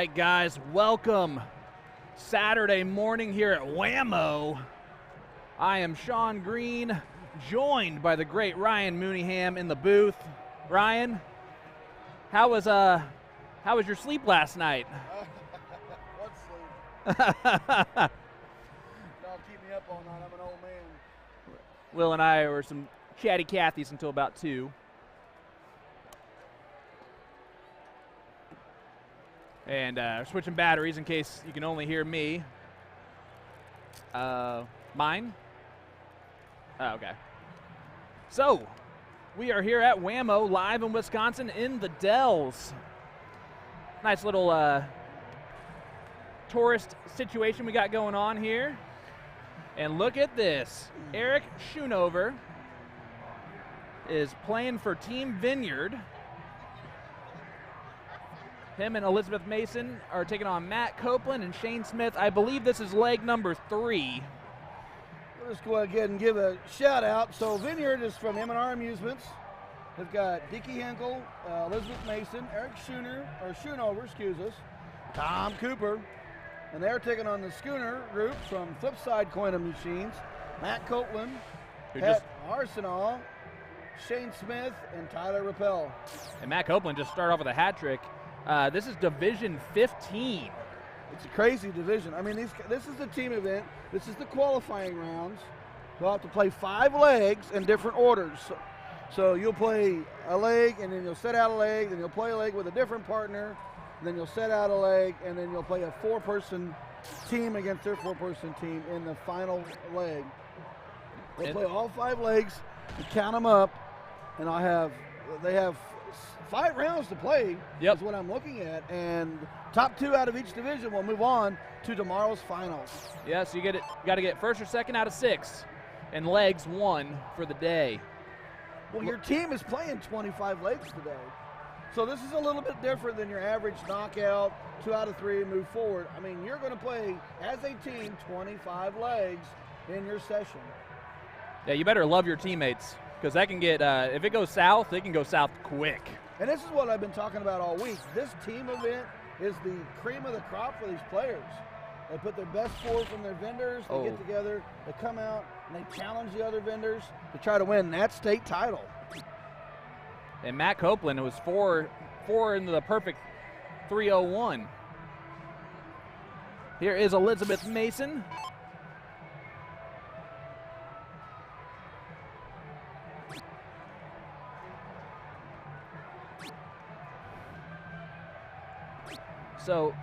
right, guys, welcome. Saturday morning here at WAMO. I am Sean Green, joined by the great Ryan Mooneyham in the booth. Ryan, how was your sleep last night? What sleep? Don't keep me up all night. I'm an old man. Will and I were some chatty Cathys until about 2. And switching batteries in case you can only hear me. Mine? Oh, okay. So, we are here at WAMO, live in Wisconsin in the Dells. Nice little tourist situation we got going on here. And look at this. Eric Schoonover is playing for Team Vineyard. Him and Elizabeth Mason are taking on Matt Copeland and Shane Smith. I believe this is leg number 3. We'll just go ahead and give a shout out. So Vineyard is from M&R Amusements. They've got Dickie Hinkle, Elizabeth Mason, Eric Schoonover, Tom Cooper. And they're taking on the Schooner group from Flipside Coin and Machines, Matt Copeland, Pat Arsenal, Shane Smith, and Tyler Rappel. And Matt Copeland just started off with a hat trick. This is Division 15. It's a crazy division. I mean, this is the team event. This is the qualifying rounds. You'll have to play 5 legs in different orders. So you'll play a leg, and then you'll set out a leg, then you'll play a leg with a different partner, then you'll set out a leg, and then you'll play a 4-person team against their 4-person team in the final leg. They play all 5 legs, you count them up, and they have 5 rounds to play. Yep. Is what I'm looking at, and top 2 out of each division will move on to tomorrow's finals. Yeah, so you got to get first or second out of 6, and legs 1 for the day. Well, your team is playing 25 legs today, so this is a little bit different than your average knockout, 2 out of 3, move forward. I mean, you're going to play as a team 25 legs in your session. Yeah, you better love your teammates, because that can get if it goes south, it can go south quick. And this is what I've been talking about all week. This team event is the cream of the crop for these players. They put their best forward from their vendors. They get together, they come out, and they challenge the other vendors to try to win that state title. And Matt Copeland, it was 4 into the perfect 301. Here is Elizabeth Mason. So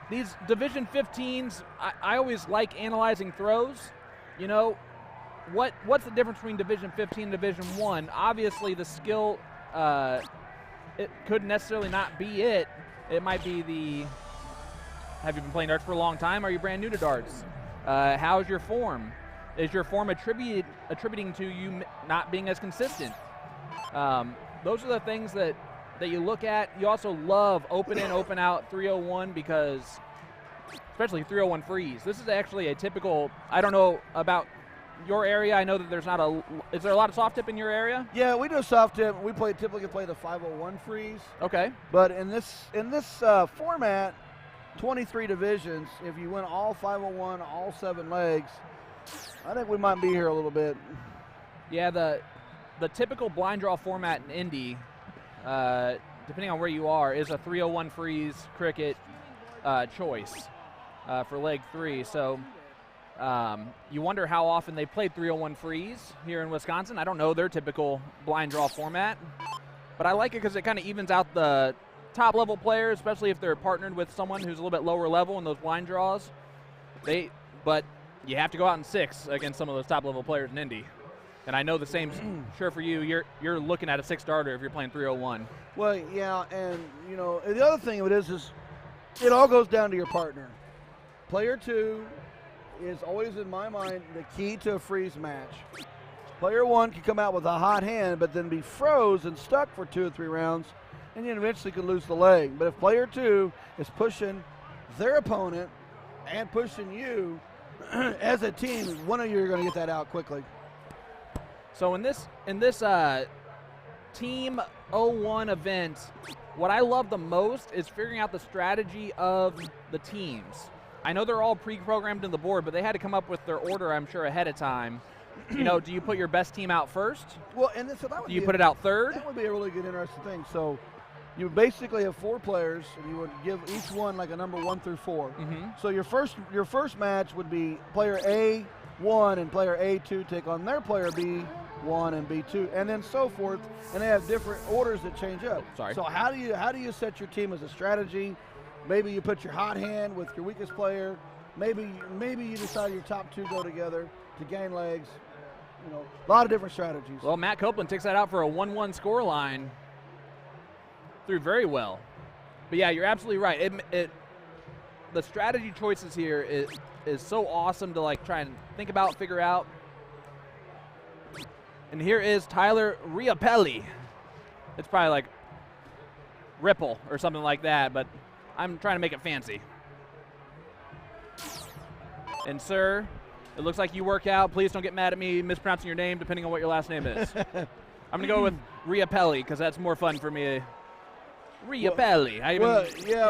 these Division 15s, I always like analyzing throws. You know, what's the difference between Division 15 and Division 1? Obviously the skill, it could necessarily not be it. It might be have you been playing darts for a long time? Are you brand new to darts? How's your form? Is your form attributing to you not being as consistent? Those are the things that you look at. You also love open in, open out 301 because, especially 301 freeze. This is actually a typical, I don't know about your area. I know that there's not is there a lot of soft tip in your area? Yeah, we do soft tip. We typically play the 501 freeze. Okay. But in this format, 23 divisions, if you win all 501, all 7 legs, I think we might be here a little bit. Yeah, the typical blind draw format in Indy, depending on where you are, is a 301 freeze cricket choice for leg 3. So you wonder how often they played 301 freeze here in Wisconsin. I don't know their typical blind draw format, but I like it because it kind of evens out the top level players, especially if they're partnered with someone who's a little bit lower level in those blind draws. But you have to go out in 6 against some of those top level players in Indy. And I know the same sure for you. You're looking at a 6 starter if you're playing 301. Well, yeah, and you know the other thing of it is it all goes down to your partner. Player 2 is always in my mind the key to a freeze match. Player 1 can come out with a hot hand, but then be froze and stuck for 2 or 3 rounds, and you eventually could lose the leg. But if player 2 is pushing their opponent and pushing you as a team, one of you are going to get that out quickly. So in this Team 01 event, what I love the most is figuring out the strategy of the teams. I know they're all pre-programmed in the board, but they had to come up with their order, I'm sure, ahead of time. You know, do you put your best team out first? Well, and so that would do you put it out third? That would be a really good, interesting thing. So you basically have 4 players, and you would give each one like a number 1 through 4. So your first match would be player A1 and player A2 take on their player B1 and B2, and then so forth. And they have different orders that change up. Sorry. So how do you set your team as a strategy? Maybe you put your hot hand with your weakest player. Maybe you decide your top 2 go together to gain legs. You know, a lot of different strategies. Well, Matt Copeland takes that out for a 1-1 score line. Threw very well. But yeah, you're absolutely right. The strategy choices here is so awesome to like try and think about, figure out. And here is Tyler Riapelli. It's probably like Ripple or something like that, but I'm trying to make it fancy. And sir, it looks like you work out. Please don't get mad at me mispronouncing your name depending on what your last name is. I'm going to go with Riapelli because that's more fun for me. Riapelli.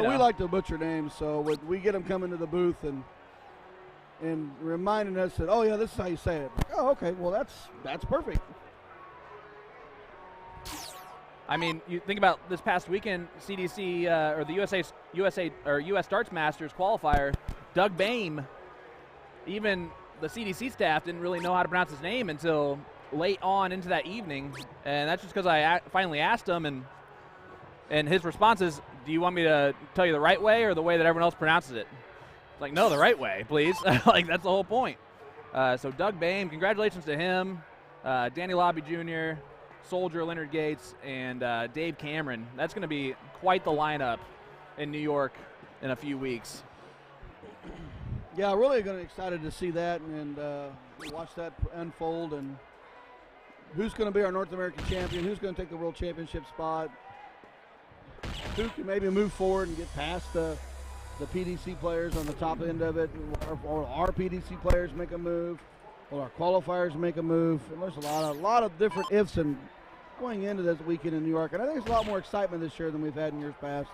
We like to butcher names, so we get them coming to the booth and reminding us that, oh, yeah, this is how you say it. Oh, okay, well, that's perfect. I mean, you think about this past weekend, CDC or the US Darts Masters qualifier, Doug Boehm, even the CDC staff didn't really know how to pronounce his name until late on into that evening, and that's just because I finally asked him, and his response is, do you want me to tell you the right way or the way that everyone else pronounces it? It's like, no, the right way, please. Like, that's the whole point. So Doug Boehm, congratulations to him, Danny Lobby Jr., Soldier Leonard Gates, and Dave Cameron. That's going to be quite the lineup in New York in a few weeks. Yeah, really excited to see that and watch that unfold, and who's going to be our North American champion, who's going to take the World Championship spot, who can maybe move forward and get past the PDC players on the top end of it, or our PDC players make a move, or our qualifiers make a move. And there's a lot of different ifs and going into this weekend in New York, and I think there's a lot more excitement this year than we've had in years past.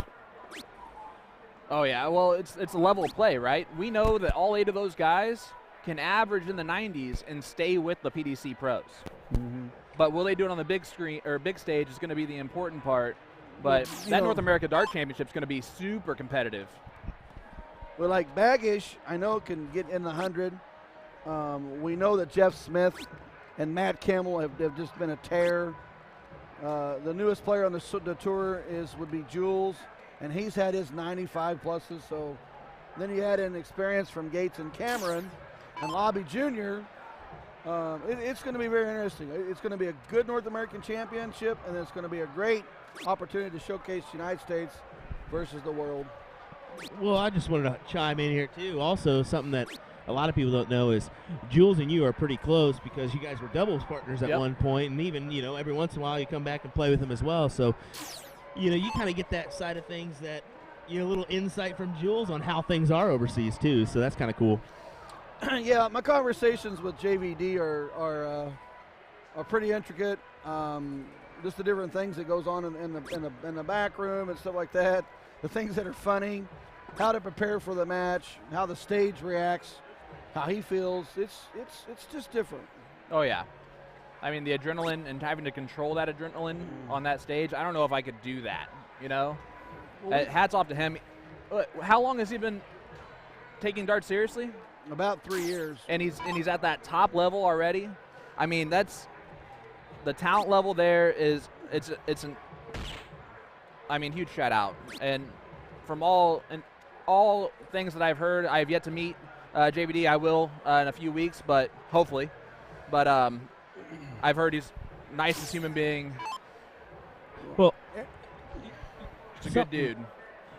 Oh yeah, well it's a level of play, right? We know that all 8 of those guys can average in the 90s and stay with the PDC pros. But will they do it on the big screen or big stage is going to be the important part. But that North America Dart Championship is going to be super competitive. Well, like Baggish, I know can get in the 100. We know that Jeff Smith and Matt Kimmel have just been a tear. The newest player on the tour would be Jules, and he's had his 95 pluses. So then you add in experience from Gates and Cameron and Lobby Jr. It's going to be very interesting. It's going to be a good North American Championship, and it's going to be a great opportunity to showcase the United States versus the world. Well, I just wanted to chime in here too. Also, something that a lot of people don't know is Jules and you are pretty close because you guys were doubles partners at one point, and even every once in a while you come back and play with him as well. So you kind of get that side of things, that a little insight from Jules on how things are overseas too. So that's kind of cool. Yeah, my conversations with JVD are pretty intricate. Just the different things that goes on in the back room and stuff like that. The things that are funny, how to prepare for the match, how the stage reacts, how he feels. It's just different. Oh yeah, I mean the adrenaline and having to control that adrenaline on that stage. I don't know if I could do that. Hats off to him. How long has he been taking darts seriously? About 3 years. And he's at that top level already. I mean, that's the talent level there is huge shout out. And from all things that I've heard, I have yet to meet JVD. I will in a few weeks, but hopefully. But I've heard he's nicest human being. Well, he's a good dude.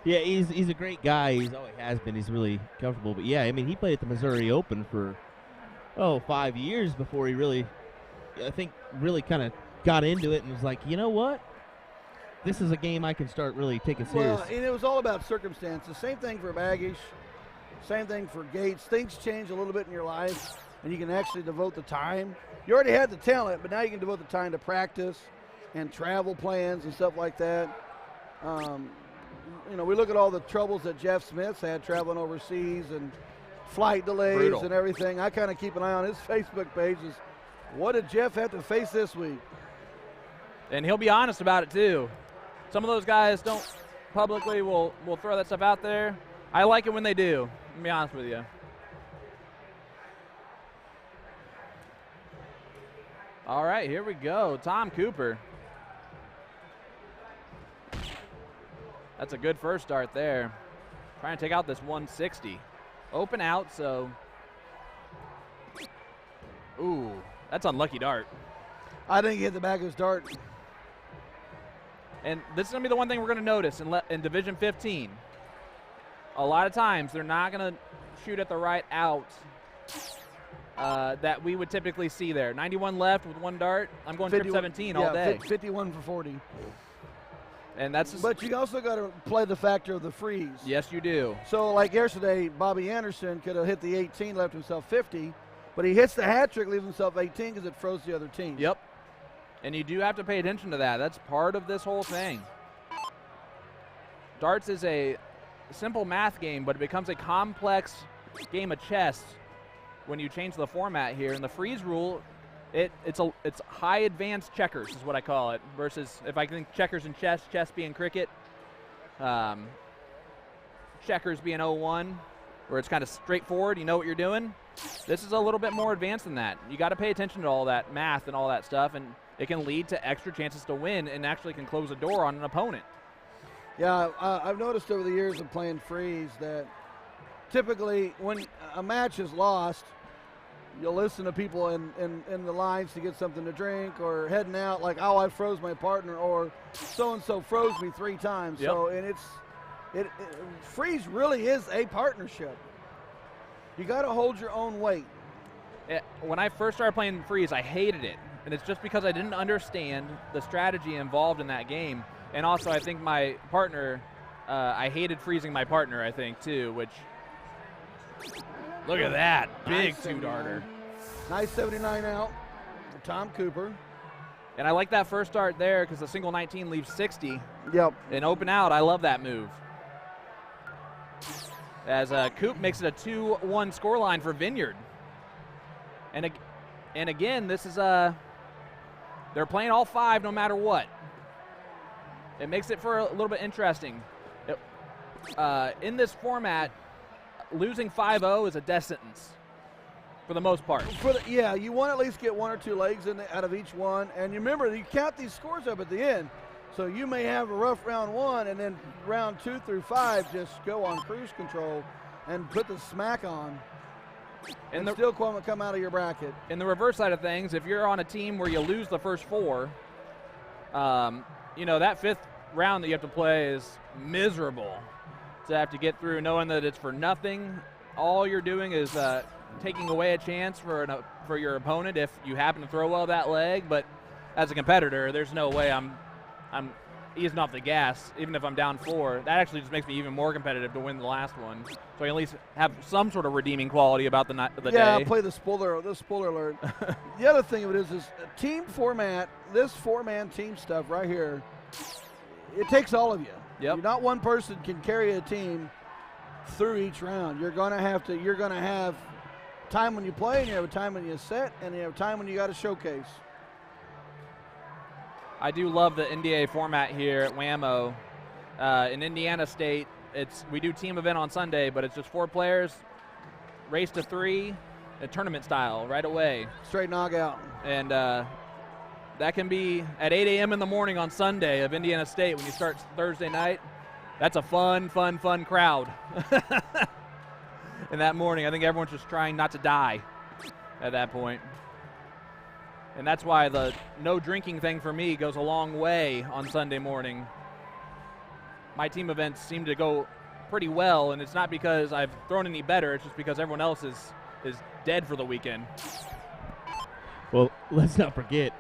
Yeah, he's a great guy. He's always has been. He's really comfortable. But yeah, I mean, he played at the Missouri Open for 5 years before he really, I think, really kind of got into it and was like, you know what? This is a game I can start really taking serious. Well, and it was all about circumstances. Same thing for Baggish. Same thing for Gates. Things change a little bit in your life, and you can actually devote the time. You already had the talent, but now you can devote the time to practice and travel plans and stuff like that. You know, we look at all the troubles that Jeff Smith's had traveling overseas and flight delays Brutal. and everything. I kind of keep an eye on his Facebook page. Is what did Jeff have to face this week? And he'll be honest about it too. Some of those guys don't publicly will throw that stuff out there. I like it when they do. Let me be honest with you. All right, here we go. Tom Cooper. That's a good first start there. Trying to take out this 160. Open out, so. Ooh, that's unlucky dart. I think he hit the back of his dart. And this is going to be the one thing we're going to notice in Division 15. A lot of times they're not going to shoot at the right out that we would typically see there. 91 left with one dart. I'm going trip 17 all day. 51 for 40. And that's but you also got to play the factor of the freeze. Yes, you do. So like yesterday, Bobby Anderson could have hit the 18, left himself 50, but he hits the hat trick, leaves himself 18 because it froze the other team. Yep. And you do have to pay attention to that. That's part of this whole thing. Darts is a simple math game, but it becomes a complex game of chess when you change the format here. And the freeze rule, it's high advanced checkers is what I call it, versus if I think checkers and chess being cricket, checkers being 0-1, where it's kind of straightforward, you know what you're doing. This is a little bit more advanced than that. You got to pay attention to all that math and all that stuff, and it can lead to extra chances to win and actually can close a door on an opponent. Yeah, I've noticed over the years of playing freeze that typically when a match is lost, you'll listen to people in the lines to get something to drink or heading out like, oh, I froze my partner, or so-and-so froze me 3 times. Yep. So, and freeze really is a partnership. You got to hold your own weight. When I first started playing freeze, I hated it. And it's just because I didn't understand the strategy involved in that game. And also, I think my partner, I hated freezing my partner, I think, too, which, look at that. Big Nice 2-darter. Nice 79 out for Tom Cooper. And I like that first start there because the single 19 leaves 60. Yep. And open out, I love that move. As Coop makes it a 2-1 scoreline for Vineyard. And again, this is they're playing all 5 no matter what. It makes it for a little bit interesting. In this format, losing 5-0 is a death sentence for the most part. Yeah, you want to at least get 1 or 2 legs out of each one. And you remember, you count these scores up at the end. So you may have a rough round 1, and then round 2 through 5 just go on cruise control and put the smack on. And still come out of your bracket. In the reverse side of things, if you're on a team where you lose the first 4, you know, that 5th round that you have to play is miserable to have to get through, knowing that it's for nothing. All you're doing is taking away a chance for your opponent if you happen to throw well that leg. But as a competitor, there's no way I'm easing off the gas, even if I'm down 4. That actually just makes me even more competitive to win the last one. So I can at least have some sort of redeeming quality about the day. Yeah, play the spoiler alert. The other thing of it is team format, this 4-man team stuff right here, it takes all of you. Yep. Not one person can carry a team through each round. You're gonna have time when you play, and you have a time when you set, and you have time when you got to showcase. I do love the NDA format here at WAMO. In Indiana State, we do team event on Sunday, but it's just 4 players, race to 3, a tournament style right away. Straight knockout. And that can be at 8 a.m. in the morning on Sunday of Indiana State when you start Thursday night. That's a fun crowd. And that morning, I think everyone's just trying not to die at that point. And that's why the no drinking thing for me goes a long way on Sunday morning. My team events seem to go pretty well, and it's not because I've thrown any better, it's just because everyone else is dead for the weekend. Well, let's not forget,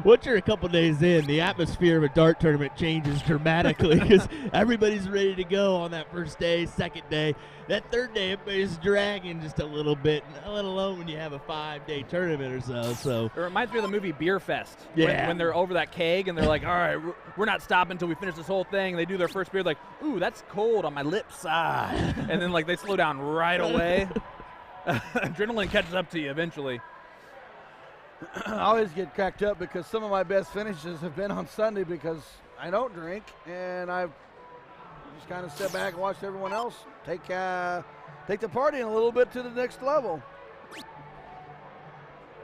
Once you're a couple days in, the atmosphere of a dart tournament changes dramatically because everybody's ready to go on that first day, second day. That third day, everybody's dragging just a little bit, let alone when you have a 5-day tournament or so. So it reminds me of the movie Beer Fest. Yeah. When they're over that keg and they're like, all right, we're not stopping until we finish this whole thing. They do their first beer, like, ooh, that's cold on my lips. And then, like, they slow down right away. Adrenaline catches up to you eventually. I always get cracked up because some of my best finishes have been on Sunday because I don't drink, and I've just kind of sit back and watch everyone else take the partying a little bit to the next level.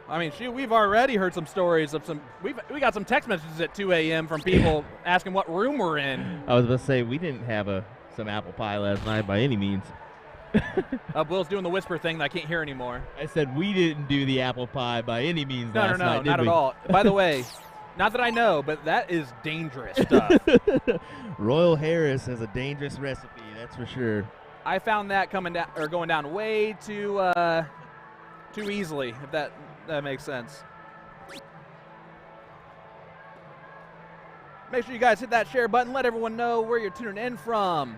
I mean, shoot, we've already heard some stories of we got some text messages at 2 a.m. from people asking what room we're in. I was about to say, we didn't have some apple pie last night by any means. Will's doing the whisper thing that I can't hear anymore. I said we didn't do the apple pie by any means last night, not at all. By the way, not that I know, but that is dangerous stuff. Royal Harris has a dangerous recipe, that's for sure. I found that going down way too easily, if that makes sense. Make sure you guys hit that share button. Let everyone know where you're tuning in from.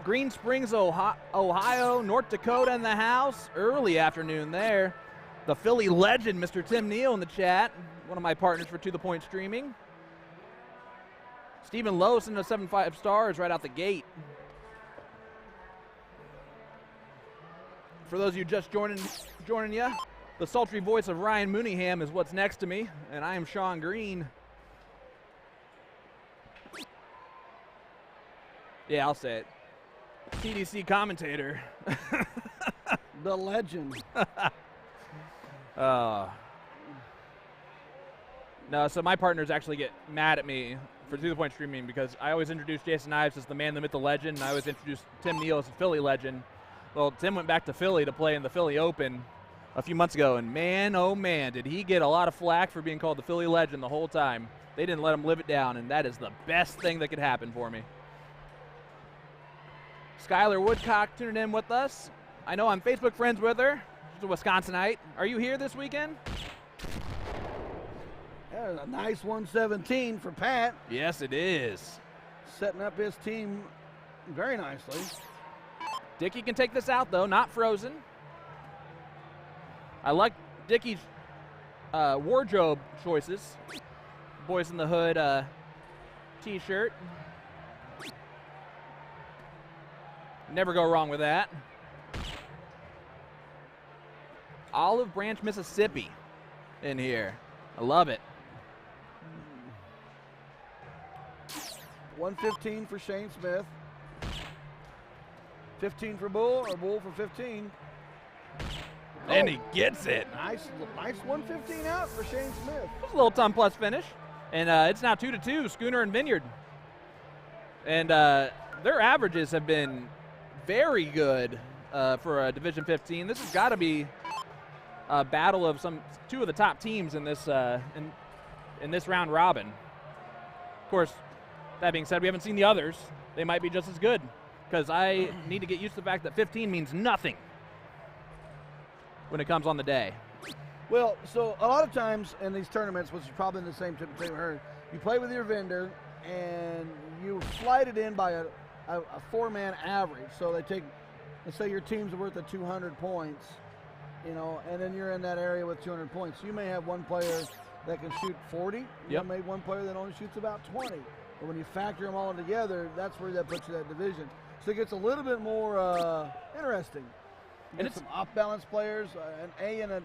Green Springs, Ohio, North Dakota in the house. Early afternoon there. The Philly legend, Mr. Tim Neal in the chat. One of my partners for To The Point Streaming. Stephen Lowe sending us 7.5 stars right out the gate. For those of you just joining you, the sultry voice of Ryan Mooneyham is what's next to me, and I am Sean Green. Yeah, I'll say it. TDC commentator. The legend. No, so my partners actually get mad at me for To The Point Streaming because I always introduce Jason Ives as the man, the myth, the legend, and I always introduce Tim Neal as a Philly legend. Well, Tim went back to Philly to play in the Philly Open a few months ago, and man, oh man, did he get a lot of flack for being called the Philly legend the whole time. They didn't let him live it down, and that is the best thing that could happen for me. Skylar Woodcock tuning in with us. I know I'm Facebook friends with her. She's a Wisconsinite. Are you here this weekend? There's a nice 117 for Pat. Yes, it is. Setting up his team very nicely. Dickie can take this out, though, not frozen. I like Dickie's wardrobe choices. Boys in the Hood t-shirt. Never go wrong with that. Olive Branch, Mississippi in here. I love it. 115 for Shane Smith. 15 for Bull, or Bull for 15. And he gets it. Nice 115 out for Shane Smith. It's a little ton plus finish. And it's now 2-2, Schooner and Vineyard. And their averages have been very good for a Division 15. This has got to be a battle of two of the top teams in this in this round robin. Of course, that being said, we haven't seen the others. They might be just as good because I need to get used to the fact that 15 means nothing when it comes on the day. Well, so a lot of times in these tournaments, which is probably in the same type of thing we heard, you play with your vendor and you slide it in by a four-man average. So they take, let's say your team's worth of 200 points, you know, and then you're in that area with 200 points. You may have one player that can shoot 40. You may have one player that only shoots about 20. But when you factor them all together, that's where that puts you in that division. So it gets a little bit more interesting. And it's some off-balance players, an A and a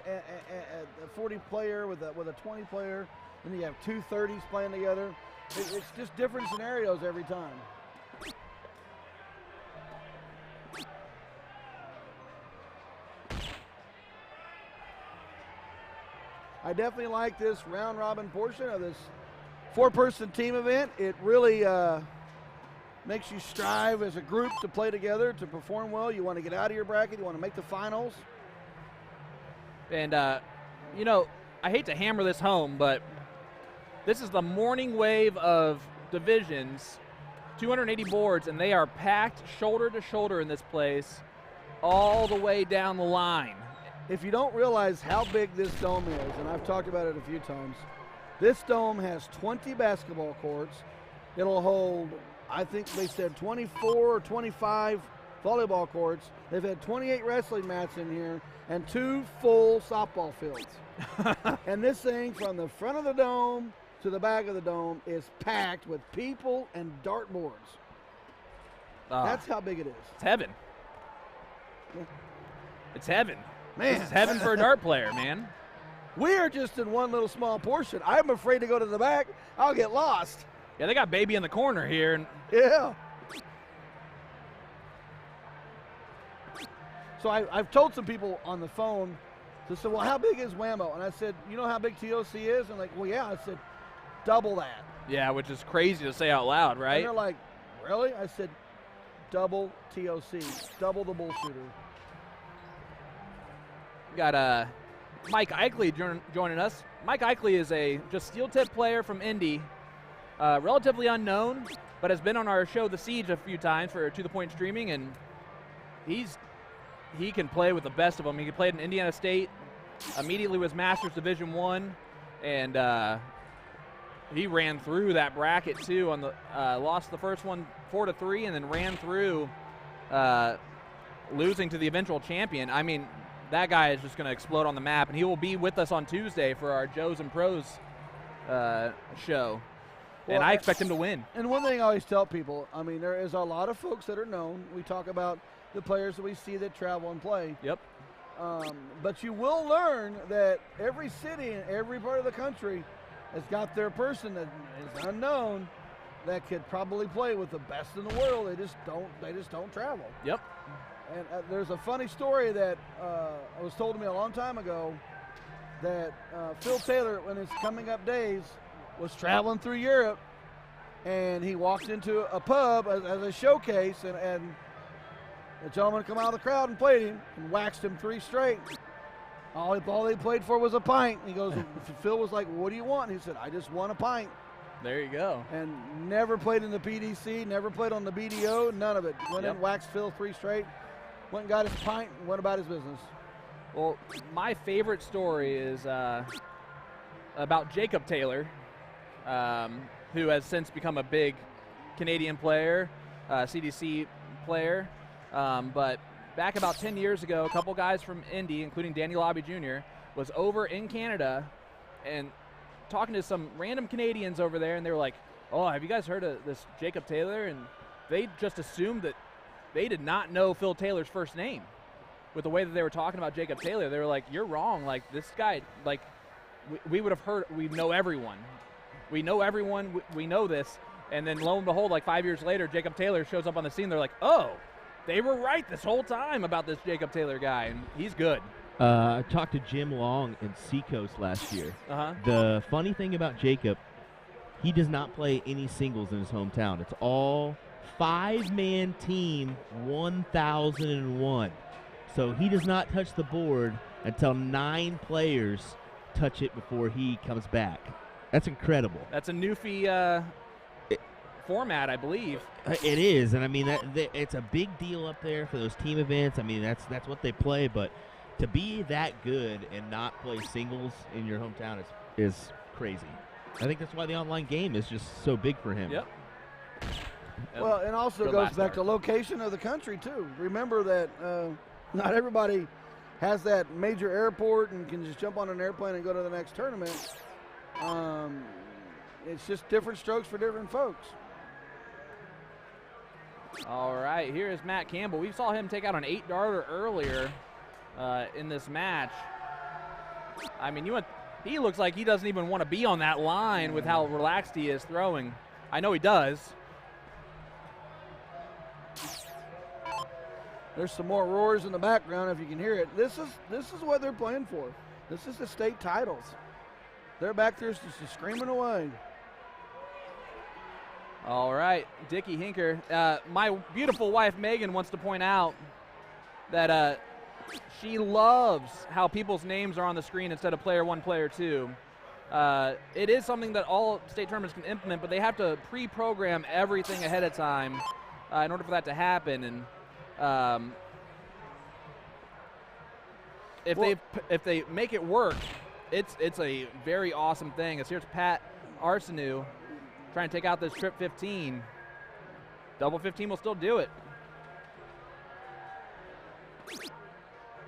40 player with a 20 player, and you have two 30s playing together. It's just different scenarios every time. I definitely like this round robin portion of this four-person team event. It really makes you strive as a group to play together, to perform well. You want to get out of your bracket. You want to make the finals. And, you know, I hate to hammer this home, but this is the morning wave of divisions, 280 boards, and they are packed shoulder to shoulder in this place all the way down the line. if you don't realize how big this dome is, and I've talked about it a few times, this dome has 20 basketball courts. It'll hold, I think they said 24 or 25 volleyball courts. They've had 28 wrestling mats in here and 2 full softball fields. And this thing from the front of the dome to the back of the dome is packed with people and dartboards. That's how big it is. It's heaven. Yeah. It's heaven. Man. This is heaven for a dart player, man. We are just in one little small portion. I'm afraid to go to the back. I'll get lost. Yeah, they got baby in the corner here. And Yeah. So I've told some people on the phone, they said, well, how big is WAMO? And I said, you know how big TOC is? And like, well, yeah. I said, double that. yeah, which is crazy to say out loud, And right? they're like, really? I said, double TOC, double the bull shooter. Got Mike Eichley joining us. Mike Eichley is a just steel tip player from Indy, relatively unknown, but has been on our show The Siege a few times for To The Point streaming, and he can play with the best of them. He played in Indiana State, immediately was Masters Division I, and he ran through that bracket too. On the lost the first one 4-3, and then ran through, losing to the eventual champion. I mean, that guy is just going to explode on the map, and he will be with us on Tuesday for our Joes and Pros show. Well, and I expect him to win. And one thing I always tell people, I mean, there is a lot of folks that are known. We talk about the players that we see that travel and play. Yep. But you will learn that every city and every part of the country has got their person that is unknown that could probably play with the best in the world. They just don't travel. Yep. And there's a funny story that was told to me a long time ago that Phil Taylor, in his coming up days, was traveling through Europe, and he walked into a pub as a showcase, and a gentleman come out of the crowd and played him and waxed him 3 straight. All they played for was a pint. He goes, Phil was like, what do you want? And he said, I just want a pint. There you go. And never played in the PDC, never played on the BDO, none of it. Went in, waxed Phil 3 straight, went and got his pint, and went about his business. Well, my favorite story is about Jacob Taylor, who has since become a big Canadian player, CDC player. But back about 10 years ago, a couple guys from Indy, including Danny Lobby Jr., was over in Canada and talking to some random Canadians over there, and they were like, oh, have you guys heard of this Jacob Taylor? And they just assumed that they did not know Phil Taylor's first name. With the way that they were talking about Jacob Taylor, they were like, you're wrong. Like, this guy, like, we would have heard, we know everyone. We know everyone, we know this. And then lo and behold, like 5 years later, Jacob Taylor shows up on the scene. They're like, oh, they were right this whole time about this Jacob Taylor guy, and he's good. I talked to Jim Long in Seacoast last year. The funny thing about Jacob, he does not play any singles in his hometown. It's all 5-man team 1001. So he does not touch the board until 9 players touch it before he comes back. That's incredible. That's a Newfie format, I believe. It is, and I mean it's a big deal up there for those team events. I mean that's what they play, but to be that good and not play singles in your hometown is crazy. I think that's why the online game is just so big for him. Yep. Well, and also goes back to location of the country too. Remember that not everybody has that major airport and can just jump on an airplane and go to the next tournament. It's just different strokes for different folks. All right, here is Matt Campbell. We saw him take out an 8-darter earlier in this match. I mean, he looks like he doesn't even want to be on that line with how relaxed he is throwing. I know he does. There's some more roars in the background if you can hear it. This is what they're playing for. This is the state titles. They're back there just screaming away. All right, Dickie Hinker. My beautiful wife, Megan, wants to point out that she loves how people's names are on the screen instead of player 1, player 2. It is something that all state tournaments can implement, but they have to pre-program everything ahead of time in order for that to happen. And if they make it work, it's a very awesome thing. As here's Pat Arseneau trying to take out this trip 15. Double 15 will still do it.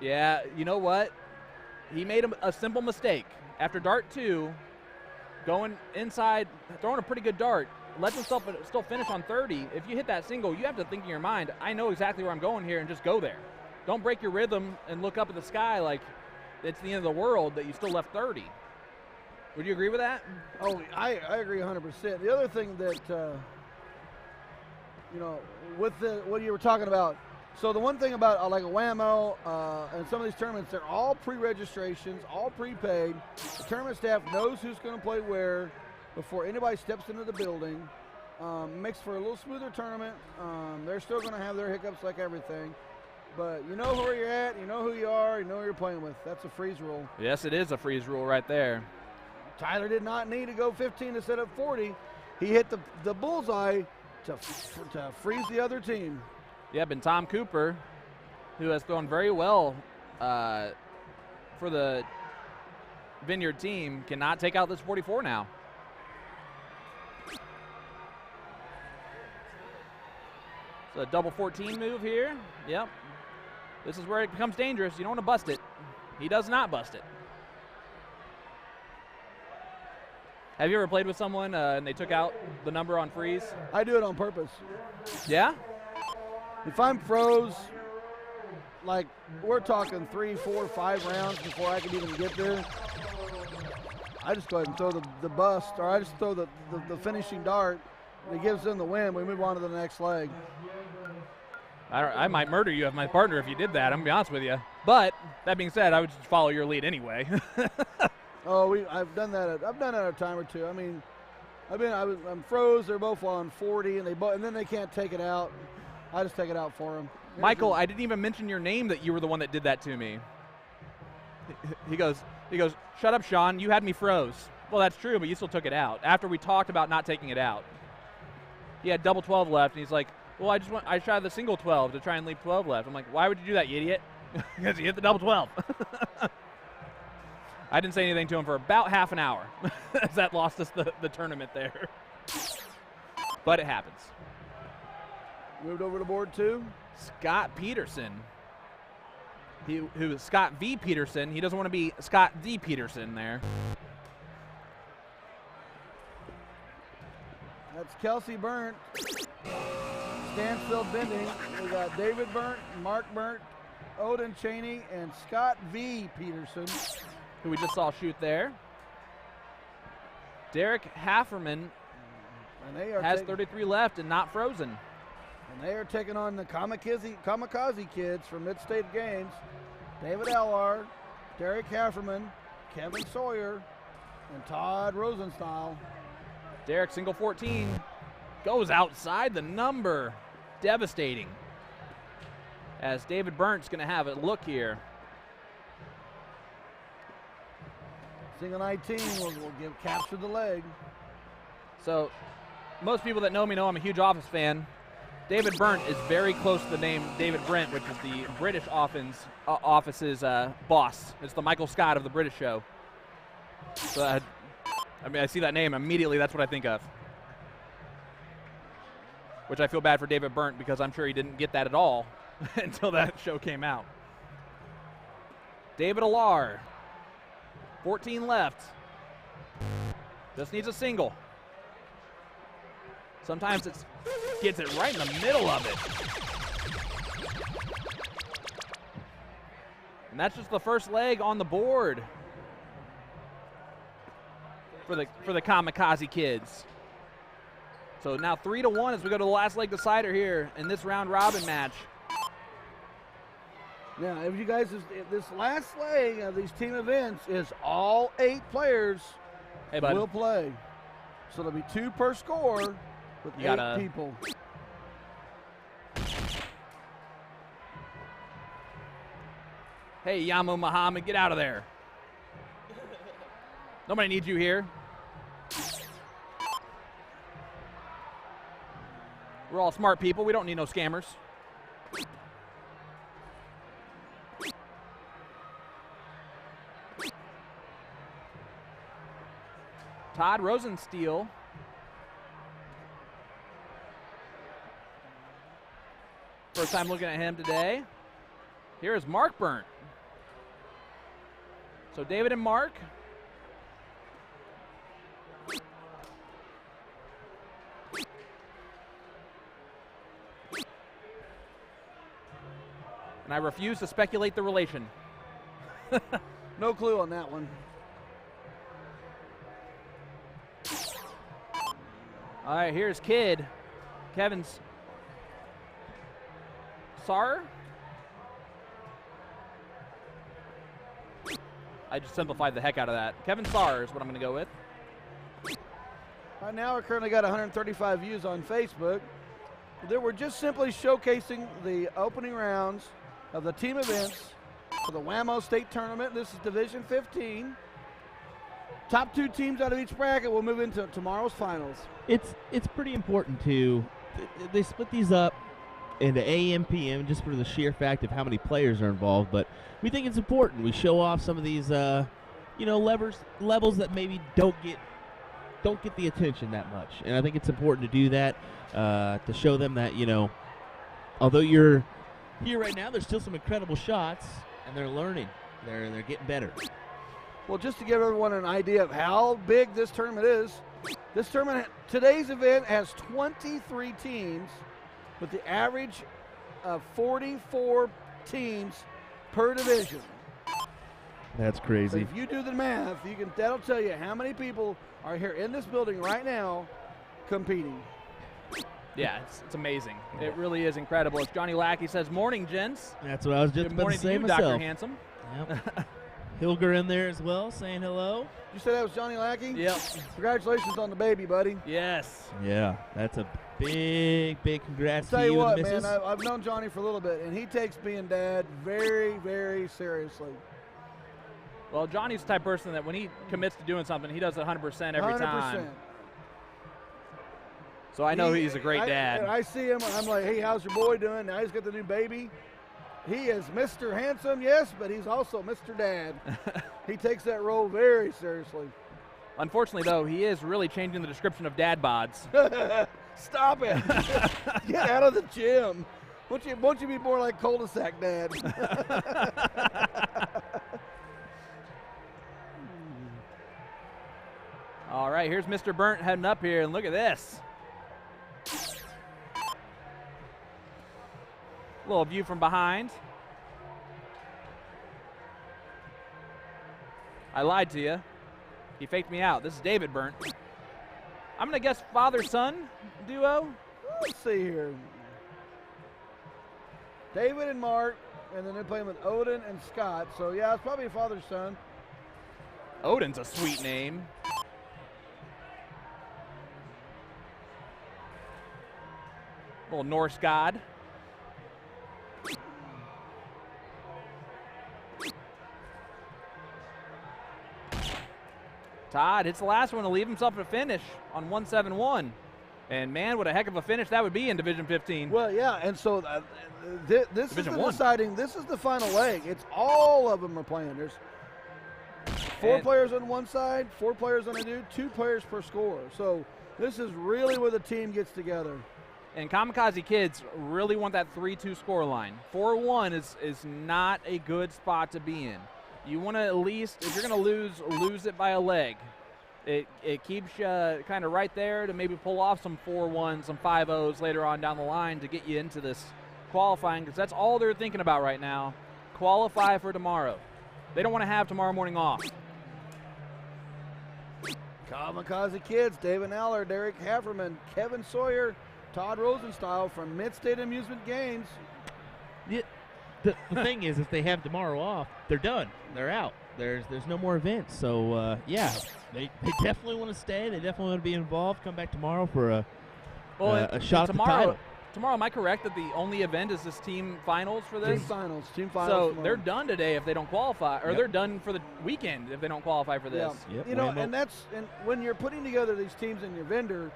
Yeah, you know what? He made a simple mistake. After dart 2, going inside, throwing a pretty good dart, lets himself still finish on 30. If you hit that single, you have to think in your mind, I know exactly where I'm going here, and just go there. Don't break your rhythm and look up at the sky like it's the end of the world that you still left 30. Would you agree with that? Oh, I agree 100%. The other thing that, with what you were talking about, so the one thing about like a WAMO and some of these tournaments, they're all pre-registrations, all prepaid. The tournament staff knows who's going to play where before anybody steps into the building. Makes for a little smoother tournament. They're still going to have their hiccups like everything. But you know where you're at, you know who you are, you know who you're playing with. That's a freeze rule. Yes, it is a freeze rule right there. Tyler did not need to go 15 to set up 40. He hit the bullseye to freeze the other team. Yep, and Tom Cooper, who has thrown very well for the Vineyard team, cannot take out this 44 now. So a double 14 move here. Yep. This is where it becomes dangerous. You don't want to bust it. He does not bust it. Have you ever played with someone and they took out the number on freeze? I do it on purpose. Yeah? If I'm froze, like we're talking 3, 4, 5 rounds before I can even get there, I just go ahead and throw the bust, or I just throw the finishing dart, and it gives them the win. We move on to the next leg. I might murder you as my partner if you did that, I'm going to be honest with you. But, that being said, I would just follow your lead anyway. Oh, I've done that. I've done that a time or two. I mean, I'm froze. They're both on 40, and then they can't take it out. I just take it out for them. Michael, I didn't even mention your name that you were the one that did that to me. He goes, shut up, Sean. You had me froze. Well, that's true, but you still took it out after we talked about not taking it out. He had double 12 left, and he's like, well, I tried the single 12 to try and leave 12 left. I'm like, why would you do that, you idiot? Because he hit the double 12. I didn't say anything to him for about half an hour as that lost us the tournament there. But it happens. Moved over to board 2. Scott Peterson. Who is Scott V. Peterson. He doesn't want to be Scott D. Peterson there. That's Kelsey Burnt. Stansfield Bending. We got David Burnt, Mark Burnt, Odin Cheney, and Scott V. Peterson, who we just saw shoot there. Derek Hafferman has 33 left and not frozen. And they are taking on the Kamikaze kids from Mid-State Games. David Ellar, Derek Hafferman, Kevin Sawyer, and Todd Rosenstyle. Derek, single 14, goes outside the number. Devastating. As David Burnt's going to have a look here. Single 19 will capture the leg. So, most people that know me know I'm a huge Office fan. David Burnt is very close to the name David Brent, which is the British Office's boss. It's the Michael Scott of the British show. So, I see that name, immediately that's what I think of. Which I feel bad for David Burnt because I'm sure he didn't get that at all until that show came out. David Ellar, 14 left. Just needs a single. Sometimes it gets it right in the middle of it. And that's just the first leg on the board for the Kamikaze kids. So now 3-1 as we go to the last leg decider here in this round robin match. Now, if you guys, this last leg of these team events is all 8 players will play. So there'll be 2 per score with 8 people. Hey, Yamo Muhammad, get out of there. Nobody needs you here. We're all smart people. We don't need no scammers. Todd Rosensteel. First time looking at him today. Here is Mark Burnt. So David and Mark. And I refuse to speculate the relation. No clue on that one. All right, here's Kid. Kevin's Sar. I just simplified the heck out of that. Kevin Sar is what I'm going to go with. Right now, we're currently got 135 views on Facebook. We're just simply showcasing the opening rounds of the team events for the WAMO State Tournament. This is Division 15. Top 2 teams out of each bracket will move into tomorrow's finals. It's pretty important to they split these up into AM, PM, just for the sheer fact of how many players are involved. But we think it's important. We show off some of these, levels that maybe don't get the attention that much. And I think it's important to do that to show them that, although you're here right now, there's still some incredible shots, and they're learning. They're getting better. Well, just to give everyone an idea of how big this tournament is, today's event has 23 teams with the average of 44 teams per division. That's So crazy. if you do the math, that'll tell you how many people are here in this building right now competing. Yeah, it's amazing. It really is incredible. As Johnny Lackey says, morning, gents. That's what I was just Good about morning to say to you, myself. Dr. Handsome. Yep. Hilger in there as well, saying hello. You said that was Johnny Lackey? Yep. Congratulations on the baby, buddy. Yes. Yeah, that's a big congrats Tell to you you what, and the man, missus. I've known Johnny for a little bit, and he takes being dad very, very seriously. Well, Johnny's the type of person that when he commits to doing something, he does it 100% every 100%. time. So I know he's a great dad. I see him, I'm like, hey, how's your boy doing? Now he's got the new baby. He is Mr. Handsome, yes, but he's also Mr. Dad. He takes that role very seriously. Unfortunately, though, he is really changing the description of dad bods. Stop it. Get out of the gym. Won't you be more like cul-de-sac dad? All right, here's Mr. Burnt heading up here, and look at this. Little view from behind. I lied to you. He faked me out. This is David Burnt. I'm going to guess father-son duo. Let's see here. David and Mark, and then they're playing with Odin and Scott. So, yeah, it's probably a father-son. Odin's a sweet name. Little Norse god. Todd hits the last one to leave himself a finish on 171. And man, what a heck of a finish that would be in Division 15. Well, yeah, and so this is Division the 1. deciding. This is the final leg. It's all of them are playing. There's 4 players on one side, 4 players on the dude, 2 players per score. So this is really where the team gets together. And Kamikaze Kids really want that 3-2 score line. 4-1 is not a good spot to be in. You want to at least, if you're going to lose it by a leg. It keeps you kind of right there to maybe pull off some 4-1s, some 5-0s later on down the line to get you into this qualifying, because that's all they're thinking about right now. Qualify for tomorrow. They don't want to have tomorrow morning off. Kamikaze Kids, David Aller, Derek Haverman, Kevin Sawyer, Todd Rosenstyle from Mid-State Amusement Games. The thing is, if they have tomorrow off, they're done. They're out. There's no more events. So, yeah, they definitely want to stay. They definitely want to be involved. Come back tomorrow for a shot at the title. Tomorrow, am I correct that the only event is this team finals for this? Team finals So tomorrow. they're done today if they don't qualify, or they're done for the weekend if they don't qualify for this. Yeah. Yep, You know, WAMO. and when you're putting together these teams and your vendor,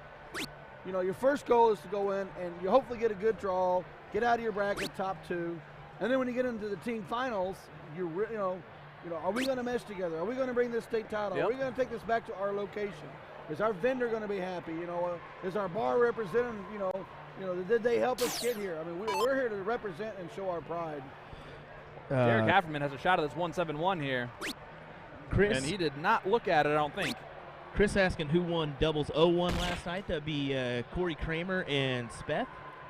you know, your first goal is to go in and you hopefully get a good draw, get out of your bracket top 2, and then when you get into the team finals, are we going to mesh together? Are we going to bring this state title? Yep. Are we going to take this back to our location? Is our vendor going to be happy? You know, is our bar representing? You know, did they help us get here? I mean, we're here to represent and show our pride. Derek Afferman has a shot at this 171 here. Chris, and he did not look at it, I don't think. Chris asking who won doubles 0-1 last night. That'd be Corey Kramer and Speth.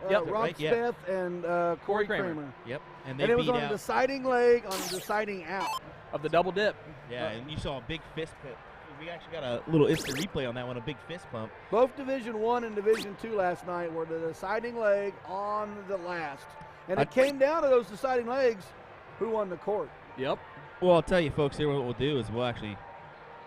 Yep, Rob right? Speth and Corey Kramer. Yep. And it was on a deciding leg, on a deciding out. Of the double dip. Yeah, and you saw a big fist pump. We actually got a little instant replay on that one, a big fist pump. Both Division I and Division II last night were the deciding leg on the last. And it came down to those deciding legs, who won the court. Yep. Well, I'll tell you, folks, here what we'll do is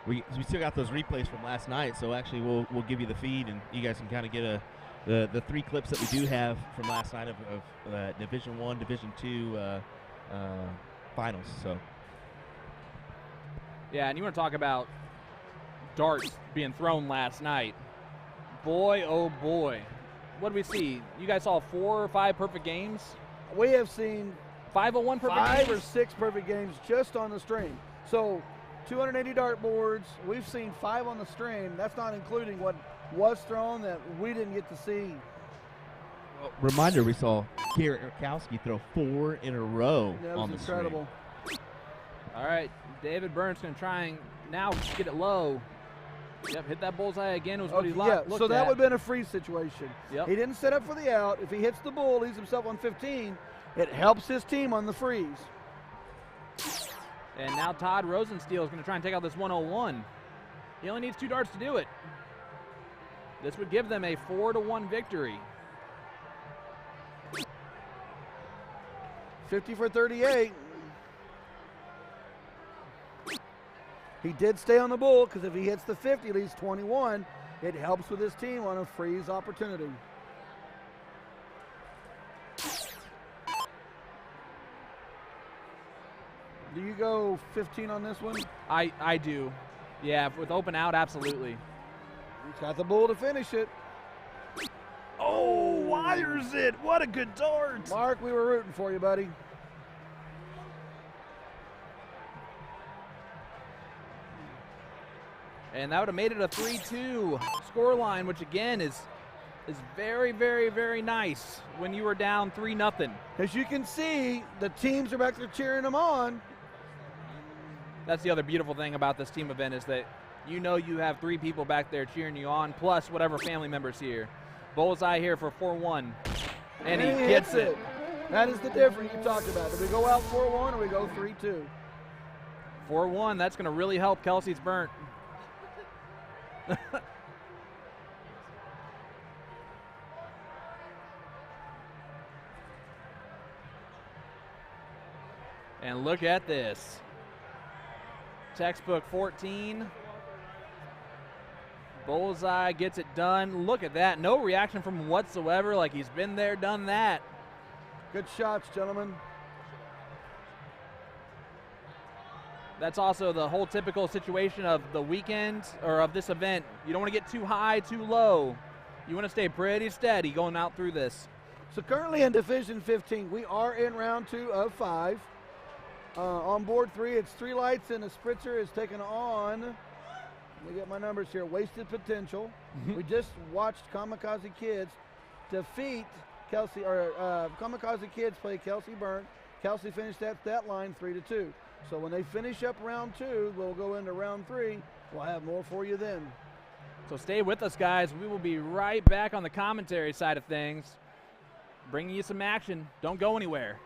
we still got those replays from last night, so actually we'll give you the feed, and you guys can kind of get the 3 clips that we do have from last night of Division I, Division II finals. So. Yeah, and you want to talk about darts being thrown last night. Boy, oh boy. What did we see? You guys saw 4 or 5 perfect games? We have seen 501 perfect games? 5 games? or 6 perfect games just on the stream. So 280 dart boards, we've seen 5 on the stream. That's not including what was thrown that we didn't get to see. Well, reminder, we saw Garrett Urkowski throw 4 in a row on the incredible. Stream. All right, David Burns going to try and now get it low. Yep, hit that bullseye again. Was what he looked at. So that would have been a freeze situation. Yep. He didn't set up for the out. If he hits the bull, leaves himself on 15, it helps his team on the freeze. And now Todd Rosensteel is going to try and take out this 101. He only needs 2 darts to do it. This would give them a 4-1 victory. 50 for 38. He did stay on the bull because if he hits the 50, leaves 21. It helps with his team on a freeze opportunity. Do you go 15 on this one? I do. Yeah, with open out, absolutely. He's got the bull to finish it. Oh, wires it. What a good dart. Mark, we were rooting for you, buddy. And that would have made it a 3-2 scoreline, which again is very, very, very nice when you were down 3-0. As you can see, the teams are back there cheering them on. That's the other beautiful thing about this team event is that you know you have 3 people back there cheering you on, plus whatever family members here. Bullseye here for 4-1, and he gets it. That is the difference you talked about. Do we go out 4-1 or we go 3-2? 4-1, that's going to really help Kelsey's burnt. And look at this. Textbook 14. Bullseye gets it done. Look at that. No reaction from him whatsoever, like he's been there, done that. Good shots, gentlemen. That's also the whole typical situation of the weekend or of this event. You don't want to get too high, too low. You want to stay pretty steady going out through this. So currently in Division 15, we are in round 2 of 5. On board 3, it's 3 lights and a spritzer is taken on. Let me get my numbers here. Wasted Potential. We just watched Kamikaze Kids defeat Kelsey, or Kamikaze Kids play Kelsey Burnt. Kelsey finished that line 3-2. So when they finish up round 2, we'll go into round 3. We'll have more for you then. So stay with us, guys. We will be right back on the commentary side of things, bringing you some action. Don't go anywhere.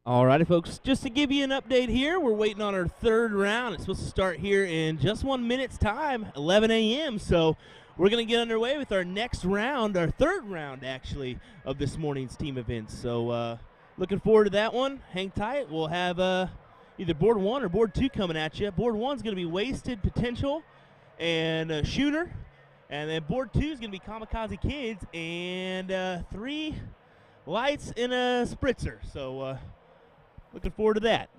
Alrighty, folks, just to give you an update here, we're waiting on our third round. It's supposed to start here in just 1 minute's time, 11 a.m. So we're going to get underway with our next round, our third round, actually, of this morning's team events. So looking forward to that one. Hang tight. We'll have either board 1 or board 2 coming at you. Board 1 is going to be Wasted Potential and Shooter. And then board 2 is going to be Kamikaze Kids and 3 lights and a spritzer. So looking forward to that.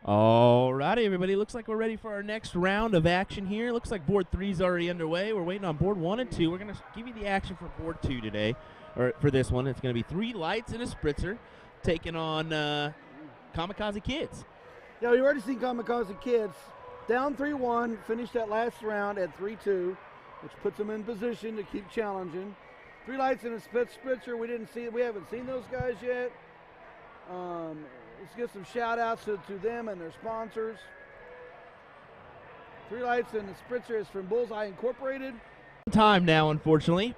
Alrighty, everybody. Looks like we're ready for our next round of action here. Looks like board 3 is already underway. We're waiting on board 1 and 2. We're going to give you the action for board 2 today, or for this one. It's going to be 3 lights and a spritzer. taking on Kamikaze Kids. Yeah, we've already seen Kamikaze Kids down 3-1, finished that last round at 3-2, which puts them in position to keep challenging. 3 lights and a spritzer. We haven't seen those guys yet. Let's give some shout outs to them and their sponsors. 3 lights and the spritzer is from Bullseye Incorporated. Time now, unfortunately.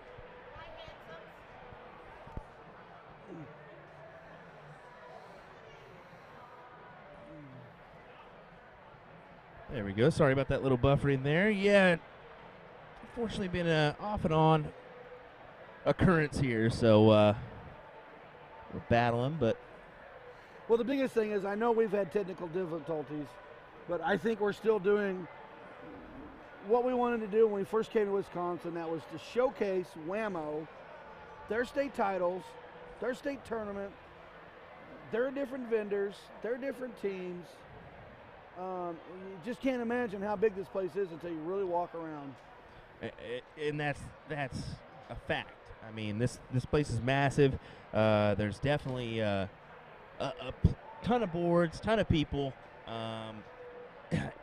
There we go. Sorry about that little buffering there. Yeah, unfortunately been an off and on occurrence here, so we're battling, but. Well, the biggest thing is I know we've had technical difficulties, but I think we're still doing what we wanted to do when we first came to Wisconsin. That was to showcase WAMO, their state titles, their state tournament, their different vendors, their different teams. You just can't imagine how big this place is until you really walk around. And that's a fact. I mean, this place is massive. There's definitely a ton of boards, ton of people.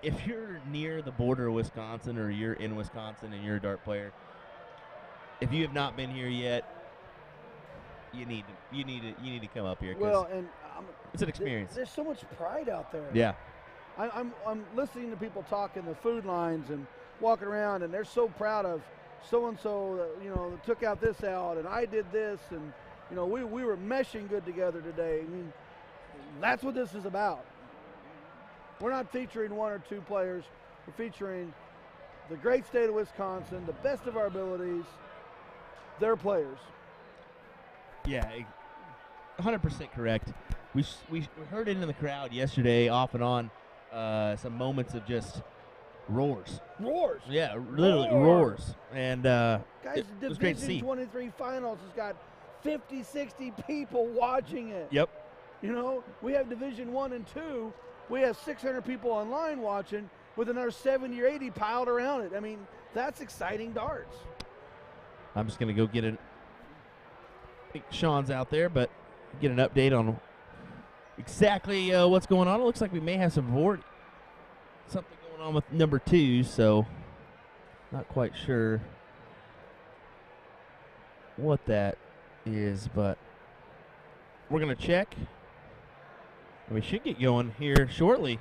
If you're near the border of Wisconsin or you're in Wisconsin and you're a dart player, if you have not been here yet, you need to come up here. Well, and it's an experience. There's so much pride out there. Yeah. I'm listening to people talk in the food lines and walking around, and they're so proud of so-and-so that, that took out this out, and I did this, and, we were meshing good together today. I mean, that's what this is about. We're not featuring 1 or 2 players. We're featuring the great state of Wisconsin, the best of our abilities, their players. Yeah, 100% correct. We heard it in the crowd yesterday off and on. Some moments of just roars. Roars. Yeah, literally roars. And guys, it was great to see. Division 23 finals has got 50, 60 people watching it. Yep. We have Division 1 and 2. We have 600 people online watching with another 70 or 80 piled around it. I mean, that's exciting darts. I'm just going to go get it. I think Sean's out there, but get an update on exactly what's going on. It looks like we may have something going on with number 2, so not quite sure what that is, but we're going to check. We should get going here shortly.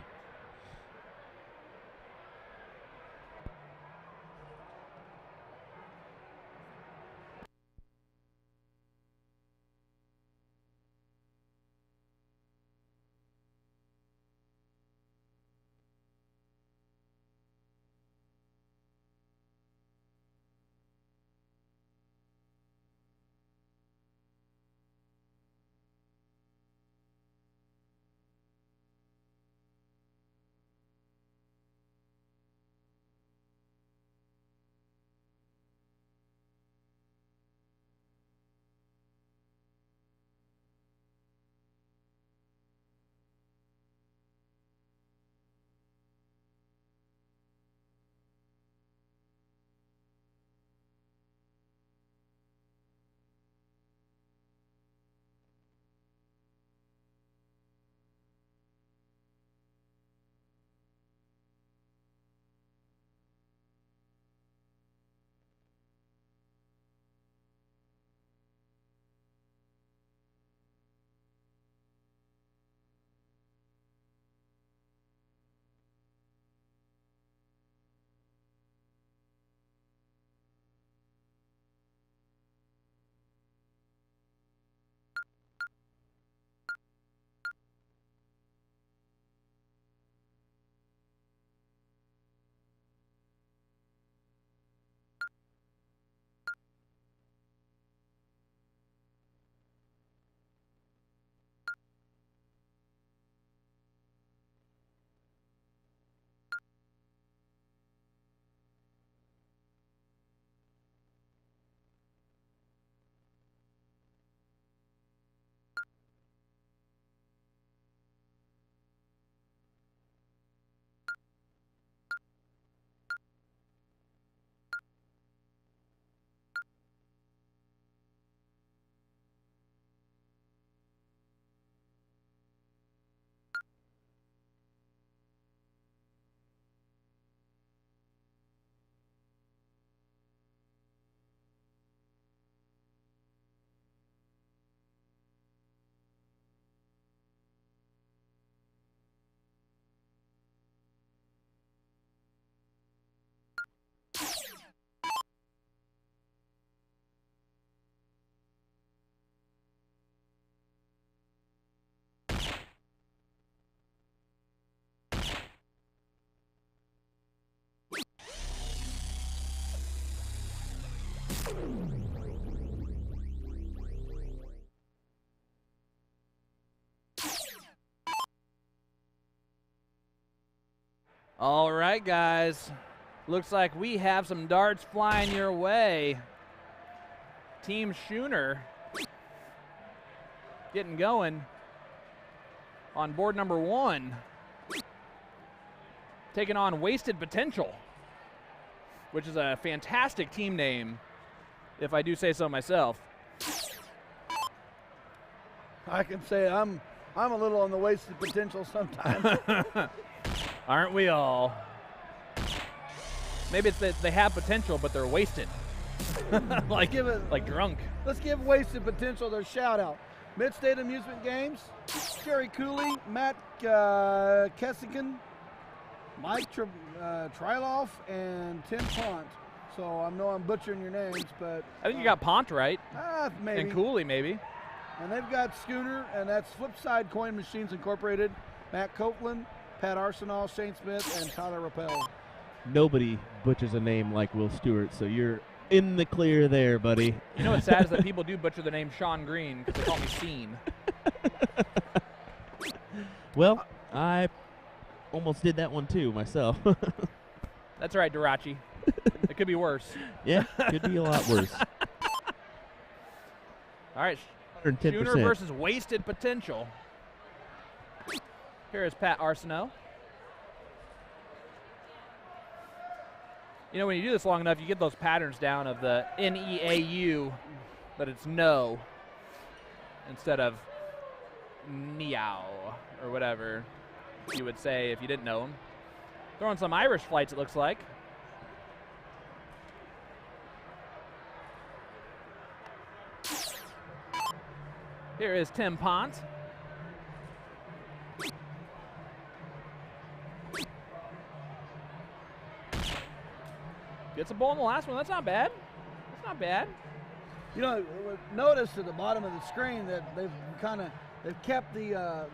All right, guys. Looks like we have some darts flying your way. Team Schooner getting going on board number 1. Taking on Wasted Potential, which is a fantastic team name, if I do say so myself. I can say I'm a little on the wasted potential sometimes. Aren't we all? Maybe it's that they have potential, but they're wasted. like drunk. Let's give Wasted Potential their shout out. Mid-State Amusement Games, Jerry Cooley, Matt Kessigan, Mike Triloff, and Tim Pont. So I know I'm butchering your names, but I think you got Pont right. Maybe. And Cooley maybe. And they've got Schooner, and that's Flipside Coin Machines Incorporated, Matt Copeland, Pat Arsenal, Shane Smith, and Tyler Rappel. Nobody butchers a name like Will Stewart, so you're in the clear there, buddy. You know what's sad is that people do butcher the name Sean Green because they call me Scene. Well, I almost did that one too myself. That's all right, Durachi. It could be worse. Yeah, could be a lot worse. All right, 110%. Schooner versus Wasted Potential. Here is Pat Arsenault. You know, when you do this long enough, you get those patterns down of the N-E-A-U, but it's no instead of Niao or whatever you would say if you didn't know them. Throwing some Irish flights, it looks like. Here is Tim Pont. Gets a ball in the last one. That's not bad. That's not bad. You know, notice at the bottom of the screen that they've kept the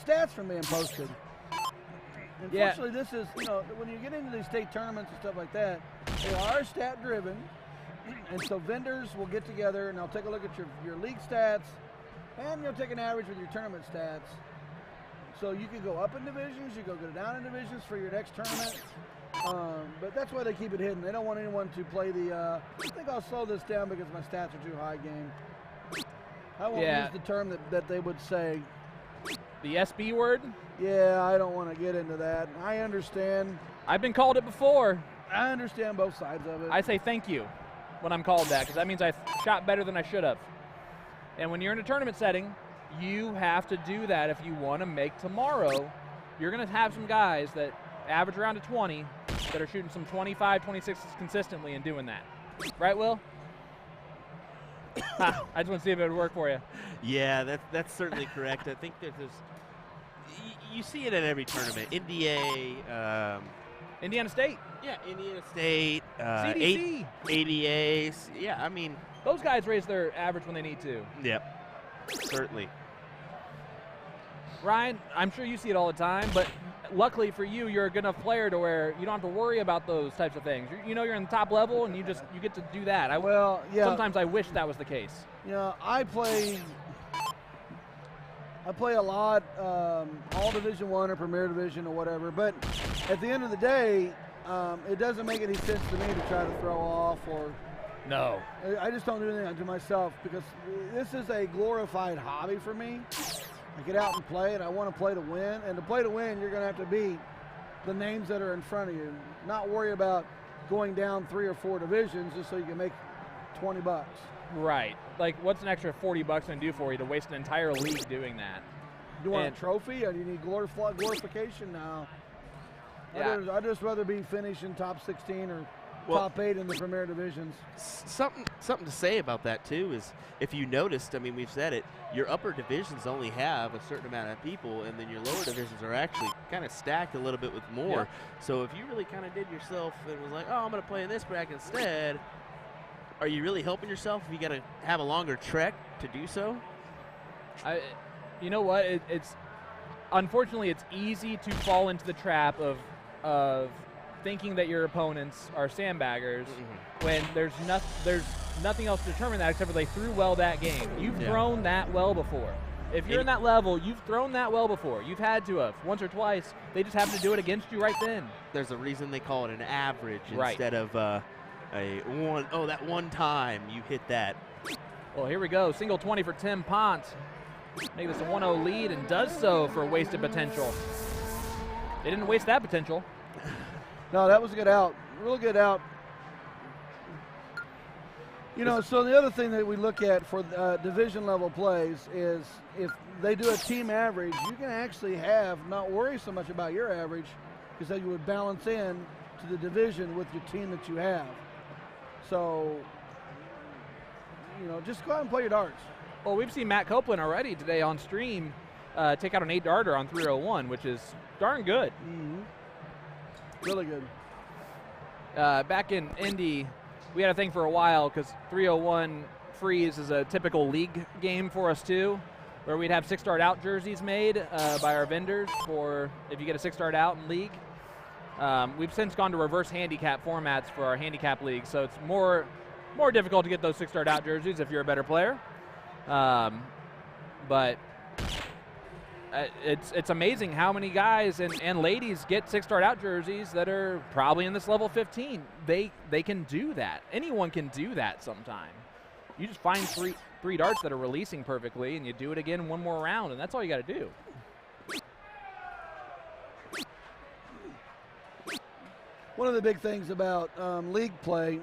stats from being posted. Unfortunately, this is, you know, when you get into these state tournaments and stuff like that, they are stat driven, and so vendors will get together and they'll take a look at your league stats, and you'll take an average with your tournament stats. So you can go up in divisions, you can go down in divisions for your next tournament. But that's why they keep it hidden. They don't want anyone to play the, I think I'll slow this down because my stats are too high game. I won't use the term that they would say. The SB word? Yeah, I don't want to get into that. I understand. I've been called it before. I understand both sides of it. I say thank you when I'm called that because that means I shot better than I should have. And when you're in a tournament setting, you have to do that if you want to make tomorrow. You're going to have some guys that average around to 20 that are shooting some 25, 26s consistently and doing that. Right, Will? I just want to see if it would work for you. Yeah, that's certainly correct. I think that you see it at every tournament. NDA, Indiana State. Yeah, Indiana State, CDC. ADAs. Yeah, I mean. Those guys raise their average when they need to. Yep, certainly. Ryan, I'm sure you see it all the time, but luckily for you, you're a good enough player to where you don't have to worry about those types of things. You know you're in the top level, and you get to do that. Sometimes I wish that was the case. Yeah, I play a lot, all Division I or Premier Division or whatever, but at the end of the day, it doesn't make any sense to me to try to throw off or. No. I just don't do anything to myself because this is a glorified hobby for me. I get out and play, and I want to play to win. And to play to win, you're going to have to beat the names that are in front of you. Not worry about going down 3 or 4 divisions just so you can make $20. Right. Like, what's an extra $40 going to do for you to waste an entire league doing that? You want a trophy, or do you need glorification now? Yeah. I'd just rather be finishing top 16 or top 8 in the Premier Divisions. Something to say about that, too, is if you noticed, I mean, we've said it, your upper divisions only have a certain amount of people, and then your lower divisions are actually kind of stacked a little bit with more. Yeah. So if you really kind of did yourself and was like, oh, I'm going to play in this bracket instead, are you really helping yourself if you got to have a longer trek to do so? You know what? Unfortunately, it's easy to fall into the trap of thinking that your opponents are sandbaggers when there's nothing else to determine that except for they threw well that game. You've thrown that well before. If you're in that level, you've thrown that well before. You've had to have once or twice. They just happen to do it against you right then. There's a reason they call it an average Right. instead of a one. Oh, that one time you hit that. Well, here we go. Single 20 for Tim Pont. Make this a 1-0 lead, and does so for wasted potential. They didn't waste that potential. No, that was a good out. Real good out. You know, so the other thing that we look at for division level plays is if they do a team average, you can actually not worry so much about your average because then you would balance in to the division with your team that you have. So, you know, just go out and play your darts. Well, we've seen Matt Copeland already today on stream take out an 8-darter on 301, which is darn good. Mm-hmm. Really good. Back in Indy, we had a thing for a while because 301 freeze is a typical league game for us too, where we'd have 6-dart out jerseys made by our vendors for if you get a 6-dart out in league. We've since gone to reverse handicap formats for our handicap league, so it's more difficult to get those 6-dart out jerseys if you're a better player. But it's amazing how many guys and ladies get 6-dart out jerseys that are probably in this level 15. They can do that. Anyone can do that sometime. You just find three darts that are releasing perfectly, and you do it again one more round, and that's all you got to do. One of the big things about league play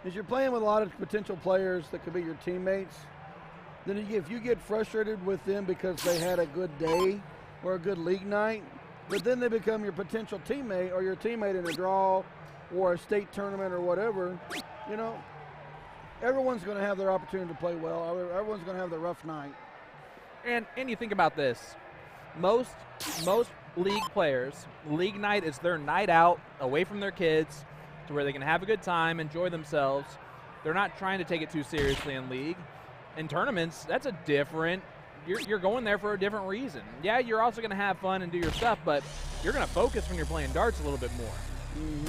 is you're playing with a lot of potential players that could be your teammates. Then if you get frustrated with them because they had a good day or a good league night, but then they become your potential teammate or your teammate in a draw or a state tournament or whatever, you know, everyone's going to have their opportunity to play well. Everyone's going to have their rough night. And you think about this. Most league players, league night is their night out away from their kids to where they can have a good time, enjoy themselves. They're not trying to take it too seriously in league. In tournaments, that's a different, you're going there for a different reason. Yeah, you're also going to have fun and do your stuff, but you're going to focus when you're playing darts a little bit more,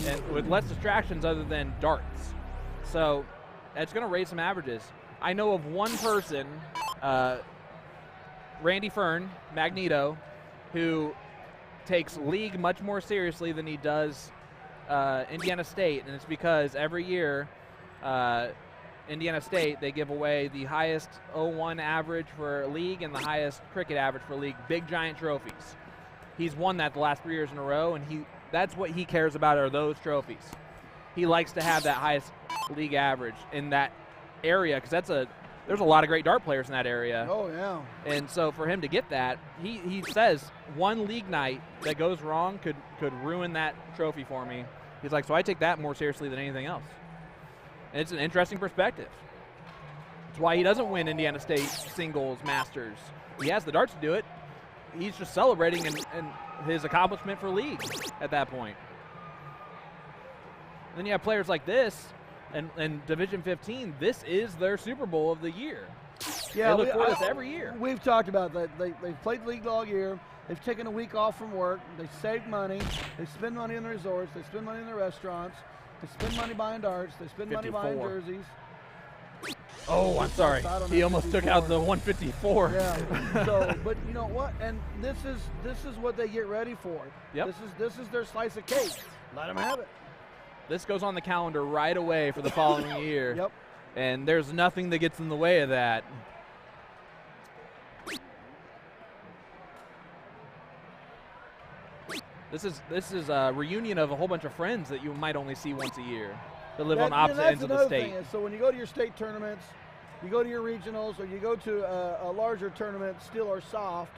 and with less distractions other than darts. So it's going to raise some averages. I know of one person, Randy Fern, Magneto, who takes league much more seriously than he does Indiana State, and it's because every year Indiana State, they give away the highest 0-1 average for league and the highest cricket average for league, big giant trophies. He's won that the last 3 years in a row, and that's what he cares about are those trophies. He likes to have that highest league average in that area because there's a lot of great dart players in that area. Oh, yeah. And so for him to get that, he says one league night that goes wrong could ruin that trophy for me. He's like, so I take that more seriously than anything else. And it's an interesting perspective. It's why he doesn't win Indiana State singles masters. He has the darts to do it. He's just celebrating and his accomplishment for league at that point. And then you have players like this, and Division 15, this is their Super Bowl of the year. Yeah, they look for this every year. We've talked about that. They've played league all year. They've taken a week off from work. They saved money. They spend money in the resorts. They spend money in the restaurants. They spend money buying darts. They spend money buying jerseys. Oh, I'm sorry. He almost took out the 154. Yeah. So, but you know what? And this is what they get ready for. Yep. This is their slice of cake. Let them have it. This goes on the calendar right away for the following year. Yep. And there's nothing that gets in the way of that. This is a reunion of a whole bunch of friends that you might only see once a year that live on opposite ends of the state. So when you go to your state tournaments, you go to your regionals, or you go to a larger tournament, still or soft,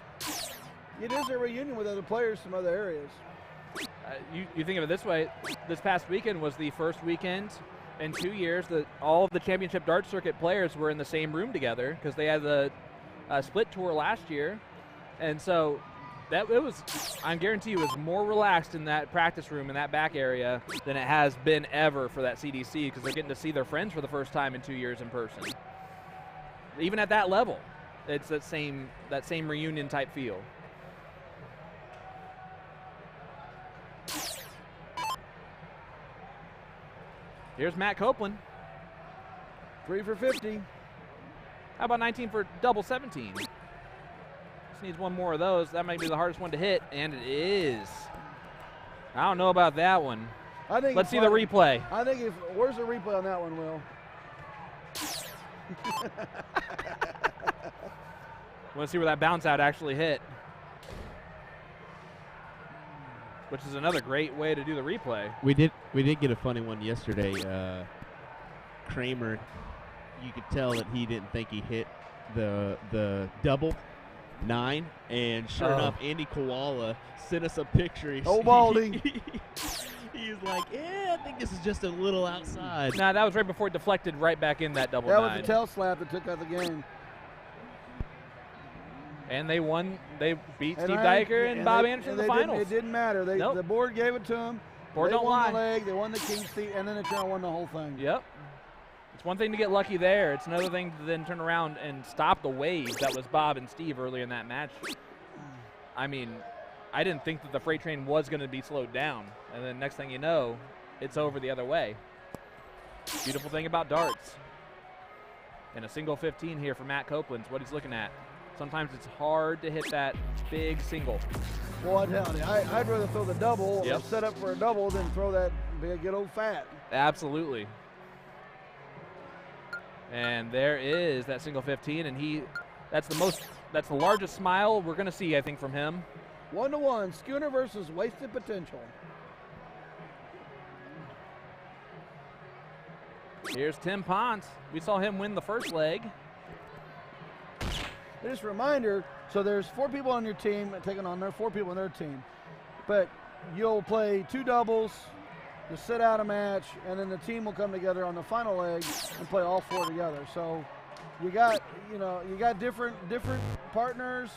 it is a reunion with other players from other areas. You think of it this way, this past weekend was the first weekend in 2 years that all of the championship dart circuit players were in the same room together because they had the split tour last year. And so I guarantee you it was more relaxed in that practice room in that back area than it has been ever for that CDC because they're getting to see their friends for the first time in 2 years in person. Even at that level, it's that same reunion type feel. Here's Matt Copeland. 3 for 50. How about 19 for double 17? just needs one more of those. That might be the hardest one to hit, and it is. I don't know about that one. Let's see the replay. I think where's the replay on that one, Will? Want to see where that bounce out actually hit, which is another great way to do the replay. We did get a funny one yesterday. Kramer, you could tell that he didn't think he hit the double 9, and sure enough, Andy Koala sent us a picture. Baldy. He's like, yeah, I think this is just a little outside. Nah, that was right before it deflected right back in that double 9. That was the tail slap that took out the game. And they won. They beat Steve Dyker and Bob Anderson in the finals. It didn't matter. The board gave it to them. Board they don't won lie. the leg. They won the king seat, and then they turned and won the whole thing. Yep. It's one thing to get lucky there. It's another thing to then turn around and stop the wave that was Bob and Steve earlier in that match. I mean, I didn't think that the freight train was going to be slowed down. And then next thing you know, it's over the other way. Beautiful thing about darts. And a single 15 here for Matt Copeland's what he's looking at. Sometimes it's hard to hit that big single. Well, I tell you, I'd rather throw the double Yep. or set up for a double than throw that big good old fat. Absolutely. And there is that single 15, and that's the largest smile we're going to see, I think, from him. 1-1, Schooner versus Wasted Potential. Here's Tim Ponce. We saw him win the first leg. Just a reminder, so there's 4 people on your team taking on their 4 people on their team. But you'll play 2 doubles to sit out a match, and then the team will come together on the final leg and play all 4 together. So you got different partners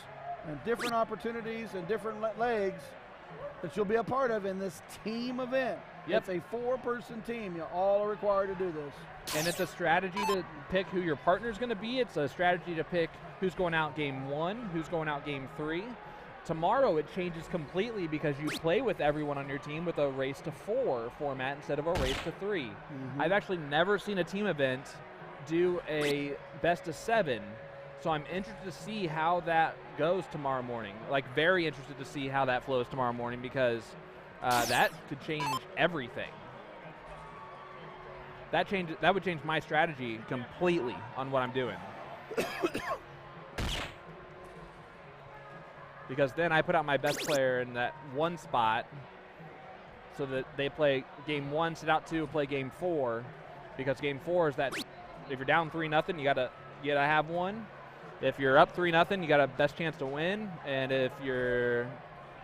and different opportunities and different legs that you'll be a part of in this team event. Yep. It's a 4-person team. You all are required to do this. And it's a strategy to pick who your partner's going to be. It's a strategy to pick who's going out game 1, who's going out game 3. Tomorrow it changes completely because you play with everyone on your team with a race to 4 format instead of a race to 3. Mm-hmm. I've actually never seen a team event do a best of 7. So I'm interested to see how that goes tomorrow morning. Like, very interested to see how that flows tomorrow morning because that could change everything. That would change my strategy completely on what I'm doing. Because then I put out my best player in that one spot so that they play game 1, sit out 2, play game 4. Because game 4 is that if you're down 3-0, you gotta have one. If you're up 3-0, you got a best chance to win. And if you're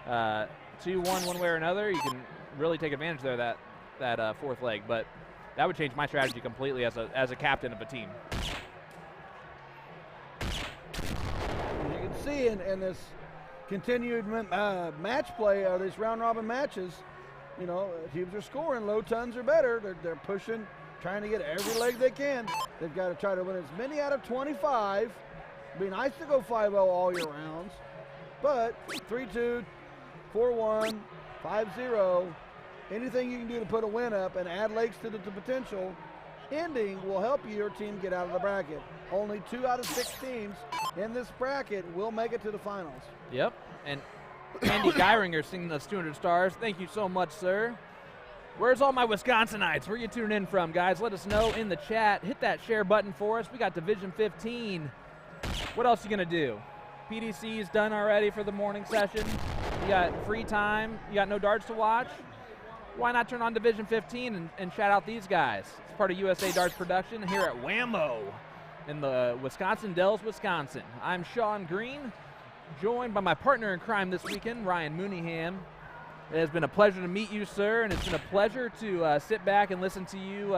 2-1 one way or another, you can really take advantage there of that 4th leg. But that would change my strategy completely as a captain of a team. You can see in this continued match play, these round-robin matches, teams are scoring low tons or better. They're pushing, trying to get every leg they can. They've got to try to win as many out of 25. It'd be nice to go 5-0 all year rounds, but 3-2, 4-1, 5-0, anything you can do to put a win up and add legs to the potential ending will help your team get out of the bracket. Only 2 out of 6 teams in this bracket will make it to the finals. Yep, and Andy Geiringer singing the 200 stars. Thank you so much, sir. Where's all my Wisconsinites? Where you tuning in from, guys? Let us know in the chat. Hit that share button for us. We got Division 15. What else you gonna do? PDC's done already for the morning session. You got free time. You got no darts to watch. Why not turn on Division 15 and shout out these guys? It's part of USA Darts Production here at WAMO in the Wisconsin Dells, Wisconsin. I'm Sean Green, joined by my partner in crime this weekend, Ryan Mooneyham. It has been a pleasure to meet you, sir, and it's been a pleasure to sit back and listen to you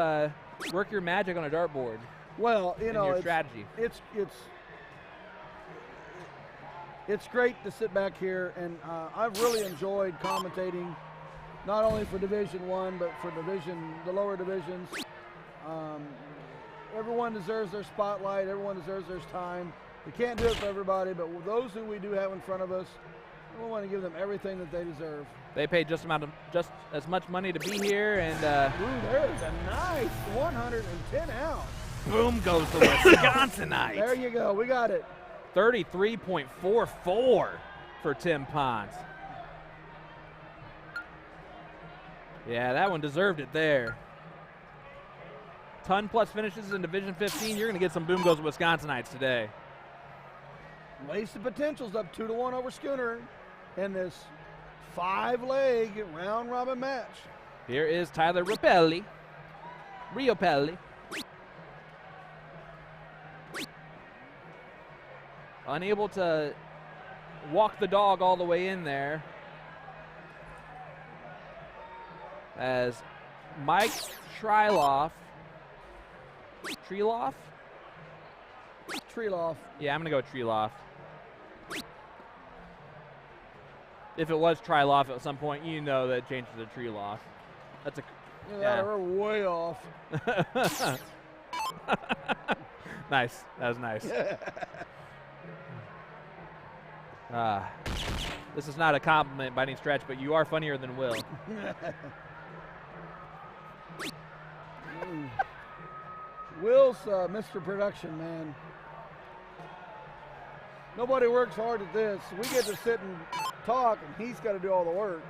work your magic on a dartboard. Well, your strategy. It's great to sit back here, and I've really enjoyed commentating, not only for Division 1, but for the lower divisions. Everyone deserves their spotlight. Everyone deserves their time. We can't do it for everybody, but with those who we do have in front of us, we want to give them everything that they deserve. They paid just as much money to be here, and ooh, there's a nice 110 ounce. Boom goes the Wisconsinite. There you go. We got it. 33.44 for Tim Pons. Yeah, that one deserved it there. Ton plus finishes in Division 15. You're going to get some Boom Goes Wisconsinites today. Wasted Potential's up 2-1 over Schooner in this 5-leg round robin match. Here is Tyler Riopelli. Unable to walk the dog all the way in there. As Mike Treloff. Yeah, I'm going to go with Treloff. If it was Treloff at some point, you know that it changed to Treloff. That's a... Yeah, we're way off. Nice. That was nice. This is not a compliment by any stretch, but you are funnier than Will. Will's Mr. Production, man. Nobody works hard at this. We get to sit and talk, and he's got to do all the work.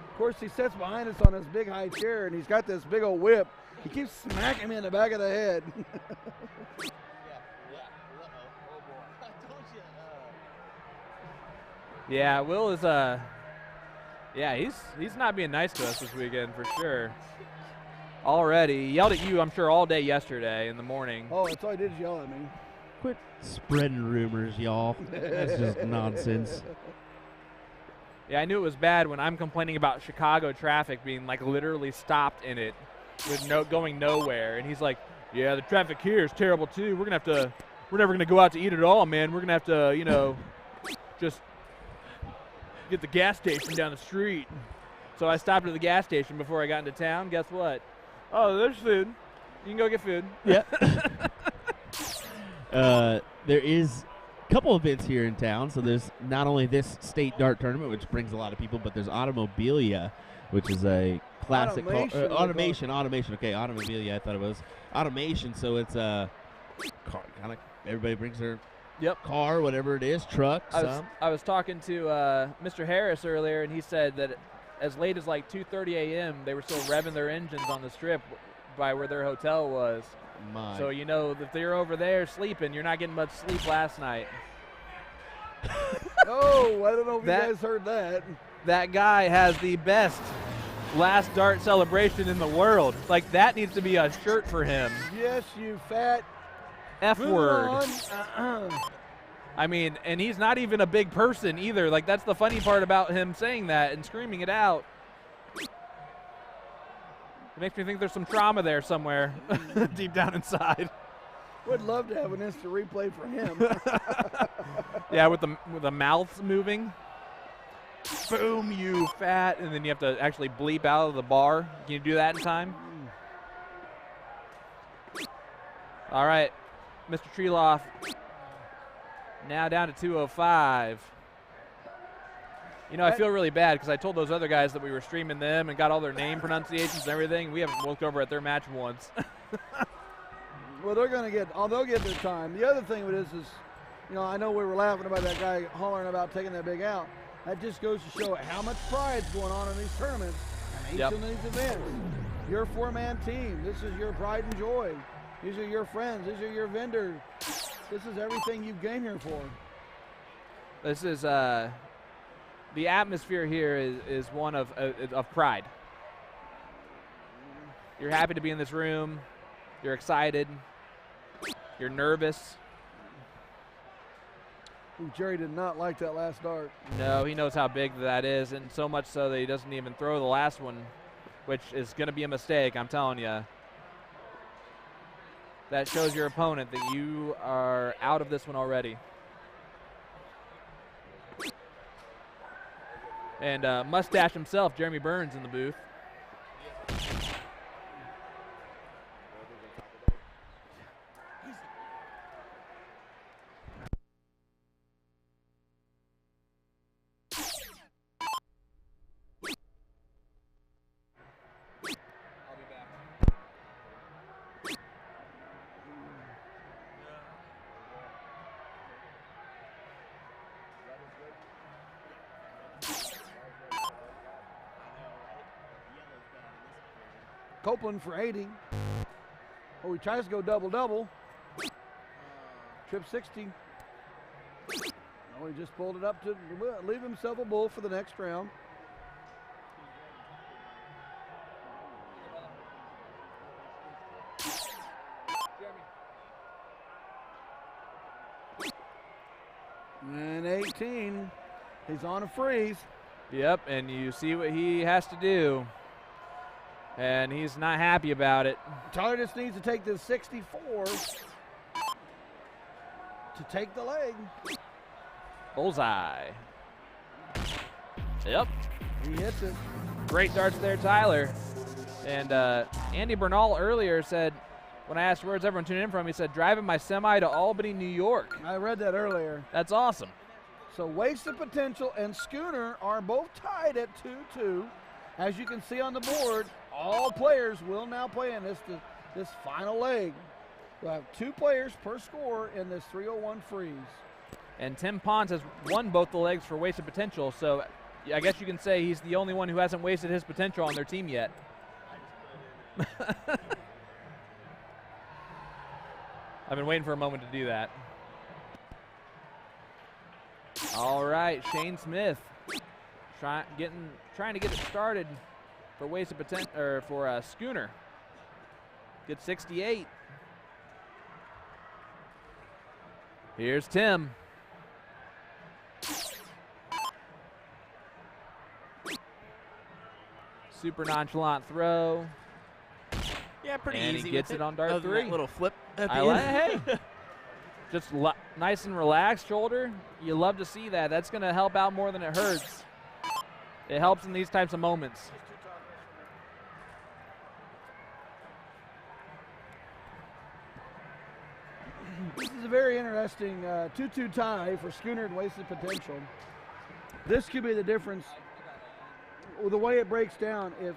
Of course, he sits behind us on his big high chair, and he's got this big old whip. He keeps smacking me in the back of the head. Yeah, Will is he's not being nice to us this weekend for sure. Already. He yelled at you, I'm sure, all day yesterday in the morning. Oh, that's all he did is yell at me. Quit spreading rumors, y'all. That's just nonsense. Yeah, I knew it was bad when I'm complaining about Chicago traffic being like literally stopped in it with going nowhere. And he's like, yeah, the traffic here is terrible too. We're never gonna go out to eat at all, man. We're gonna have to, you know, just get the gas station down the street. So I stopped at the gas station before I got into town. Guess what? Oh, there's food. You can go get food. Yeah. There is a couple events here in town. So there's not only this state dart tournament, which brings a lot of people, but there's Automobilia, which is a classic automation. Okay, Automobilia. I thought it was automation. So it's a car, kind of everybody brings their car, whatever it is, truck. I was talking to Mr. Harris earlier, and he said that as late as like 2:30 a.m. they were still revving their engines on the strip by where their hotel was. So you know if they're over there sleeping, you're not getting much sleep last night. Oh, I don't know if you guys heard that. That guy has the best last dart celebration in the world. Like that needs to be a shirt for him. Yes, you fat F-word. I mean, and he's not even a big person either. Like, that's the funny part about him saying that and screaming it out. It makes me think there's some trauma there somewhere deep down inside. Would love to have an instant replay for him. Yeah, with the mouths moving. Boom, you fat. And then you have to actually bleep out of the bar. Can you do that in time? All right, Mr. Treloff. Now down to 205. You know, I feel really bad because I told those other guys that we were streaming them and got all their name pronunciations and everything. We haven't looked over at their match once. Well, they'll get their time. The other thing with this is, you know, I know we were laughing about that guy hollering about taking that big out. That just goes to show how much pride's going on in these tournaments and each of these events. Your four-man team. This is your pride and joy. These are your friends. These are your vendors. This is everything you came here for. This is the atmosphere here is one of pride. You're happy to be in this room. You're excited. You're nervous. Ooh, Jerry did not like that last dart. No, he knows how big that is, and so much so that he doesn't even throw the last one, which is going to be a mistake, I'm telling you. That shows your opponent that you are out of this one already. And mustache himself, Jeremy Burns, in the booth. Copeland for 80. Oh, he tries to go double-double. Trip 60. Oh, he just pulled it up to leave himself a bull for the next round. And 18. He's on a freeze. Yep, and you see what he has to do. And he's not happy about it. Tyler just needs to take this 64 to take the leg. Bullseye. Yep. He hits it. Great darts there, Tyler. And Andy Bernal earlier said, when I asked where's everyone tuning in from, he said, driving my semi to Albany, New York. I read that earlier. That's awesome. So Wasted Potential and Schooner are both tied at 2-2. As you can see on the board, all players will now play in this final leg. We'll have 2 players per score in this 301 freeze. And Tim Pons has won both the legs for Wasted Potential, so I guess you can say he's the only one who hasn't wasted his potential on their team yet. I've been waiting for a moment to do that. All right, Shane Smith trying to get it started for Wasted Potential, or for Schooner. Good 68. Here's Tim. Super nonchalant throw. Yeah, pretty and easy. He gets with it on dart other than 3. that little flip at the I end. like, hey, just nice and relaxed shoulder. You love to see that. That's going to help out more than it hurts. It helps in these types of moments. This is a very interesting 2-2 tie for Schooner and Wasted Potential. This could be the difference. Well, the way it breaks down, if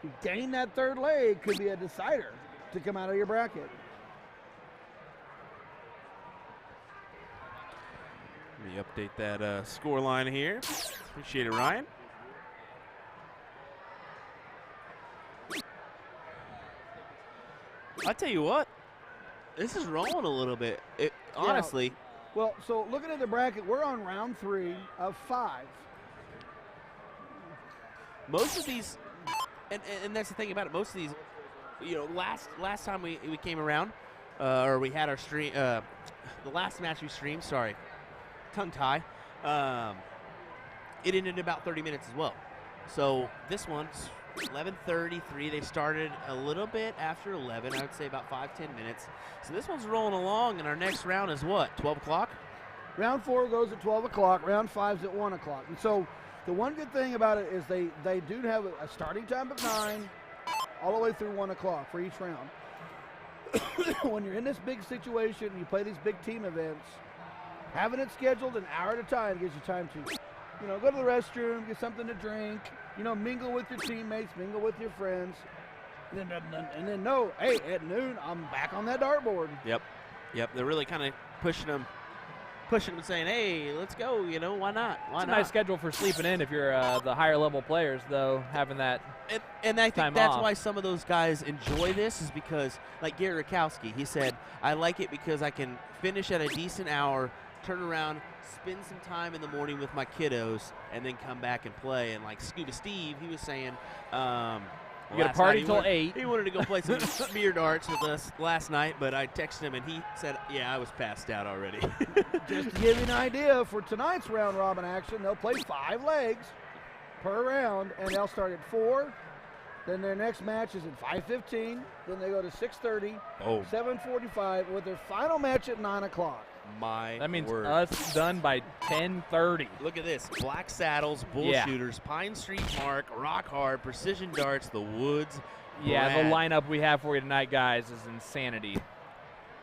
you gain that third leg, could be a decider to come out of your bracket. Let me update that score line here. Appreciate it, Ryan. I tell you what, this is rolling a little bit. Honestly. Well, so looking at the bracket, we're on round 3 of 5. Most of these, and that's the thing about it. Most of these, you know, last time we came around, or we had our stream, the last match we streamed. Sorry, tongue tie. It ended in about 30 minutes as well. So this one's 11:33. They started a little bit after 11. I would say about 5-10 minutes. So this one's rolling along, and our next round is what? 12 o'clock. Round 4 goes at 12 o'clock. Round 5's at 1 o'clock. And so the one good thing about it is they do have a starting time at 9 all the way through 1 o'clock for each round. When you're in this big situation and you play these big team events, having it scheduled an hour at a time gives you time to, you know, go to the restroom, get something to drink, you know, mingle with your teammates, mingle with your friends, and then know, hey, at noon I'm back on that dartboard. Yep. They're really kind of pushing them and saying, hey, let's go, you know, why not? It's a nice schedule for sleeping in if you're the higher level players, though, having that and I think time that's off. why some of those guys enjoy this, is because, like Gary Rakowski, he said, I like it because I can finish at a decent hour, turn around, spend some time in the morning with my kiddos, and then come back and play. And like Scuba Steve, he was saying, you got a party till 8. He wanted to go play some beer darts with us last night, but I texted him and he said, yeah, I was passed out already. Just to give you an idea, for tonight's round robin action, they'll play 5 legs per round, and they'll start at 4. Then their next match is at 5:15. Then they go to 6:30, 7:45, with their final match at 9 o'clock. That means word. us done by 10:30. Look at this. Black Saddles, Bull Yeah. Shooters, Pine Street Mark, Rock Hard, Precision Darts, the Woods. Yeah, the Brad. lineup we have for you tonight, guys, is insanity.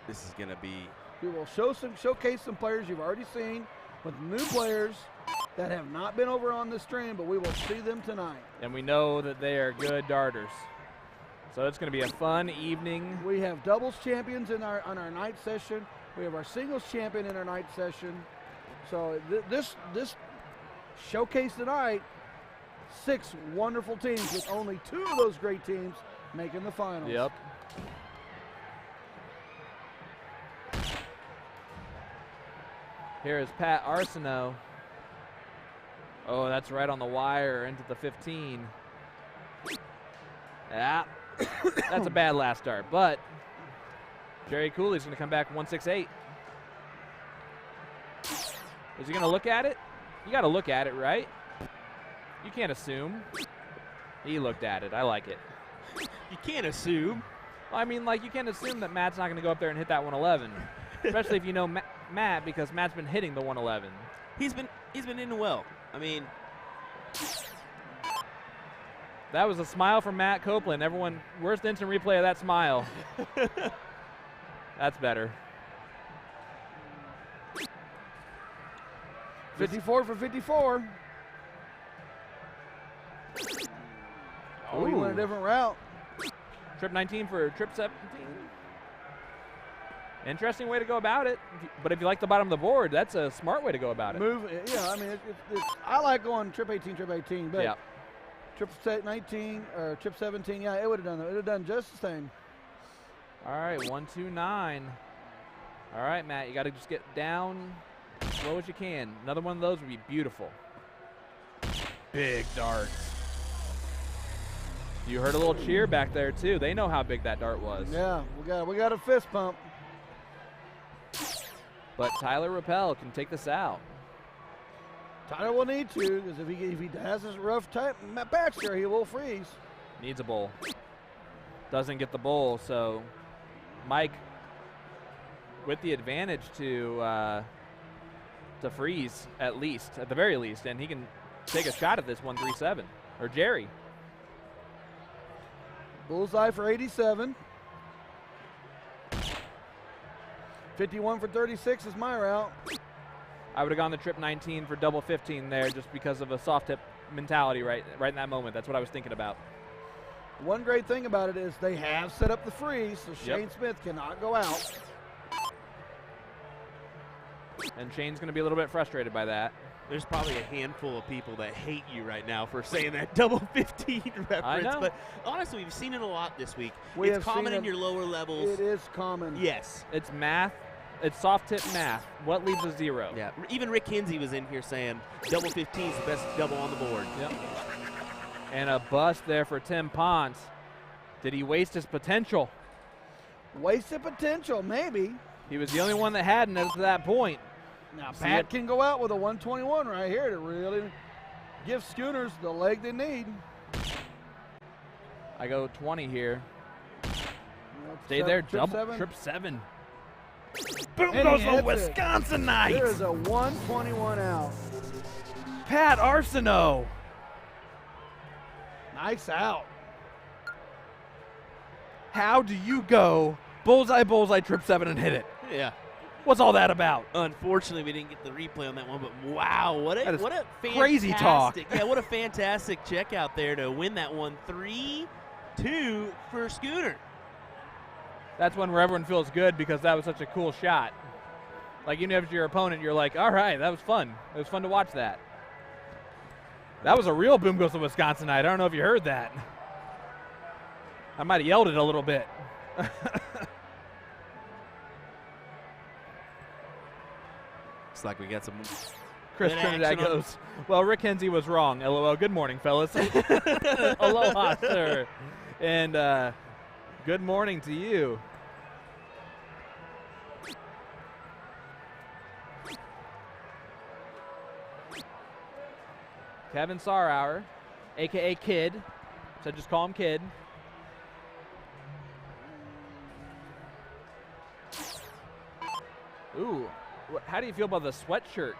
This is going to be. We will showcase some players you've already seen, with new players that have not been over on the stream, but we will see them tonight. And we know that they are good darters. So it's going to be a fun evening. We have doubles champions on our night session. We have our singles champion in our night session. So this showcase tonight, 6 wonderful teams, with only 2 of those great teams making the finals. Yep. Here is Pat Arsenault. Oh, that's right on the wire into the 15. Yeah, that's a bad last start, but Jerry Cooley's going to come back 168. Is he going to look at it? You got to look at it, right? You can't assume. He looked at it. I like it. You can't assume. Well, I mean, like, you can't assume that Matt's not going to go up there and hit that 111, especially if you know Matt, because Matt's been hitting the 111. He's been hitting well. I mean, that was a smile from Matt Copeland. Everyone, worst instant replay of that smile. That's better. 54 for 54. Oh, he went a different route. Trip 19 for trip 17. Interesting way to go about it. But if you like the bottom of the board, that's a smart way to go about it. Yeah, I mean, I like going trip 18, but yeah. Trip 19 or trip 17, yeah, it would have done it. It would have done just the same. All right, 129. All right, Matt, you got to just get down as slow as you can. Another one of those would be beautiful. Big darts. You heard a little cheer back there too. They know how big that dart was. Yeah, we got a fist pump. But Tyler Rappel can take this out. Tyler will need to, because if he has this rough type patch there, he will freeze. Needs a bowl. Doesn't get the bowl, so Mike with the advantage to freeze at the very least, and he can take a shot at this 137. Or Jerry. Bullseye for 87. 51 for 36 is my route. I would have gone the trip 19 for double 15 there just because of a soft tip mentality right in that moment. That's what I was thinking about. One great thing about it is they have set up the freeze, so Shane Smith cannot go out. And Shane's going to be a little bit frustrated by that. There's probably a handful of people that hate you right now for saying that double 15 reference. I know. But honestly, we've seen it a lot this week. We It's common in your lower levels. It is common. Yes. It's math. It's soft tip math. What leaves a 0? Yeah. Even Rick Kinsey was in here saying double 15 is the best double on the board. Yep. And a bust there for Tim Ponce. Did he waste his potential? Wasted potential, maybe. He was the only one that hadn't at that point. Now, Pat can go out with a 121 right here to really give Schooners the leg they need. I go 20 here. Stay there, double, trip 7. Boom And goes he the hits it. Wisconsinite. There is a 121 out. Pat Arsenault. Nice out. How do you go bullseye, trip 7 and hit it? Yeah. What's all that about? Unfortunately, we didn't get the replay on that one, but wow, what a fantastic, crazy talk. Yeah, what a fantastic check out there to win that one. 3-2 for Schooner. That's when where everyone feels good because that was such a cool shot. Like, even if it's your opponent, you're like, all right, that was fun. It was fun to watch that. That was a real boom goes to Wisconsinite. I don't know if you heard that. I might have yelled it a little bit. Looks like we got some Chris Trinidad goes, well, Rick Hensey was wrong. LOL. Good morning, fellas. Aloha, sir. And good morning to you. Kevin Sarauer, a.k.a. Kid. So just call him Kid. Ooh. How do you feel about the sweatshirt?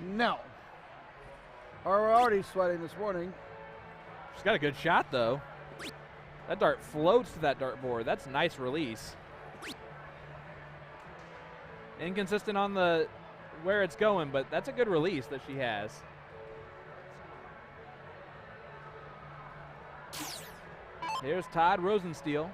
No. We're already sweating this morning. She's got a good shot, though. That dart floats to that dartboard. That's a nice release. Inconsistent on the where it's going, but that's a good release that she has. Here's Todd Rosensteel.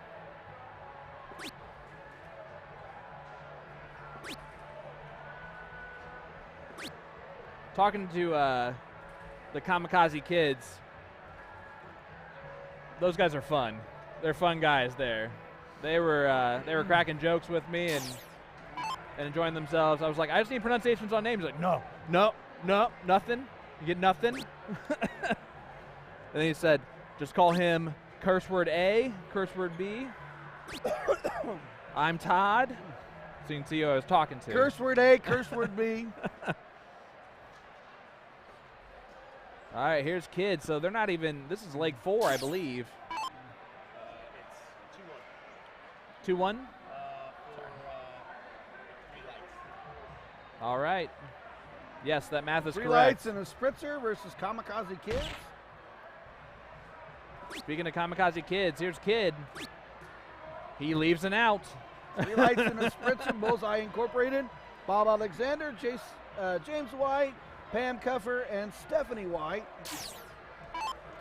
Talking to the Kamikaze kids. those guys are fun. They're fun guys there. They were cracking jokes with me and enjoying themselves. I was like, I just need pronunciations on names. Like, no, nothing. You get nothing. And then he said, just call him curse word A, curse word B. I'm Todd. So you can see who I was talking to. Curse word A, curse word B. All right, here's kids. So they're not even, this is leg 4, I believe. It's 2-1. 2-1? All right. Yes, that math is Three correct. lights and a spritzer versus Kamikaze Kids. Speaking of Kamikaze Kids, here's Kid. He leaves an out. 3 lights and a spritzer, Bullseye Incorporated. Bob Alexander, James White, Pam Cuffer, and Stephanie White.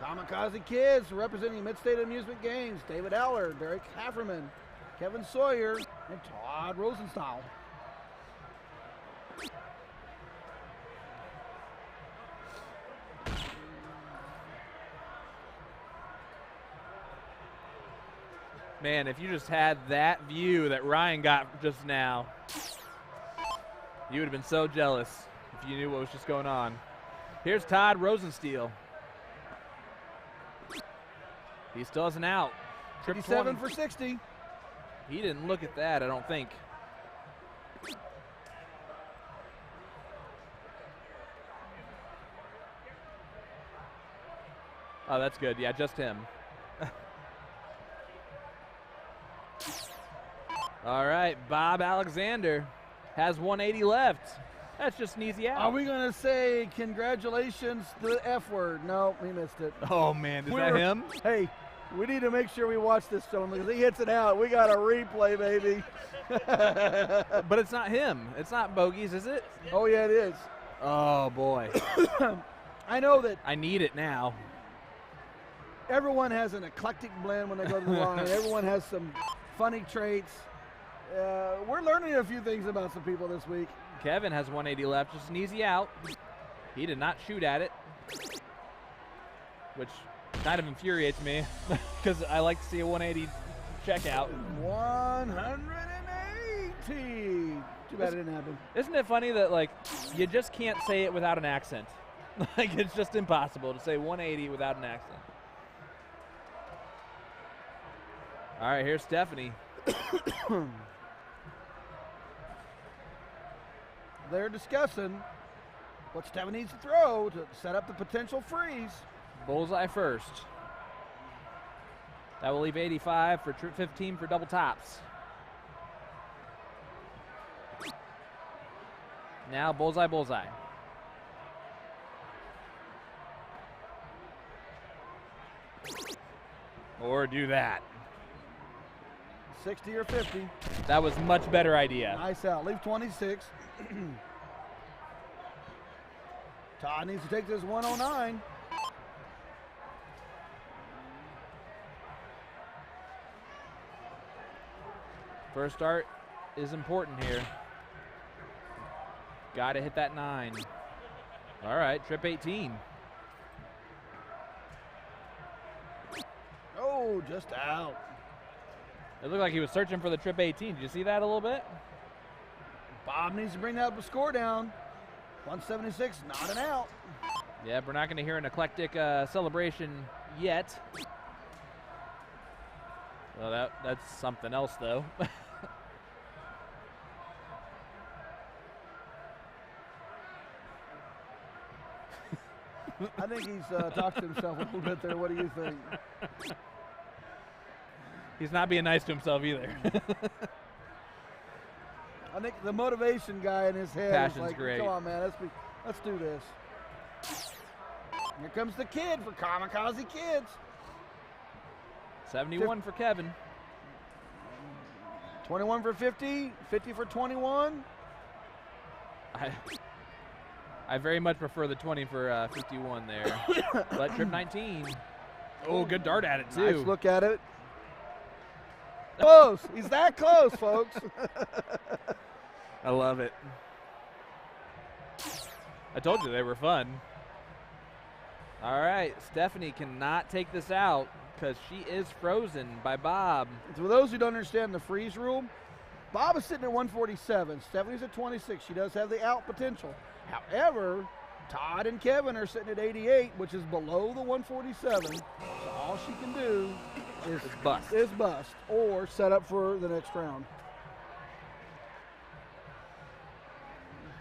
Kamikaze Kids representing Mid-State Amusement Games. David Aller, Derek Hafferman, Kevin Sawyer, and Todd Rosenstahl. Man, if you just had that view that Ryan got just now, you would have been so jealous if you knew what was just going on. Here's Todd Rosensteel. He still has an out. Trip 57 20. for 60. He didn't look at that, I don't think. Oh, that's good. Yeah, just him. All right, Bob Alexander has 180 left. That's just an easy out. Are we going to say congratulations to the F word? No, we missed it. Oh, man, is that him? Hey, we need to make sure we watch this gentleman because he hits it out. We got a replay, baby. But it's not him. It's not Bogies, is it? Oh, yeah, it is. Oh, boy. I know that I need it now. everyone has an eclectic blend when they go to the line. Everyone has some funny traits. We're learning a few things about some people this week. Kevin has 180 left, just an easy out. He did not shoot at it, which kind of infuriates me because I like to see a 180 checkout. 180. Too bad it didn't happen. Isn't it funny that, like, you just can't say it without an accent? Like, it's just impossible to say 180 without an accent. All right, here's Stephanie. They're discussing what Stephanie needs to throw to set up the potential freeze. Bullseye first. That will leave 85 for 15 for double tops. Now bullseye, bullseye. Or do that. 60 or 50. That was much better idea. Nice out. Leave 26. Todd needs to take this 109. First start is important here. Got to hit that 9. All right, trip 18. Oh, just out. It looked like he was searching for the trip 18. Did you see that a little bit? Bob needs to bring that score down. 176, not an out. Yeah, we're not going to hear an eclectic celebration yet. Well, that's something else, though. I think he's talked to himself a little bit there. What do you think? He's not being nice to himself either. I think the motivation guy in his head Passion's is like, great. come on, man, let's do this. Here comes the kid for Kamikaze Kids. 71 for Kevin. 21 for 50, 50 for 21. I very much prefer the 20 for 51 there. But trip 19. Oh, good dart at it, too. Nice look at it. Close. He's that close, folks. I love it. I told you they were fun. All right, Stephanie cannot take this out. because she is frozen by Bob. For those who don't understand the freeze rule, Bob is sitting at 147. Stephanie's at 26. She does have the out potential. However, Todd and Kevin are sitting at 88, which is below the 147. So all she can do is bust or set up for the next round.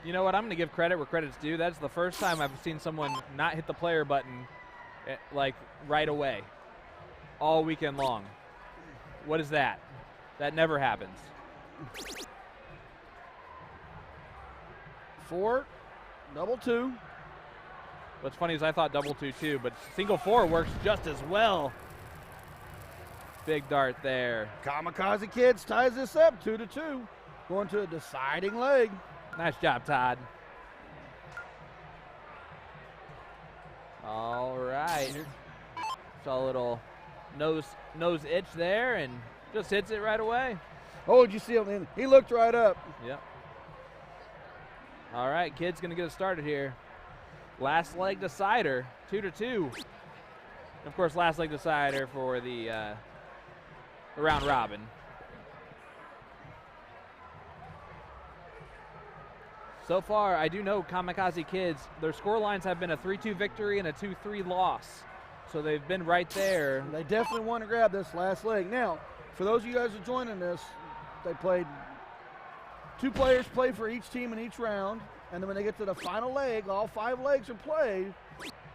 You know what? I'm going to give credit where credit's due. That's the first time I've seen someone not hit the player button like right away all weekend long. What is that? That never happens. 4, double 2. What's funny is I thought double 2 too, but single 4 works just as well. Big dart there. Kamikaze Kids ties this up 2-2, going to a deciding leg. Nice job, Todd. All right. Saw a little nose itch there and just hits it right away. Oh, did you see him? He looked right up. Yep. All right, Kid's going to get us started here. Last leg decider, 2-2. Of course, last leg decider for the round robin. So far, I do know Kamikaze Kids, their score lines have been a 3-2 victory and a 2-3 loss. So they've been right there. They definitely want to grab this last leg. Now, for those of you guys who are joining this, they played 2 players play for each team in each round. And then when they get to the final leg, all 5 legs are played.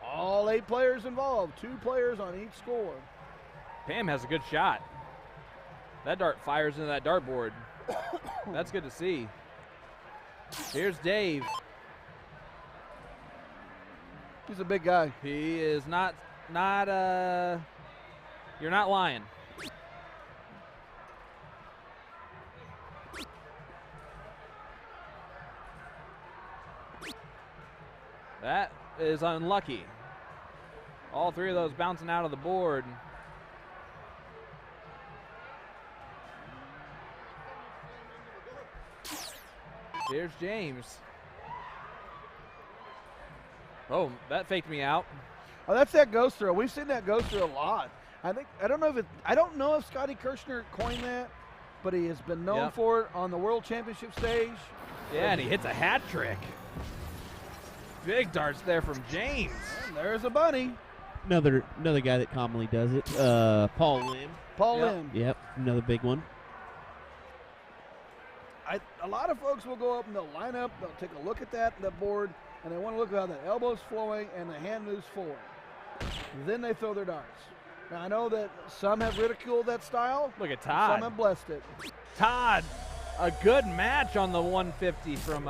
All 8 players involved, 2 players on each score. Pam has a good shot. That dart fires into that dartboard. That's good to see. Here's Dave. He's a big guy. He is not you're not lying. That is unlucky. All 3 of those bouncing out of the board. Here's James. Oh, that faked me out. Oh, that's that ghost throw. We've seen that ghost throw a lot. I don't know if Scotty Kirshner coined that, but he has been known for it on the World Championship stage. Yeah, and he hits a hat trick. Big darts there from James. And there's a bunny. Another guy that commonly does it. Paul Lim. Lim. Yep, another big one. A lot of folks will go up and they'll line up, they'll take a look at that board, and they want to look at how the elbow's flowing and the hand moves forward. Then they throw their darts. Now, I know that some have ridiculed that style. Look at Todd. Some have blessed it. Todd, a good match on the 150 from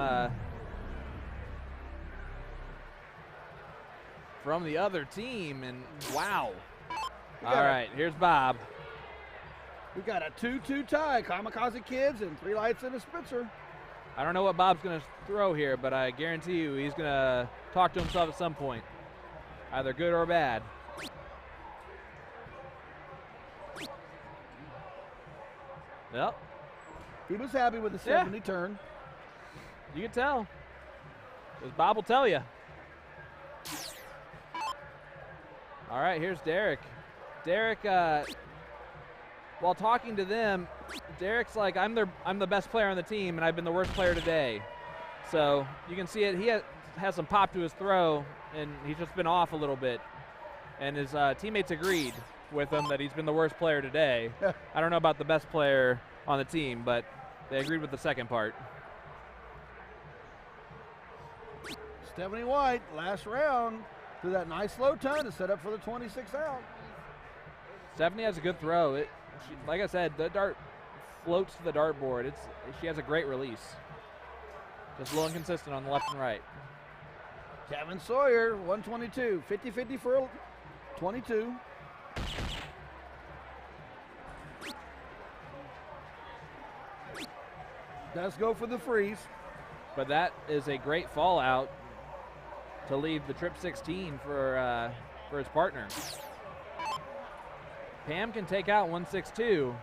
the other team, and wow. All right, here's Bob. We got a 2-2 tie, Kamikaze Kids and 3 lights and a Spitzer. I don't know what Bob's going to throw here, but I guarantee you he's going to talk to himself at some point, either good or bad. Yep. He was happy with the 70 turn. You can tell, because Bob will tell you. All right, here's Derek. Derek, while talking to them, Derek's like, I'm the best player on the team, and I've been the worst player today. So you can see it. He has some pop to his throw, and he's just been off a little bit. And his teammates agreed with him that he's been the worst player today. I don't know about the best player on the team, but they agreed with the second part. Stephanie White, last round, threw that nice low ton to set up for the 26 out. Stephanie has a good throw. Like I said, the dart floats to the dartboard. She has a great release. Just a little inconsistent on the left and right. Kevin Sawyer, 122, 50-50 for 22. Does go for the freeze. But that is a great fallout to leave the trip 16 for his partner. Pam can take out 162.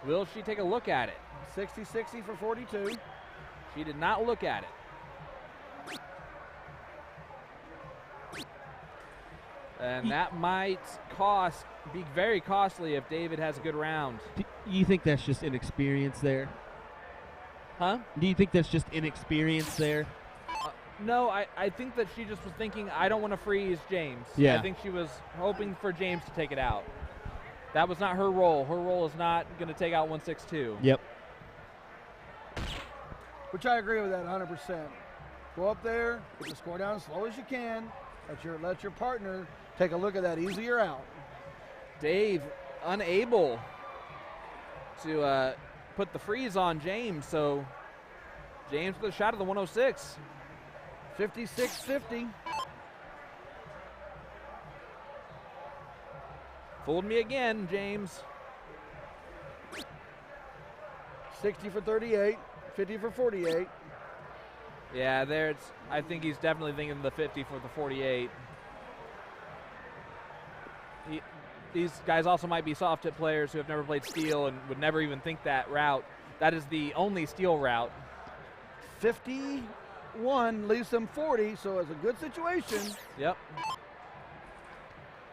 Will she take a look at it? 60-60 for 42. She did not look at it. And that might be very costly if David has a good round. Do you think that's just inexperience there? Huh? Do you think that's just inexperience there? No, I think that she just was thinking, I don't want to freeze James. Yeah. I think she was hoping for James to take it out. That was not her role. Her role is not going to take out 162. Yep. Which I agree with that 100%. Go up there, get the score down as slow as you can. Let your partner take a look at that easier out. Dave unable to put the freeze on James, so James with a shot at the 106. 56-50. Fooled me again, James. 60 for 38, 50 for 48. Yeah, I think he's definitely thinking the 50 for the 48. These guys also might be soft tip players who have never played steel and would never even think that route. That is the only steel route. 51 leaves them 40, so it's a good situation. Yep.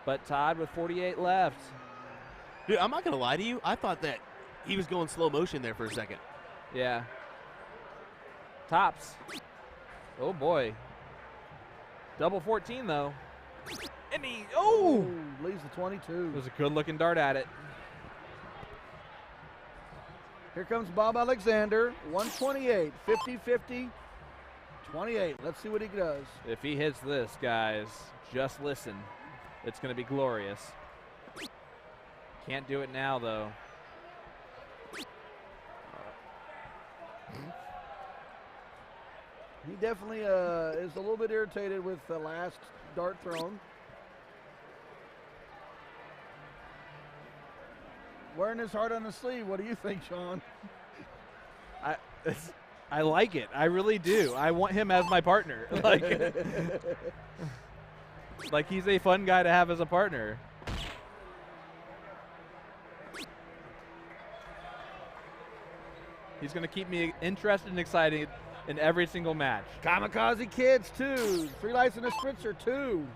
But Todd with 48 left. Dude, I'm not going to lie to you. I thought that he was going slow motion there for a second. Yeah. Tops. Oh, boy. Double 14, though. And he, leaves the 22. It was a good-looking dart at it. Here comes Bob Alexander, 128, 50-50, 28. Let's see what he does. If he hits this, guys, just listen. It's going to be glorious. Can't do it now, though. He definitely is a little bit irritated with the last dart thrown. Wearing his heart on his sleeve. What do you think, Sean? I like it. I really do. I want him as my partner. Like he's a fun guy to have as a partner. He's going to keep me interested and excited in every single match. Kamikaze Kids, 2. 3 lights and a spritzer, 2.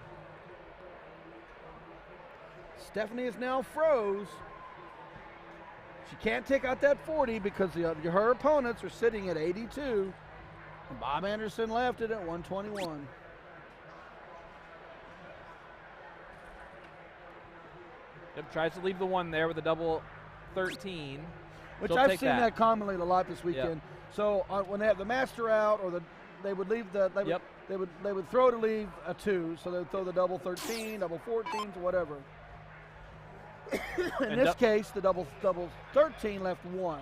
Stephanie is now froze. She can't take out that 40 because her opponents are sitting at 82. And Bob Anderson left it at 121. Yep, tries to leave the one there with a double 13. Which She'll I've take seen that commonly a lot this weekend. Yep. So when they have the master out, or they would leave they would throw to leave a 2, so they would throw the double 13, double 14s, whatever. In this case, the double 13 left 1.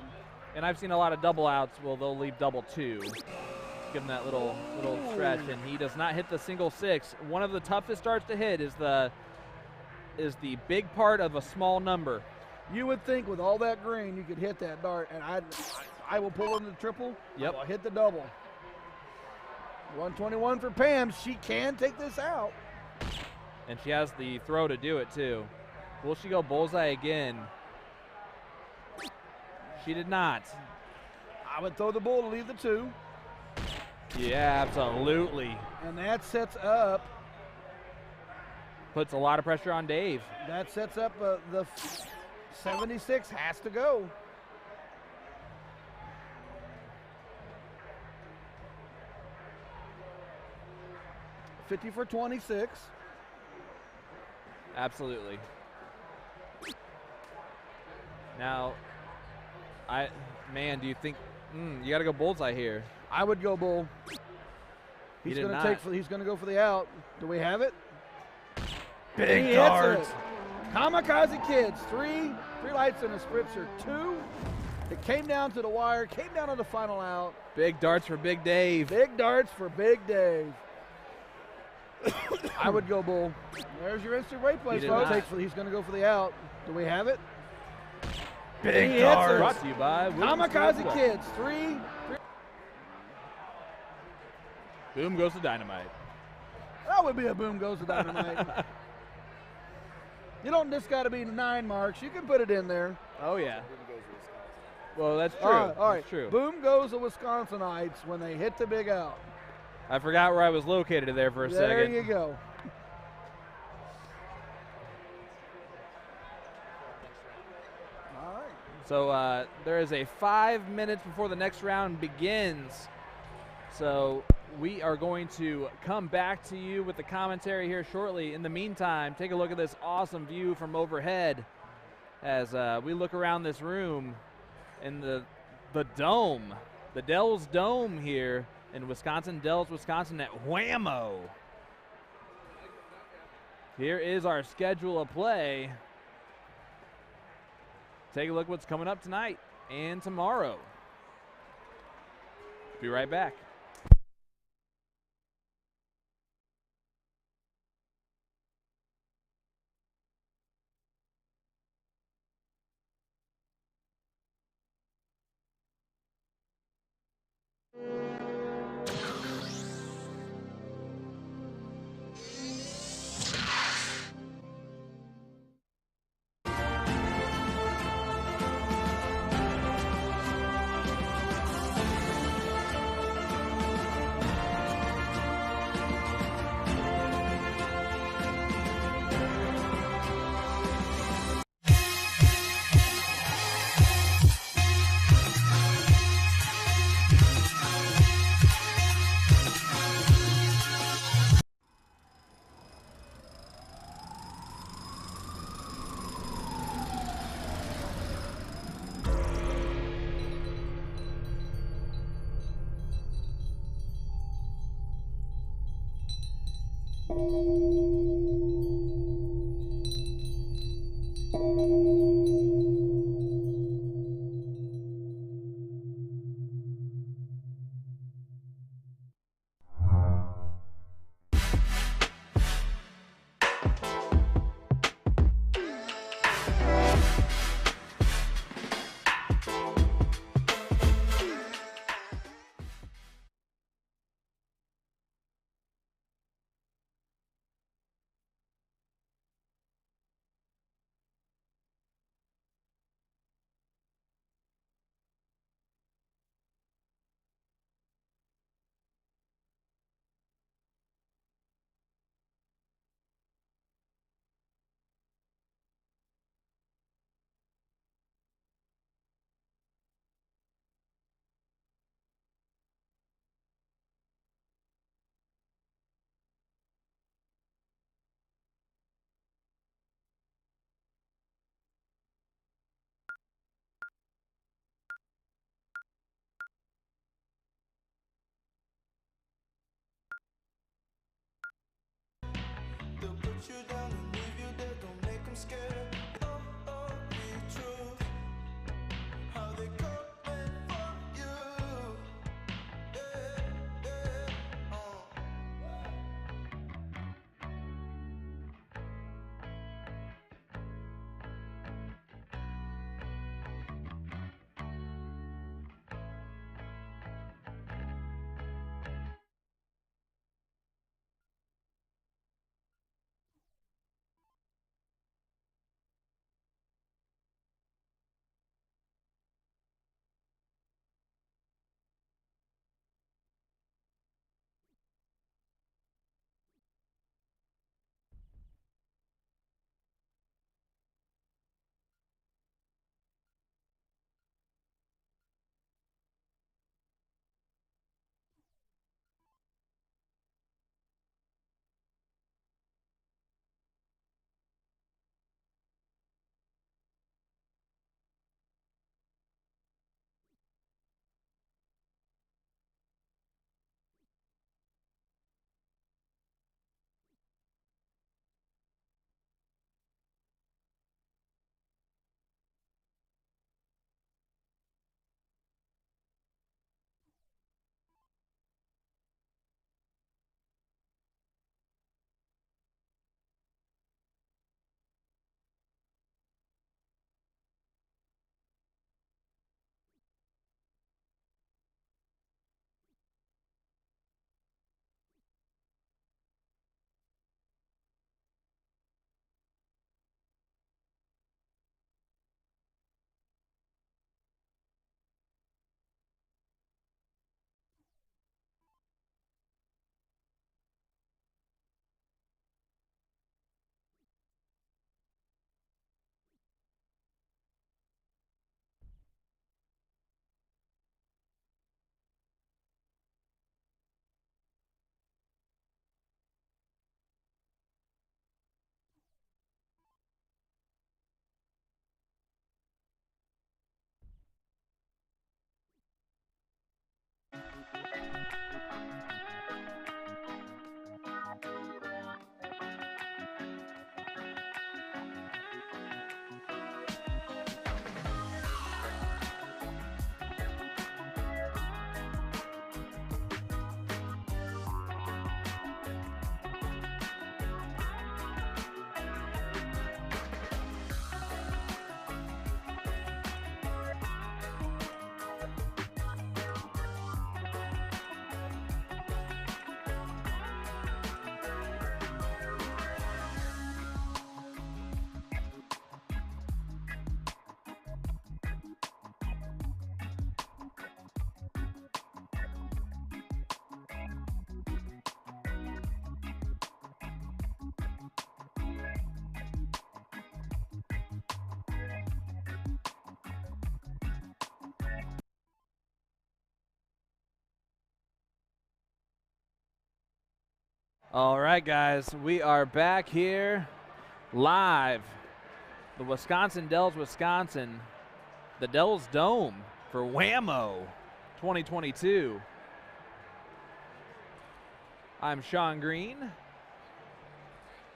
And I've seen a lot of double outs. Well, they'll leave double 2. Give him that little stretch, and he does not hit the single 6. One of the toughest darts to hit is the big part of a small number. You would think with all that green you could hit that dart, and I will pull in the triple. Yep. I'll hit the double. 121 for Pam. She can take this out. And she has the throw to do it too. Will she go bullseye again? She did not. I would throw the bull to leave the 2. Yeah, absolutely. And that sets up. Puts a lot of pressure on Dave. That sets up the 76 has to go. $50 for 26. Absolutely. Now, do you think you got to go bullseye here? I would go bull. He's going to go for the out. Do we have it? Big darts. Kamikaze Kids, 3 lights and a spritzer, 2. It came down to the wire, came down to the final out. Big darts for Big Dave. Big darts for Big Dave. I would go bull. There's your instant replay, folks. He's going to go for the out. Do we have it? Big darts. Brought to you by Kamikaze Kids, 3. Boom goes the dynamite. That would be a boom goes the dynamite. You don't just got to be 9 marks. You can put it in there. Oh, yeah. Well, that's true. All right. That's true. Boom goes the Wisconsinites when they hit the big out. I forgot where I was located there for a second. There you go. So there is a 5 minutes before the next round begins. So we are going to come back to you with the commentary here shortly. In the meantime, take a look at this awesome view from overhead as we look around this room in the dome, the Dells Dome here in Wisconsin, Dells, Wisconsin at WAMO. Here is our schedule of play. Take a look what's coming up tonight and tomorrow. Be right back. They'll put you down and leave you there, don't make them scared. Oh, oh, be true. How they coming for you. Yeah, yeah, All right, guys, we are back here live. The Wisconsin Dells, Wisconsin, the Dells Dome for WAMO 2022. I'm Sean Green.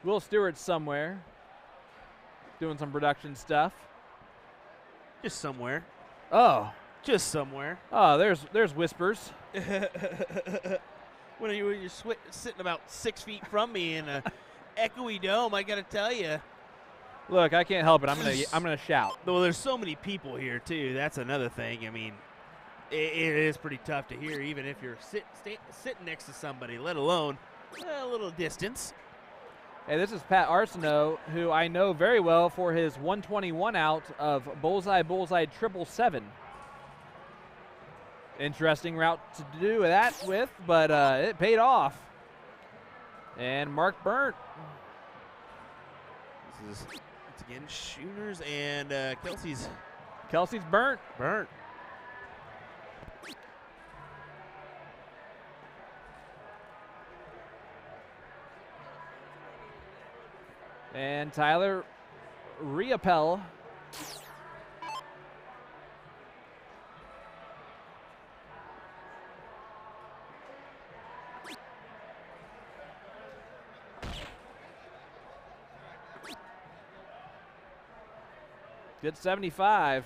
Will Stewart's somewhere doing some production stuff. Just somewhere. Oh, Just somewhere. oh, there's whispers. When you're sitting about 6 feet from me in a echoey dome, I got to tell you. Look, I can't help it. I'm gonna shout. Well, there's so many people here too. That's another thing. I mean, it is pretty tough to hear, even if you're sitting next to somebody, let alone a little distance. Hey, this is Pat Arsenault, who I know very well for his 121 out of Bullseye 777. Interesting route to do that with, but it paid off. And Mark Burnt. This is, once again, Shooters and Kelsey's burnt. Burnt. And Tyler Riopel. Good 75.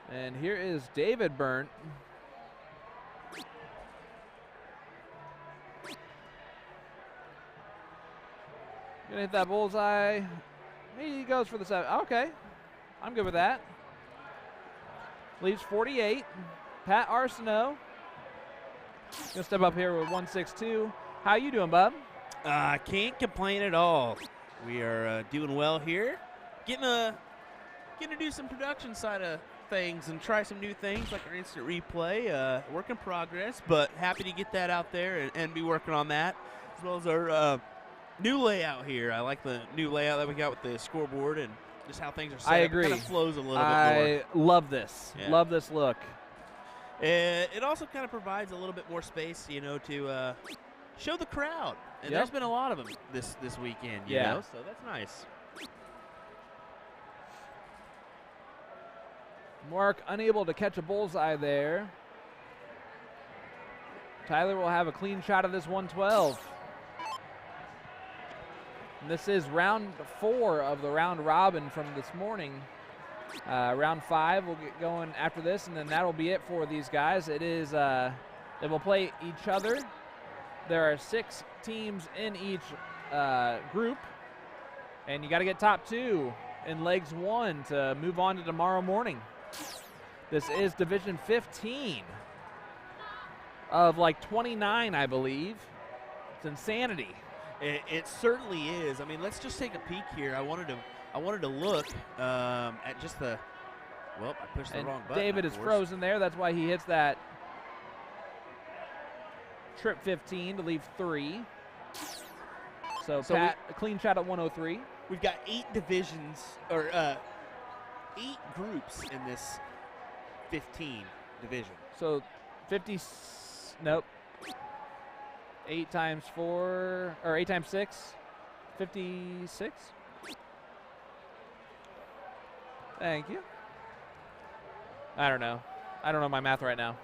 And here is David Burnt. Gonna hit that bullseye. He goes for the 7. Okay, I'm good with that. Leaves 48. Pat Arsenault. Gonna step up here with 162. How you doing, bub? Can't complain at all. We are doing well here. Getting to do some production side of things and try some new things like our instant replay. Work in progress, but happy to get that out there and be working on that, as well as our new layout here. I like the new layout that we got with the scoreboard and just how things are set I up. agree. It kind of flows a little bit more. I love this. Yeah. Love this look. It also kind of provides a little bit more space, to show the crowd. And Yep. there's been a lot of them this weekend, you Yeah. know, so that's nice. Mark unable to catch a bullseye there. Tyler will have a clean shot of this 112. And this is round 4 of the round robin from this morning. Round 5 will get going after this, and then that'll be it for these guys. It is they will play each other. There are 6 teams in each group, and you got to get top 2 in legs 1 to move on to tomorrow morning. This is Division 15 of like 29, I believe. It's insanity. It certainly is. I mean, let's just take a peek here. I wanted to look at just the. Well, I pushed the And wrong button. David of is course. frozen there. That's why he hits that trip 15 to leave 3. So Pat, a clean shot at 103. We've got 8 divisions or 8 groups in this 15 division. So 50, nope. 8 times 4, or 8 times 6, 56. Thank you. I don't know. I don't know my math right now.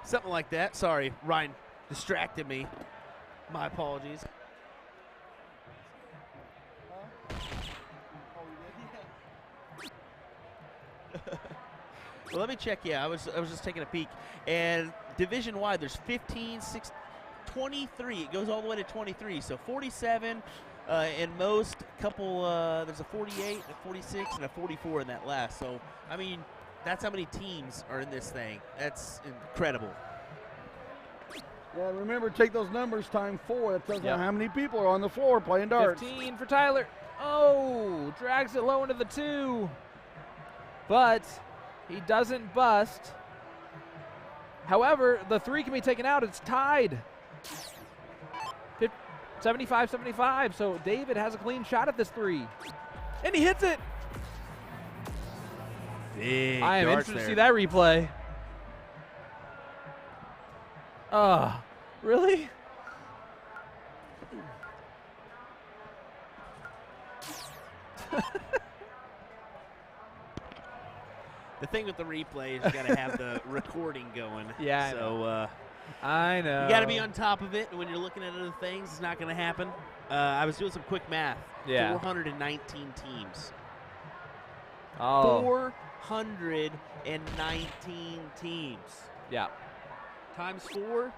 Something like that. Sorry, Ryan distracted me. My apologies. Well, let me check. Yeah, I was just taking a peek. And division-wide, there's 15, 6, 23. It goes all the way to 23. So 47 in most. There's a 48, a 46, and a 44 in that last. So, I mean, that's how many teams are in this thing. That's incredible. Yeah, remember, take those numbers times 4. That tells you Yep. how many people are on the floor playing darts. 15 for Tyler. Oh, drags it low into the 2. But he doesn't bust. However, the 3 can be taken out. It's tied. 75-75. So David has a clean shot at this 3. And he hits it. Big I am darts interested to there. see that replay. Really? The thing with the replay is you got to have the recording going. Yeah, I So I know. you got to be on top of it. When you're looking at other things, it's not going to happen. I was doing some quick math. Yeah. 419 teams. Oh. 419 teams. Yeah. Times 4?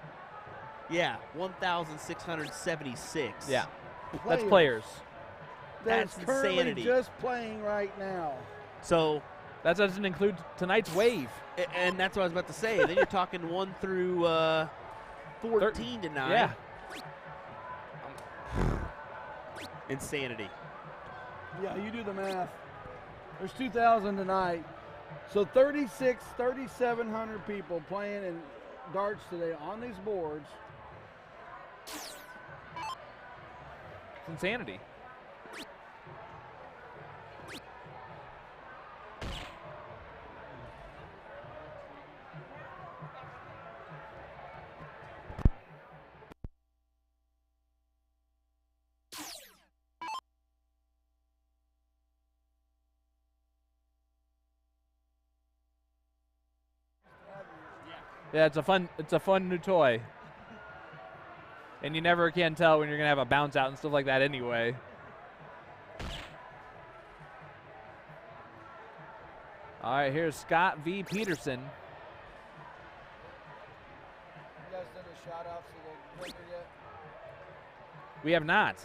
Yeah, 1,676. Yeah. That's players. That's That's currently insanity. just playing right now. So, That doesn't include tonight's wave. and that's what I was about to say. Then you're talking 1 through 14 tonight. Yeah. Insanity. Yeah, you do the math. There's 2,000 tonight. So 3,700 people playing in darts today on these boards. It's insanity. Yeah, it's a fun new toy. And you never can tell when you're gonna have a bounce out and stuff like that anyway. All right, here's Scott V. Peterson. You guys did a shout out to the winner yet? We have not.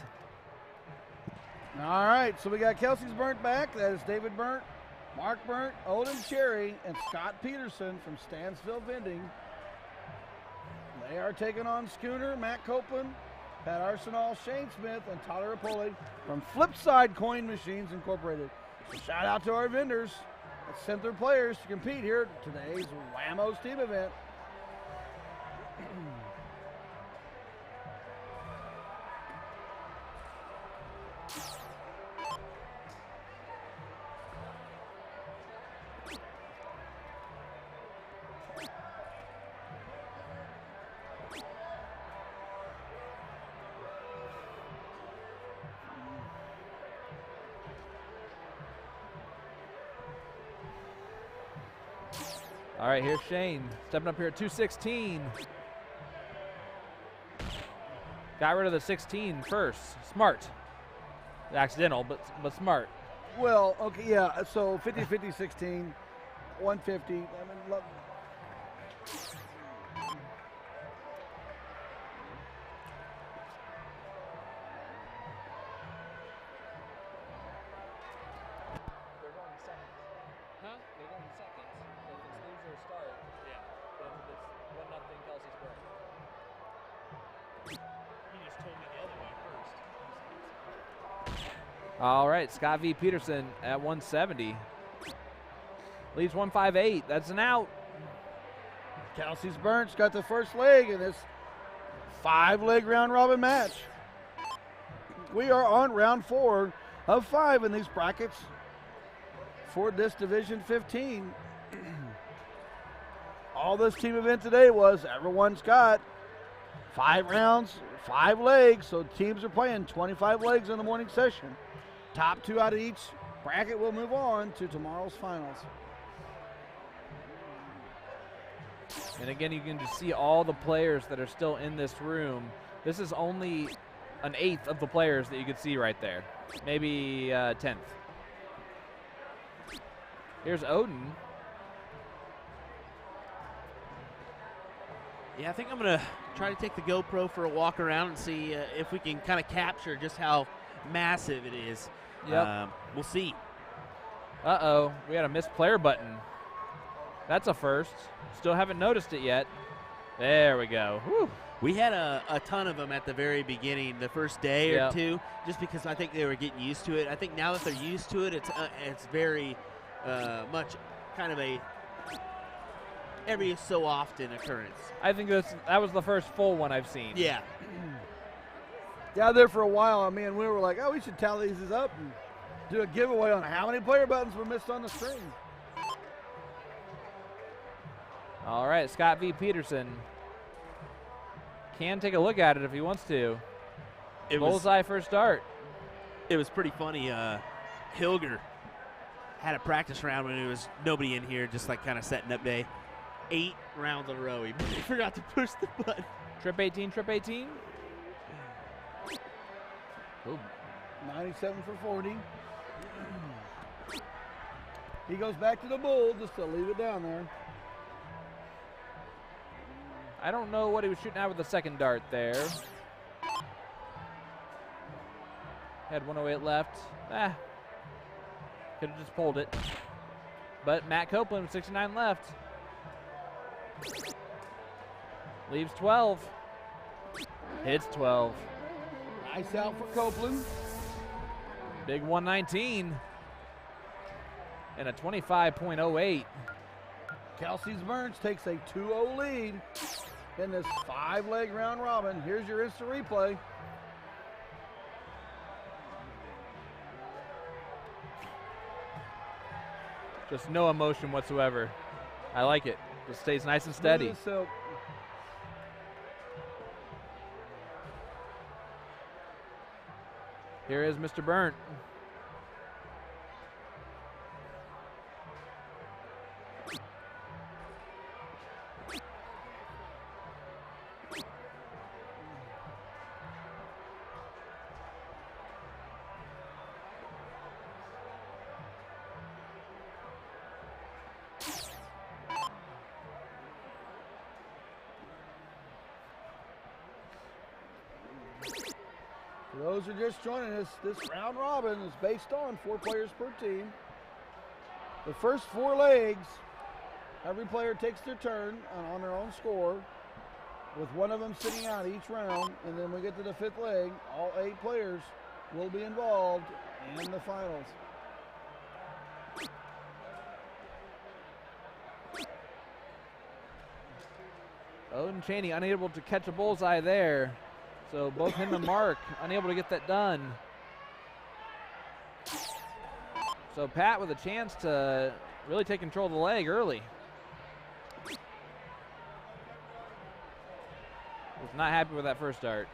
All right, so we got Kelsey's Burnt back. That is David Burnt, Mark Burnt, Odin Cherry, and Scott Peterson from Stansville Vending. They are taking on Schooner, Matt Copeland, Pat Arsenal, Shane Smith, and Tyler Rapoli from Flipside Coin Machines Incorporated. So shout out to our vendors that sent their players to compete here at today's WAMO's team event. All right, here's Shane stepping up here at 216. Got rid of the 16 first. Smart. Accidental, but smart. Well, okay, yeah, so 50, 50, 16, 150. I mean, look. They're going seconds. Huh? They're going seconds. If it's lose or start, yeah. Then it's 1-0 Kelsey's Burn. You just told me the other way first. All right, Scott V. Peterson at 170. Leads 158. That's an out. Kelsey's Burnt's got the first leg in this 5-leg round robin match. We are on round 4 of 5 in these brackets for this Division 15. All this team event today was everyone's got 5 rounds, 5 legs, so teams are playing 25 legs in the morning session. Top 2 out of each bracket will move on to tomorrow's finals. And again, you can just see all the players that are still in this room. This is only an 1/8 of the players that you could see right there. Maybe 1/10. Here's Odin. Yeah, I think I'm going to try to take the GoPro for a walk around and see if we can kind of capture just how massive it is. Yep. We'll see. Uh-oh, we had a missed player button. That's a first. Still haven't noticed it yet. There we go. Whew. We had a ton of them at the very beginning, the first day or Yep. two, just because I think they were getting used to it. I think now that they're used to it, it's very much kind of a every so often occurrence. I think that was the first full one I've seen. Yeah. Yeah, there for a while, me and we were like, oh, we should tally these up and Do a giveaway on how many player buttons were missed on the screen. All right, Scott V. Peterson can take a look at it if he wants to. Bullseye first start. It was pretty funny. Hilger had a practice round when there was nobody in here, just like kind of setting up day. 8 rounds in a row. He forgot to push the button. Trip 18, trip 18. Ooh. 97 for 40. He goes back to the bull just to leave it down there. I don't know what he was shooting at with the second dart there. Had 108 left. Could have just pulled it. But Matt Copeland, 69 left. Leaves 12. Hits 12. Nice out for Copeland. Big 119. And a 25.08. Kelsey's Burns takes a 2-0 lead in this 5-leg round robin. Here's your instant replay. Just no emotion whatsoever. I like it. Just stays nice and steady. So Here is Mr. Burnt. for those who are just joining us, this round robin is based on 4 players per team. The first 4 legs, every player takes their turn on their own score, with one of them sitting out each round, and then we get to the 5th leg, all 8 players will be involved in the finals. Odin Cheney unable to catch a bullseye there. So both him and Mark unable to get that done. So Pat with a chance to really take control of the leg early. Was not happy with that first start.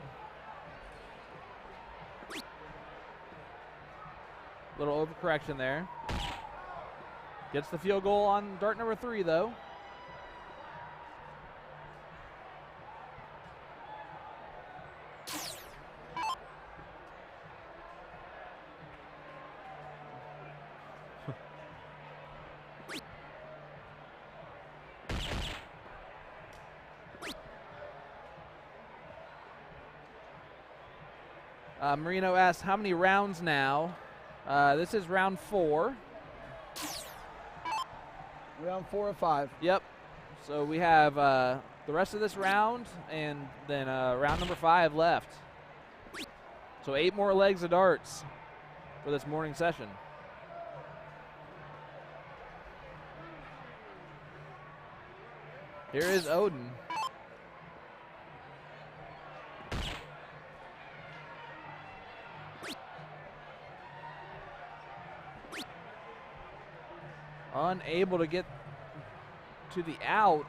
Little overcorrection there. Gets the field goal on dart number 3 though. Marino asks, how many rounds now? This is round 4. Round 4 of 5. Yep. So we have the rest of this round and then round number 5 left. So 8 more legs of darts for this morning session. Here is Odin. Unable to get to the out,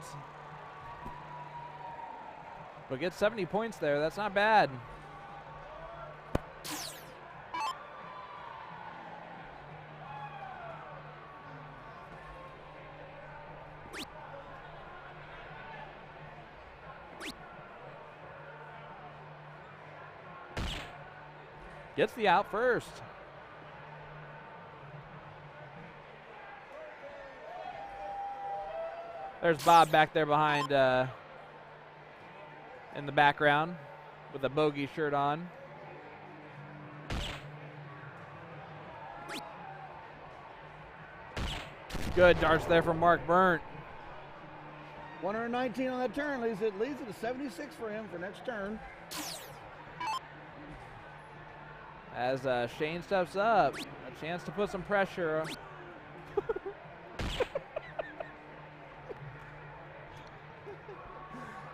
but gets 70 points there. That's not bad. Gets the out first. There's Bob back there behind in the background with a bogey shirt on. Good darts there from Mark Burnt. 119 on that turn leads it to 76 for him for next turn. As Shane steps up, a chance to put some pressure.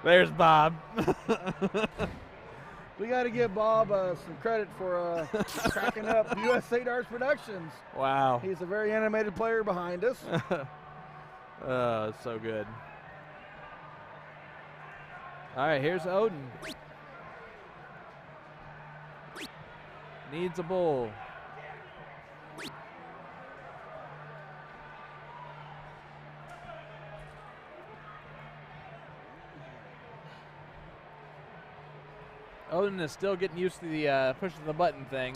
There's Bob. We got to give Bob some credit for cracking up USA Darts Productions. Wow. He's a very animated player behind us. It's so good. All right, here's Odin. Needs a bull. Odin is still getting used to the pushing the button thing.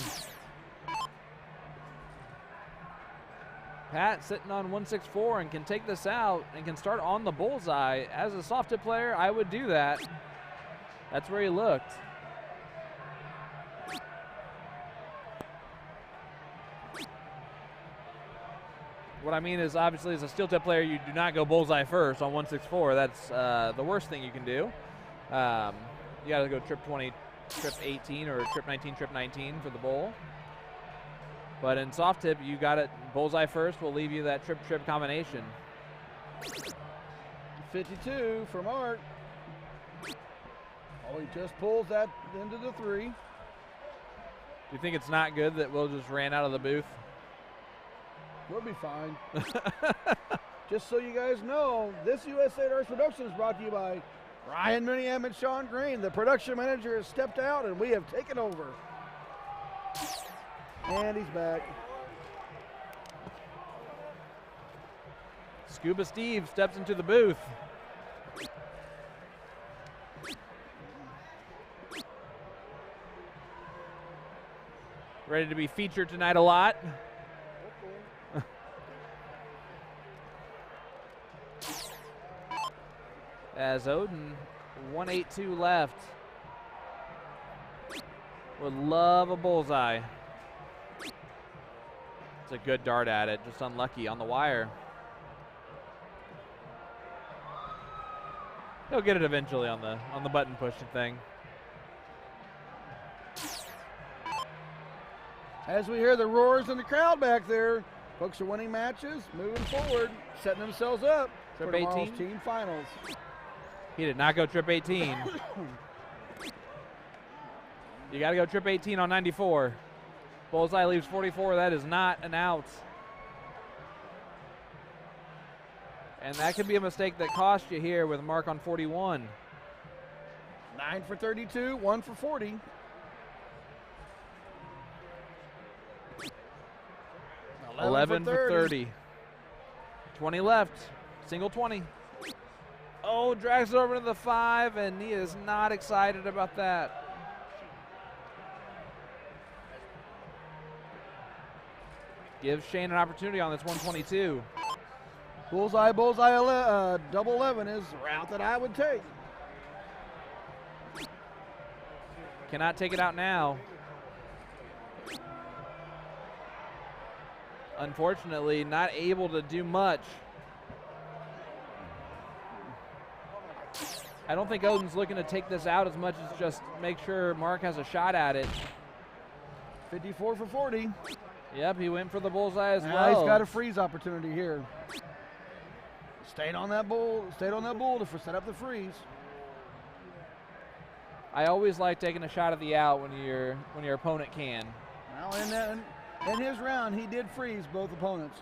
Pat sitting on 164 and can take this out and can start on the bullseye. As a soft tip player, I would do that. That's where he looked. What I mean is, obviously, as a steel tip player, you do not go bullseye first on 164. That's the worst thing you can do. You got to go trip 20, trip 18, or trip 19, trip 19 for the bowl. But in soft tip, you got it bullseye first. Will leave you that trip combination. 52 for Mark. Oh, he just pulls that into the 3. Do you think it's not good that Will just ran out of the booth? We'll be fine. Just so you guys know, this USA Darts Production is brought to you by Ryan Miniam and Sean Green. The production manager has stepped out and we have taken over. And he's back. Scuba Steve steps into the booth. Ready to be featured tonight a lot. As Odin, 182 left. Would love a bullseye. It's a good dart at it, just unlucky on the wire. He'll get it eventually on the button pushing thing. As we hear the roars in the crowd back there, folks are winning matches, moving forward, setting themselves up Trip for tomorrow's 18. team finals. He did not go trip 18. You got to go trip 18 on 94. Bullseye leaves 44. That is not an out. And that could be a mistake that cost you here with Mark on 41. 9 for 32, 1 for 40. 11 for 30. 20 left. Single 20. Oh, drags it over to the 5, and he is not excited about that. Gives Shane an opportunity on this 122. Bullseye, double 11 is the route that I would take. Cannot take it out now. Unfortunately, not able to do much. I don't think Odin's looking to take this out as much as just make sure Mark has a shot at it. 54 for 40. Yep, he went for the bullseye as Now well. he's got a freeze opportunity here. Stayed on that bull to set up the freeze. I always like taking a shot at the out when your opponent can. Now in his round, he did freeze both opponents.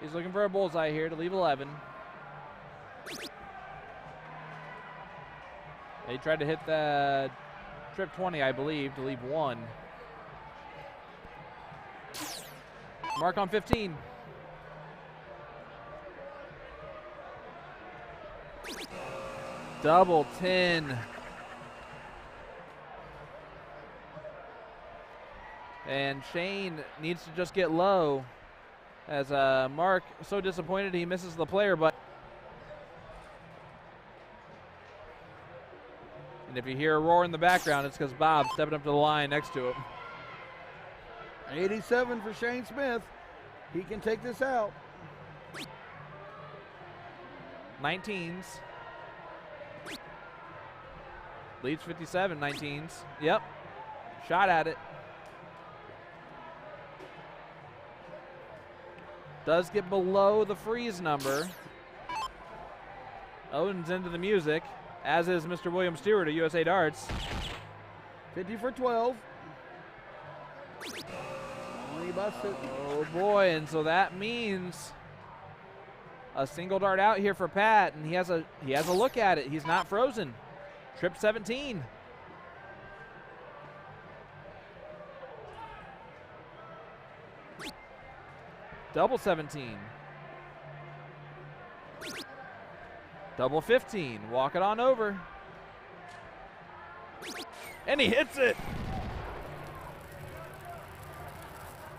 He's looking for a bullseye here to leave 11. He tried to hit the trip 20, I believe, to leave 1. Mark on 15. Double 10. And Shane needs to just get low. As Mark, so disappointed he misses the player button. And if you hear a roar in the background, it's because Bob's stepping up to the line next to him. 87 for Shane Smith. He can take this out. 19s. Leads 57, 19s. Yep. Shot at it. Does get below the freeze number. Odin's into the music, as is Mr. William Stewart of USA Darts. 50 for 12. Only busts it. Oh boy, and so that means a single dart out here for Pat, and he has a look at it. He's not frozen. Trip 17. Double 17. Double 15. Walk it on over. And he hits it.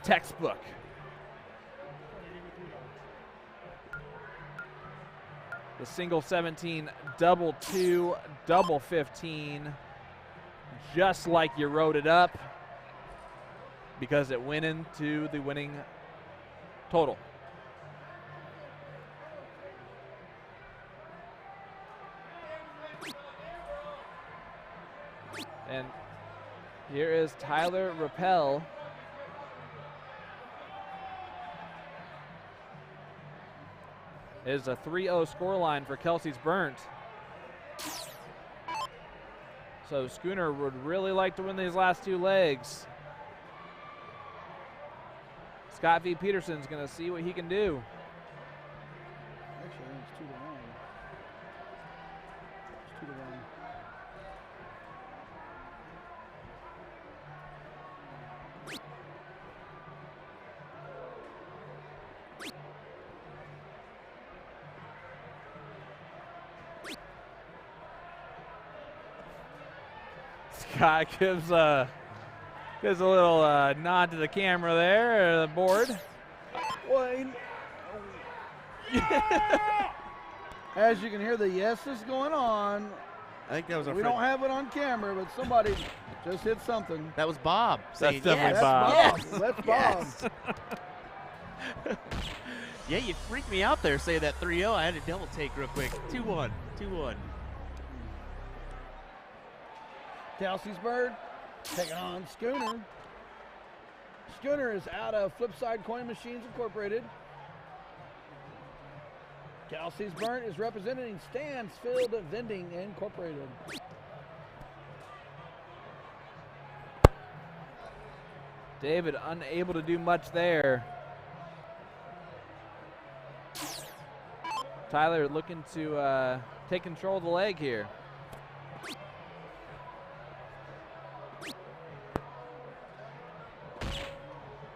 Textbook. The single 17, double 2, double 15. Just like you wrote it up, because it went into the winning total. And here is Tyler Rappel. Is a 3-0 scoreline for Kelsey's Burnt. So Schooner would really like to win these last two legs. Scott V. Peterson's going to see what he can do. Actually, I think it's 2 to 1. It's 2 to 1. Scott gives a little nod to the camera there, the board. Wayne. As you can hear the yeses going on. I think that was our We friend. don't have it on camera, but somebody just hit something. That was Bob. saying definitely yes. Bob. That's Bob. That's Bob. Yes. Yeah, you freaked me out there saying that 3-0. I had to double take real quick. 2-1. 2-1. Kelsey's Bird taking on Schooner. Schooner is out of Flipside Coin Machines Incorporated. Kelsey's Burnt is representing Stansfield Vending Incorporated. David unable to do much there. Tyler looking to take control of the leg here.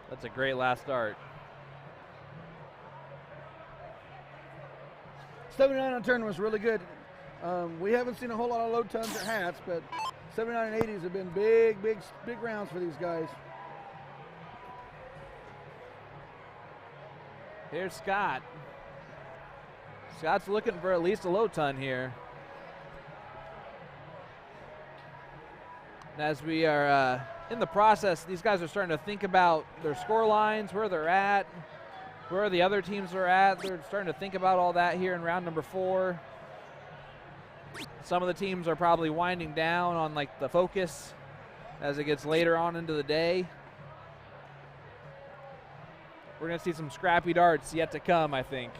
That's a great last start. 79 on turn was really good. We haven't seen a whole lot of low tons or hats, but 79 and 80s have been big rounds for these guys. Here's Scott. Scott's looking for at least a low ton here. And as we are in the process, these guys are starting to think about their score lines, where they're at, where the other teams are at. They're starting to think about all that here in round number 4. Some of the teams are probably winding down on like the focus as it gets later on into the day. We're going to see some scrappy darts yet to come, I think.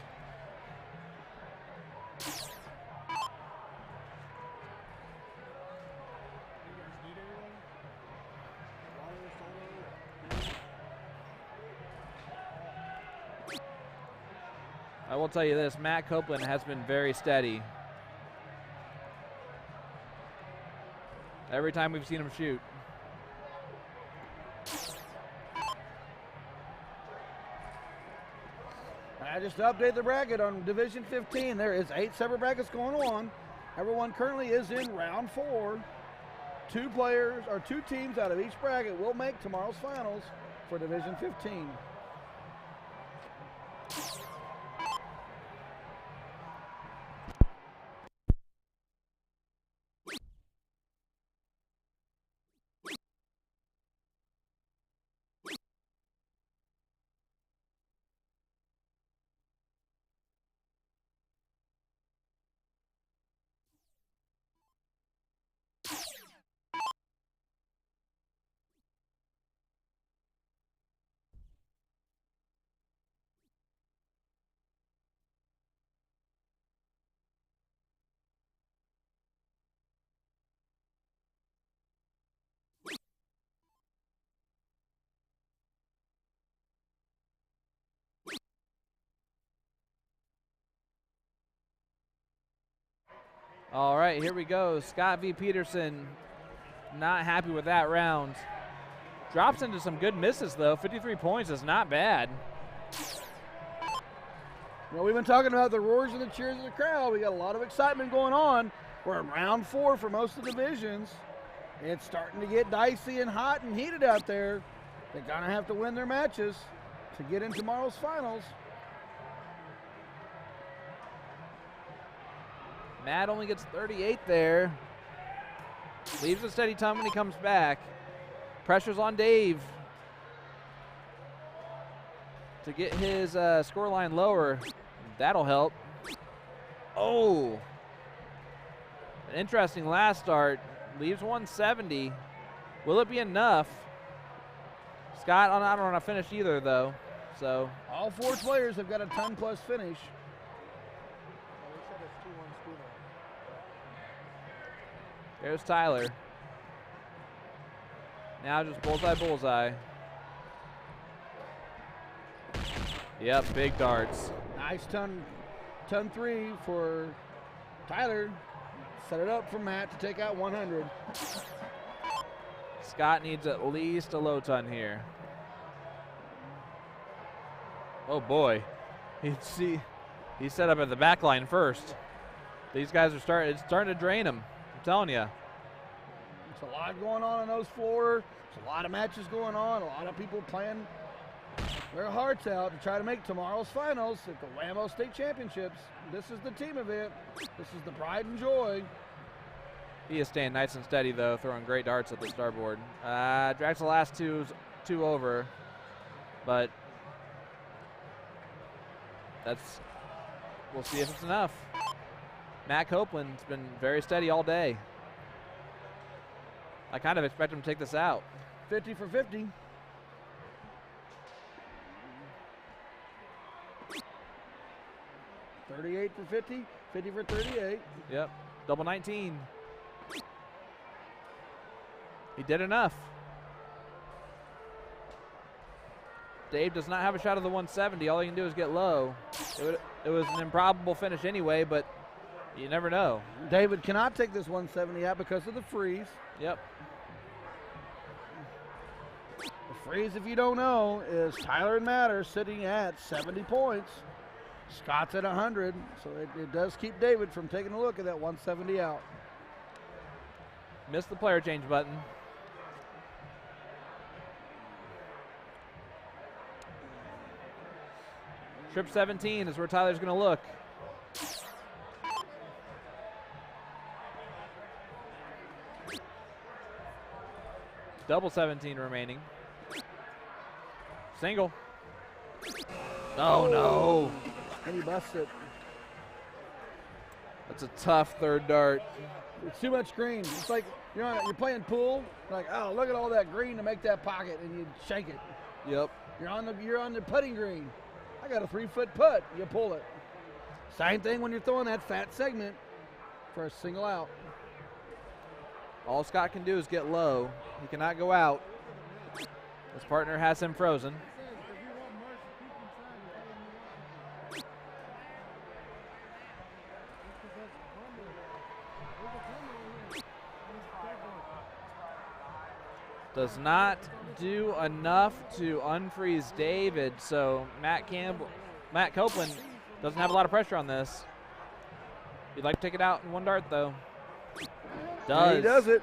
I will tell you this, Matt Copeland has been very steady. Every time we've seen him shoot. I just updated the bracket on Division 15. There is 8 separate brackets going on. Everyone currently is in round 4. 2 players or 2 teams out of each bracket will make tomorrow's finals for Division 15. All right, here we go. Scott V. Peterson not happy with that round. Drops into some good misses, though. 53 points is not bad. Well, we've been talking about the roars and the cheers of the crowd. We got a lot of excitement going on. We're in round 4 for most of the divisions. It's starting to get dicey and hot and heated out there. They're going to have to win their matches to get in tomorrow's finals. Matt only gets 38 there. Leaves a steady time when he comes back. Pressure's on Dave to get his scoreline lower. That'll help. Oh, an interesting last start. Leaves 170. Will it be enough? Scott, I don't want to finish either, though. So all 4 players have got a 10-plus finish. there's Tyler. Now just bullseye. Yep, big darts. Nice ton 3 for Tyler. Set it up for Matt to take out 100. Scott needs at least a low ton here. Oh boy, he's set up at the back line first. These guys are it's starting to drain him. I'm telling you. There's a lot going on those floors. There's a lot of matches going on. A lot of people playing their hearts out to try to make tomorrow's finals at the WAMO State Championships. This is the team event. This is the pride and joy. He is staying nice and steady, though, throwing great darts at the starboard. Drags the last two over, but we'll see if it's enough. Matt Copeland's been very steady all day. I kind of expect him to take this out. 50 for 50. $38 for 50, 50 for 38. Yep, double 19. He did enough. Dave does not have a shot of the 170. All he can do is get low. It was an improbable finish anyway, but you never know. David cannot take this 170 out because of the freeze. Yep. The freeze, if you don't know, is Tyler and Matt are sitting at 70 points. Scott's at 100, so it does keep David from taking a look at that 170 out. Missed the player change button. Trip 17 is where Tyler's going to look. Double 17 remaining. Single. Oh, no. And he busts it. That's a tough third dart. It's too much green. It's like you're playing pool. Like, oh, look at all that green to make that pocket, and you shake it. Yep. You're on the putting green. I got a 3-foot putt. You pull it. Same thing when you're throwing that fat segment for a single out. All Scott can do is get low. He cannot go out. His partner has him frozen. Does not do enough to unfreeze David, so Matt Copeland doesn't have a lot of pressure on this. He'd like to take it out in one dart, though. He does it.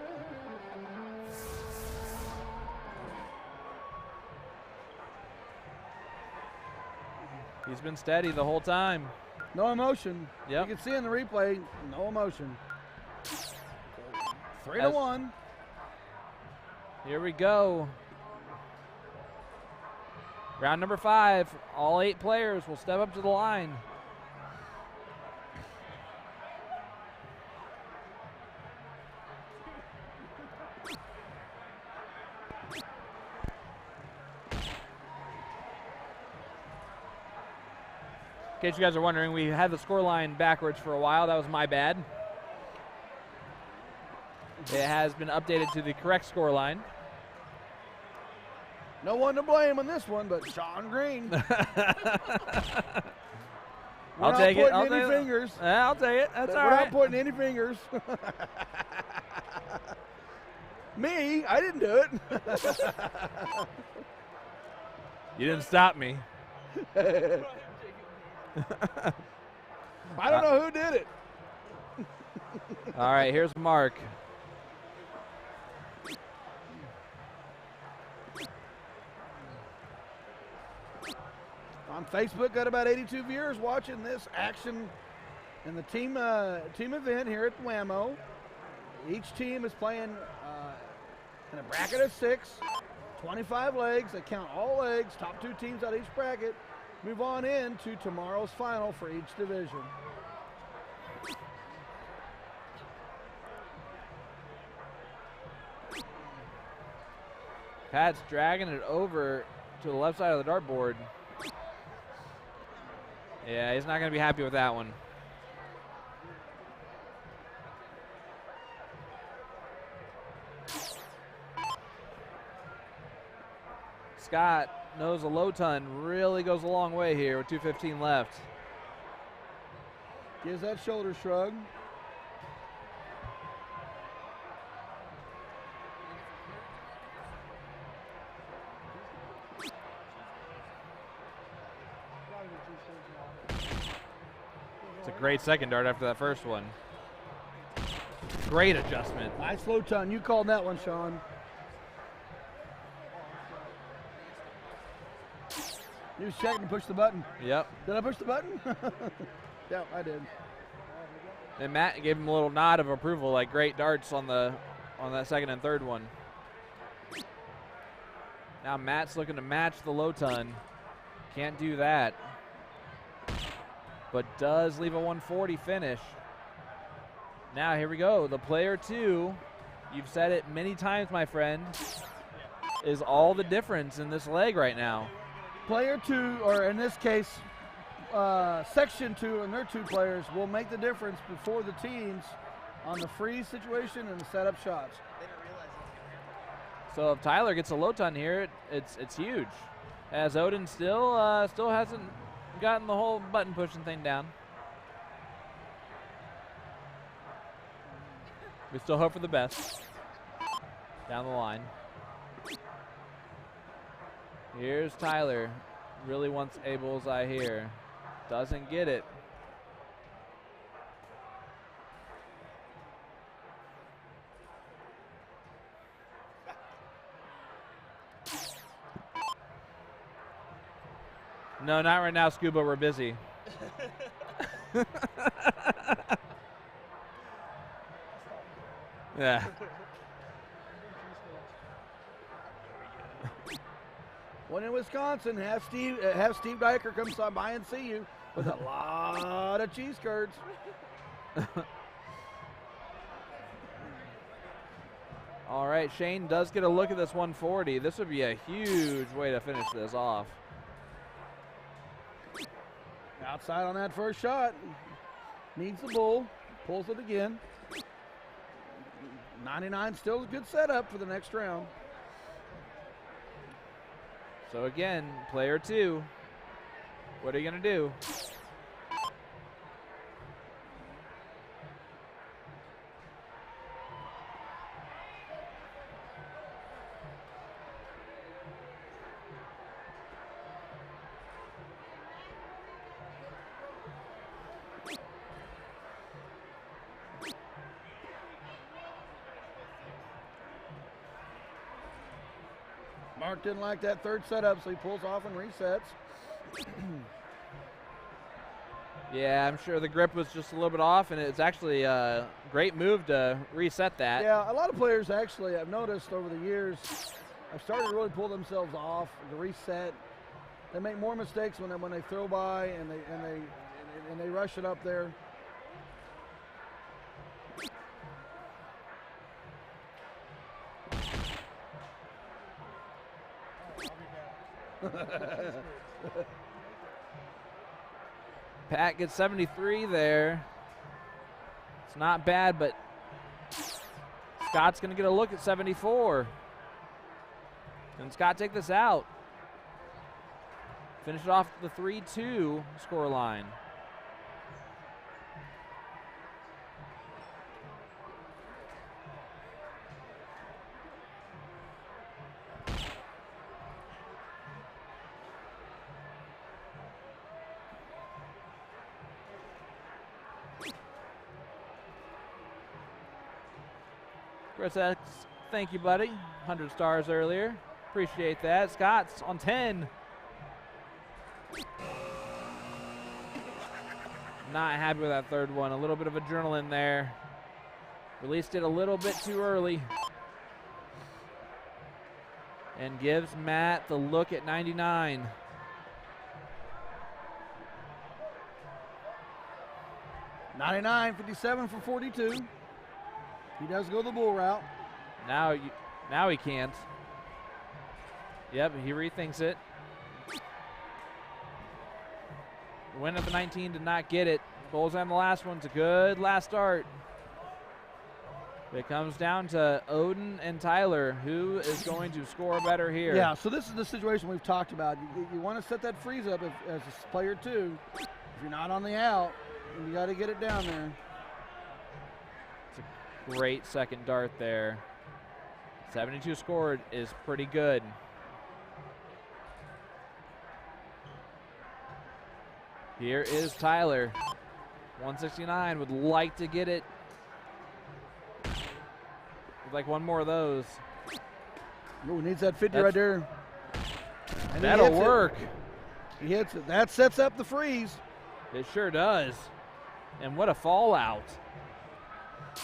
He's been steady the whole time. No emotion. Yep. You can see in the replay, no emotion. 3-1. Here we go. Round number 5. All 8 players will step up to the line. In case you guys are wondering, we had the score line backwards for a while. That was my bad. It has been updated to the correct score line. No one to blame on this one but Sean Green. We're I'll not take it. pointing I'll any take it. fingers. Yeah, I'll take it. That's all We're right. not pointing any fingers. Me, I didn't do it. You didn't stop me. I don't know who did it. All right, here's Mark. On Facebook, got about 82 viewers watching this action in the team event here at WAMO. Each team is playing in a bracket of 6, 25 legs. They count all legs. Top 2 teams out of each bracket move on in to tomorrow's final for each division. Pat's dragging it over to the left side of the dartboard. Yeah, he's not going to be happy with that one. Scott knows a low ton really goes a long way here with 2:15 left. Gives that shoulder shrug. It's a great second dart after that first one. Great adjustment. Nice low ton. You called that one, Sean. You was checking to push the button. Yep. Did I push the button? Yeah, I did. And Matt gave him a little nod of approval, like great darts on that second and third one. Now Matt's looking to match the low ton. Can't do that. But does leave a 140 finish. Now here we go. The player 2, you've said it many times, my friend, is all the difference in this leg right now. Player 2, or in this case, section 2 and their 2 players will make the difference before the teams on the freeze situation and the setup shots. So if Tyler gets a low ton here, it's huge. As Odin still hasn't gotten the whole button pushing thing down. We still hope for the best. Down the line. Here's Tyler. Really wants a bullseye here. Doesn't get it. No, not right now, Scuba. We're busy. Yeah. One in Wisconsin, have Steve Diker come stop by and see you with a lot of cheese curds. All right, Shane does get a look at this 140. This would be a huge way to finish this off. Outside on that first shot. Needs the bull. Pulls it again. 99 still a good setup for the next round. So again, player 2, what are you going to do? Mark didn't like that third setup, so he pulls off and resets. Yeah, I'm sure the grip was just a little bit off, and it's actually a great move to reset that. Yeah, a lot of players actually, I've noticed over the years, have started to really pull themselves off to reset. They make more mistakes when they throw by and they rush it up there. Pat gets 73 there. It's not bad, but Scott's going to get a look at 74. Can Scott take this out? Finish it off the 3-2 score line. Chris X, thank you, buddy. 100 stars earlier. Appreciate that. Scott's on 10. Not happy with that third one. A little bit of adrenaline there. Released it a little bit too early. And gives Matt the look at 99. .99, 57 for 42. He does go the bull route. Now he can't. Yep, he rethinks it. Win at the 19, did not get it. Goals on the last one's a good last start. It comes down to Odin and Tyler. Who is going to score better here? Yeah, so this is the situation we've talked about. You want to set that freeze up as a player two. If you're not on the out, you got to get it down there. It's a great second dart there. 72 scored is pretty good. Here is Tyler. 169 would like to get it. Would like one more of those. Ooh, needs that 50 right there. And that'll work. He hits it. That sets up the freeze. It sure does. And what a fallout.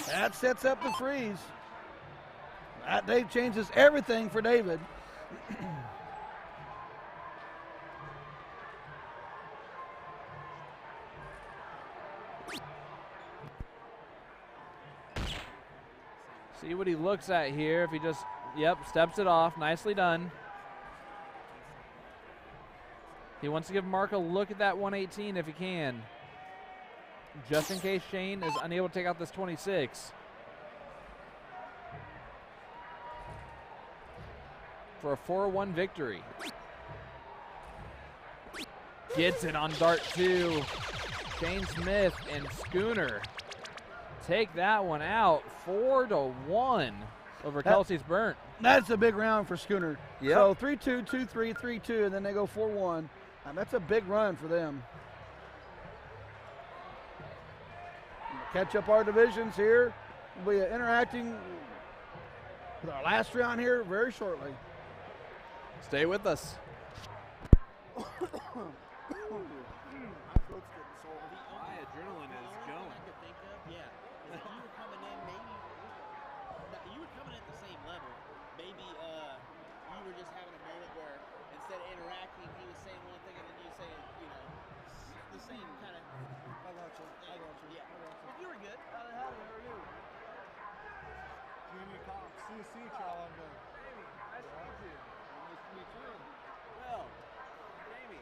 That sets up the freeze. That Dave changes everything for David. See what he looks at here. If he just, steps it off. Nicely done. He wants to give Mark a look at that 118 if he can. Just in case Shane is unable to take out this 26. For a 4-1 victory. Gets it on dart 2. Shane Smith and Schooner take that one out. 4-1 over Kelsey's Burnt. That's a big round for Schooner. Yep. So 3-2, 2-3, 3-2, and then they go 4-1. That's a big run for them. Catch up our divisions here. We'll be interacting with our last round here very shortly. Stay with us. My adrenaline is going. I could think of, yeah. If you were coming in, maybe you were coming at the same level. Maybe you were just having a moment where instead of interacting, he was saying one thing and then you saying, the same kind of. I got you. Yeah. But you were good. How are you? Jamie Cox, CC trial on the. Jamie, nice to meet you. Nice to meet you. Well, Jamie.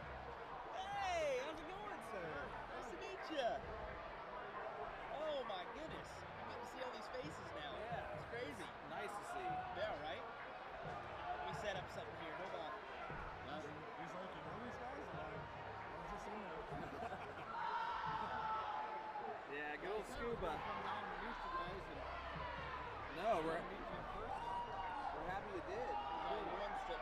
Hey, how's it going, sir? Nice to meet you. Oh my goodness. I'm getting to see all these faces now. Yeah. It's crazy. Nice to see. Yeah, right? Let me set up something here. Hold on. He's like, you know these guys? I'm like, I'm just in there. Yeah, good old scuba. Come down and meet you guys and No, we're meet you in person. happy you did. One step.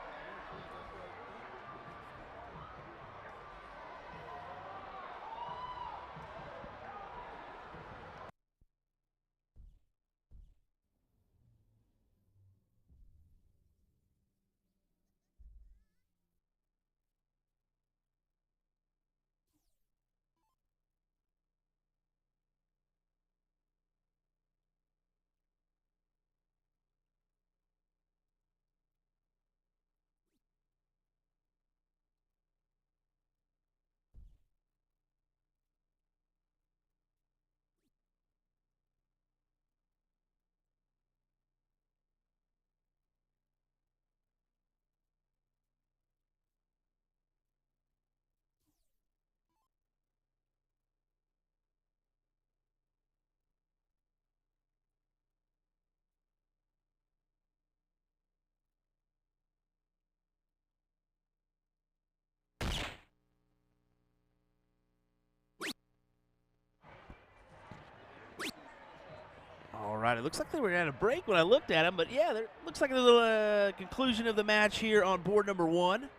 All right, it looks like they were at a break when I looked at them, but yeah, there looks like a little conclusion of the match here on board number 1.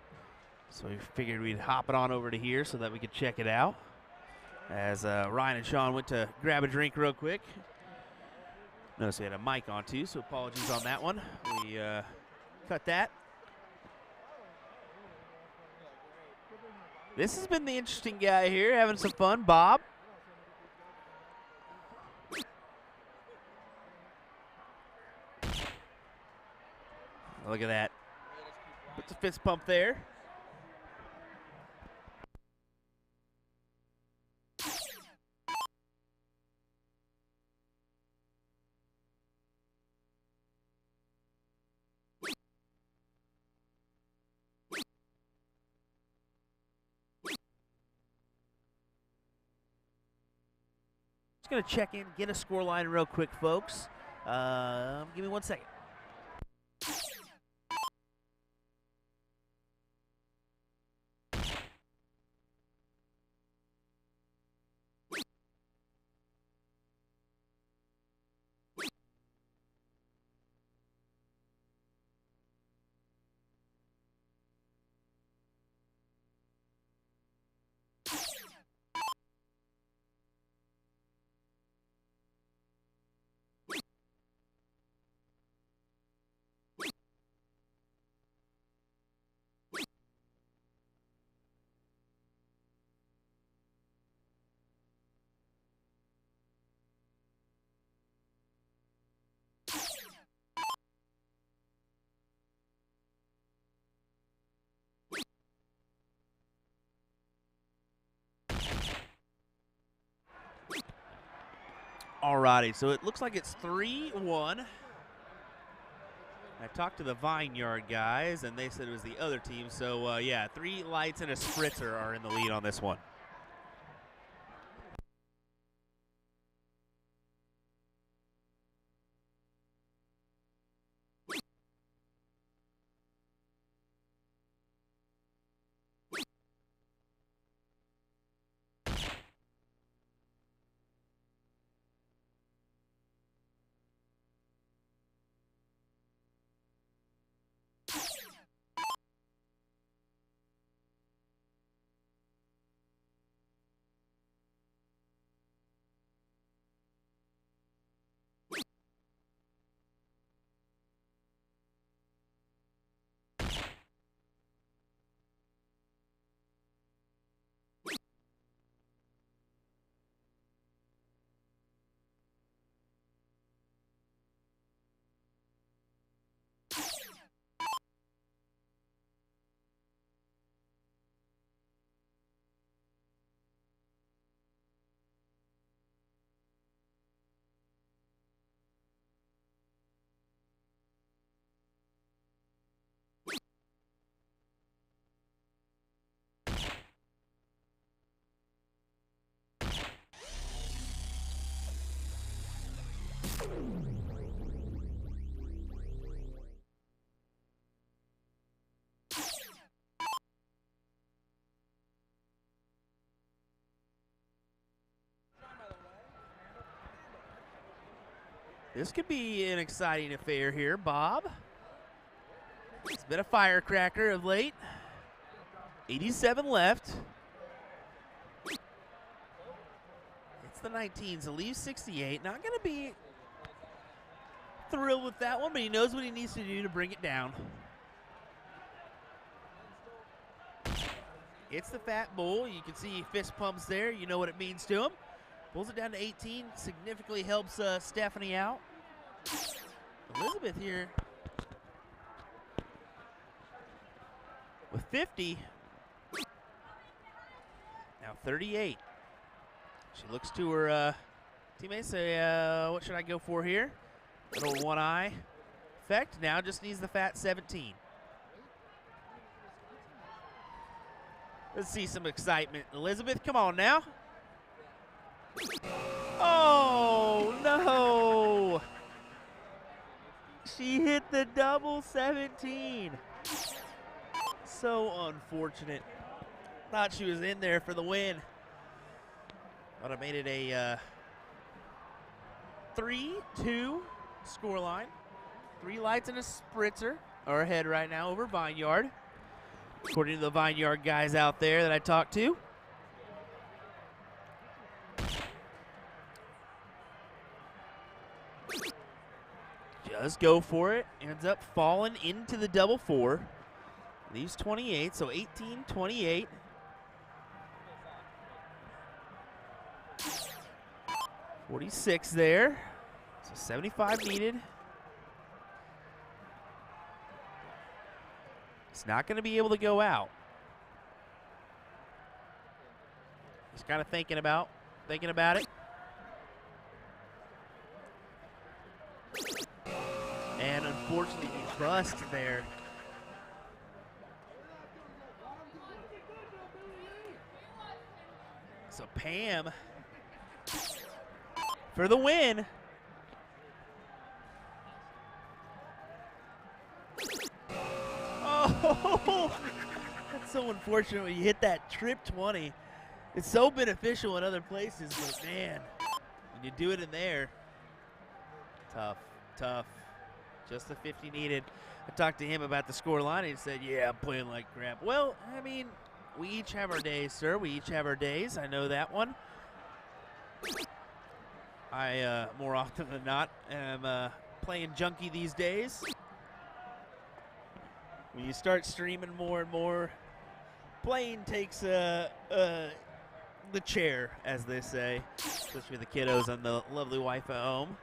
So we figured we'd hop it on over to here so that we could check it out. As Ryan and Sean went to grab a drink real quick. Notice we had a mic on too, so apologies on that one. We cut that. This has been the interesting guy here, having some fun, Bob. Look at that. Puts a fist pump there. Just going to check in, get a score line real quick, folks. Give me 1 second. Alrighty, so it looks like it's 3-1. I talked to the Vineyard guys, and they said it was the other team. So, yeah, 3 lights and a spritzer are in the lead on this one. This could be an exciting affair here, Bob. It's been a firecracker of late. 87 left. It's the 19s. He leaves 68. Not going to be thrilled with that one, but he knows what he needs to do to bring it down. It's the Fat Bull. You can see fist pumps there. You know what it means to him. Pulls it down to 18. Significantly helps Stephanie out. Elizabeth here with 50. Now 38. She looks to her teammates, say, what should I go for here? Little one eye effect. Now just needs the fat 17. Let's see some excitement. Elizabeth, come on now. Oh, no. She hit the double 17. So unfortunate. Thought she was in there for the win. Thought I made it a 3-2 scoreline. 3 lights and a spritzer are ahead right now over Vineyard, according to the Vineyard guys out there that I talked to. Does go for it. Ends up falling into the double four. Leaves 28, so 18, 28. .46 there. So 75 needed. It's not going to be able to go out. He's kind of thinking about it. And unfortunately, he bust there. So Pam for the win. Oh, that's so unfortunate when you hit that trip 20. It's so beneficial in other places, but man, when you do it in there, tough, tough. Just the 50 needed. I talked to him about the score line, and he said, yeah, I'm playing like crap. Well, I mean, we each have our days, sir. We each have our days. I know that one. I, more often than not, am playing junkie these days. When you start streaming more and more, playing takes the chair, as they say, especially with the kiddos and the lovely wife at home.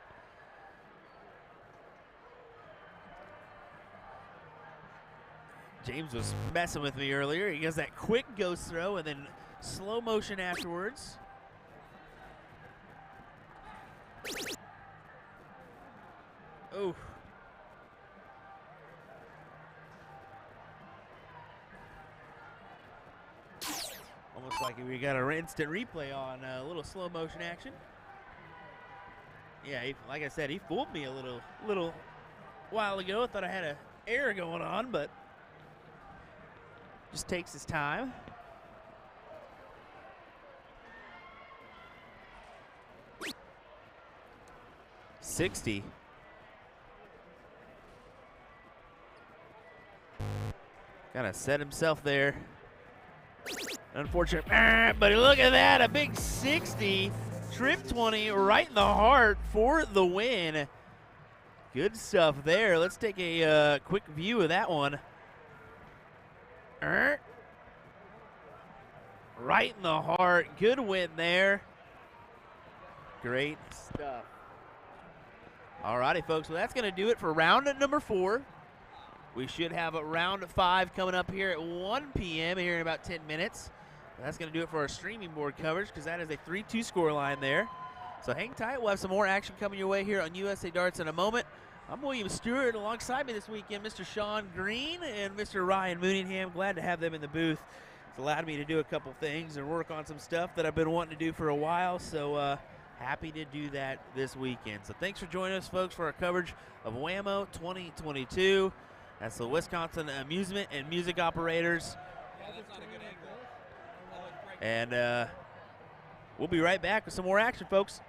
James was messing with me earlier. He has that quick ghost throw and then slow motion afterwards. Oh. Almost like we got an instant replay on a little slow motion action. Yeah, like I said, he fooled me a little while ago. I thought I had an error going on, but just takes his time. .60. Kind of set himself there. Unfortunate, but look at that, a big 60, trip 20 right in the heart for the win. Good stuff there. Let's take a quick view of that one. Right in the heart, good win there. Great stuff. All righty, folks, well, that's going to do it for round number 4. We should have a round 5 coming up here at 1 p.m. here in about 10 minutes. That's going to do it for our streaming board coverage because that is a 3-2 score line there. So hang tight. We'll have some more action coming your way here on USA Darts in a moment. I'm William Stuart. Alongside me this weekend, Mr. Sean Green and Mr. Ryan Mooningham. Glad to have them in the booth. It's allowed me to do a couple things and work on some stuff that I've been wanting to do for a while. So happy to do that this weekend. So thanks for joining us, folks, for our coverage of WAMO 2022. That's the Wisconsin Amusement and Music Operators. And we'll be right back with some more action, folks.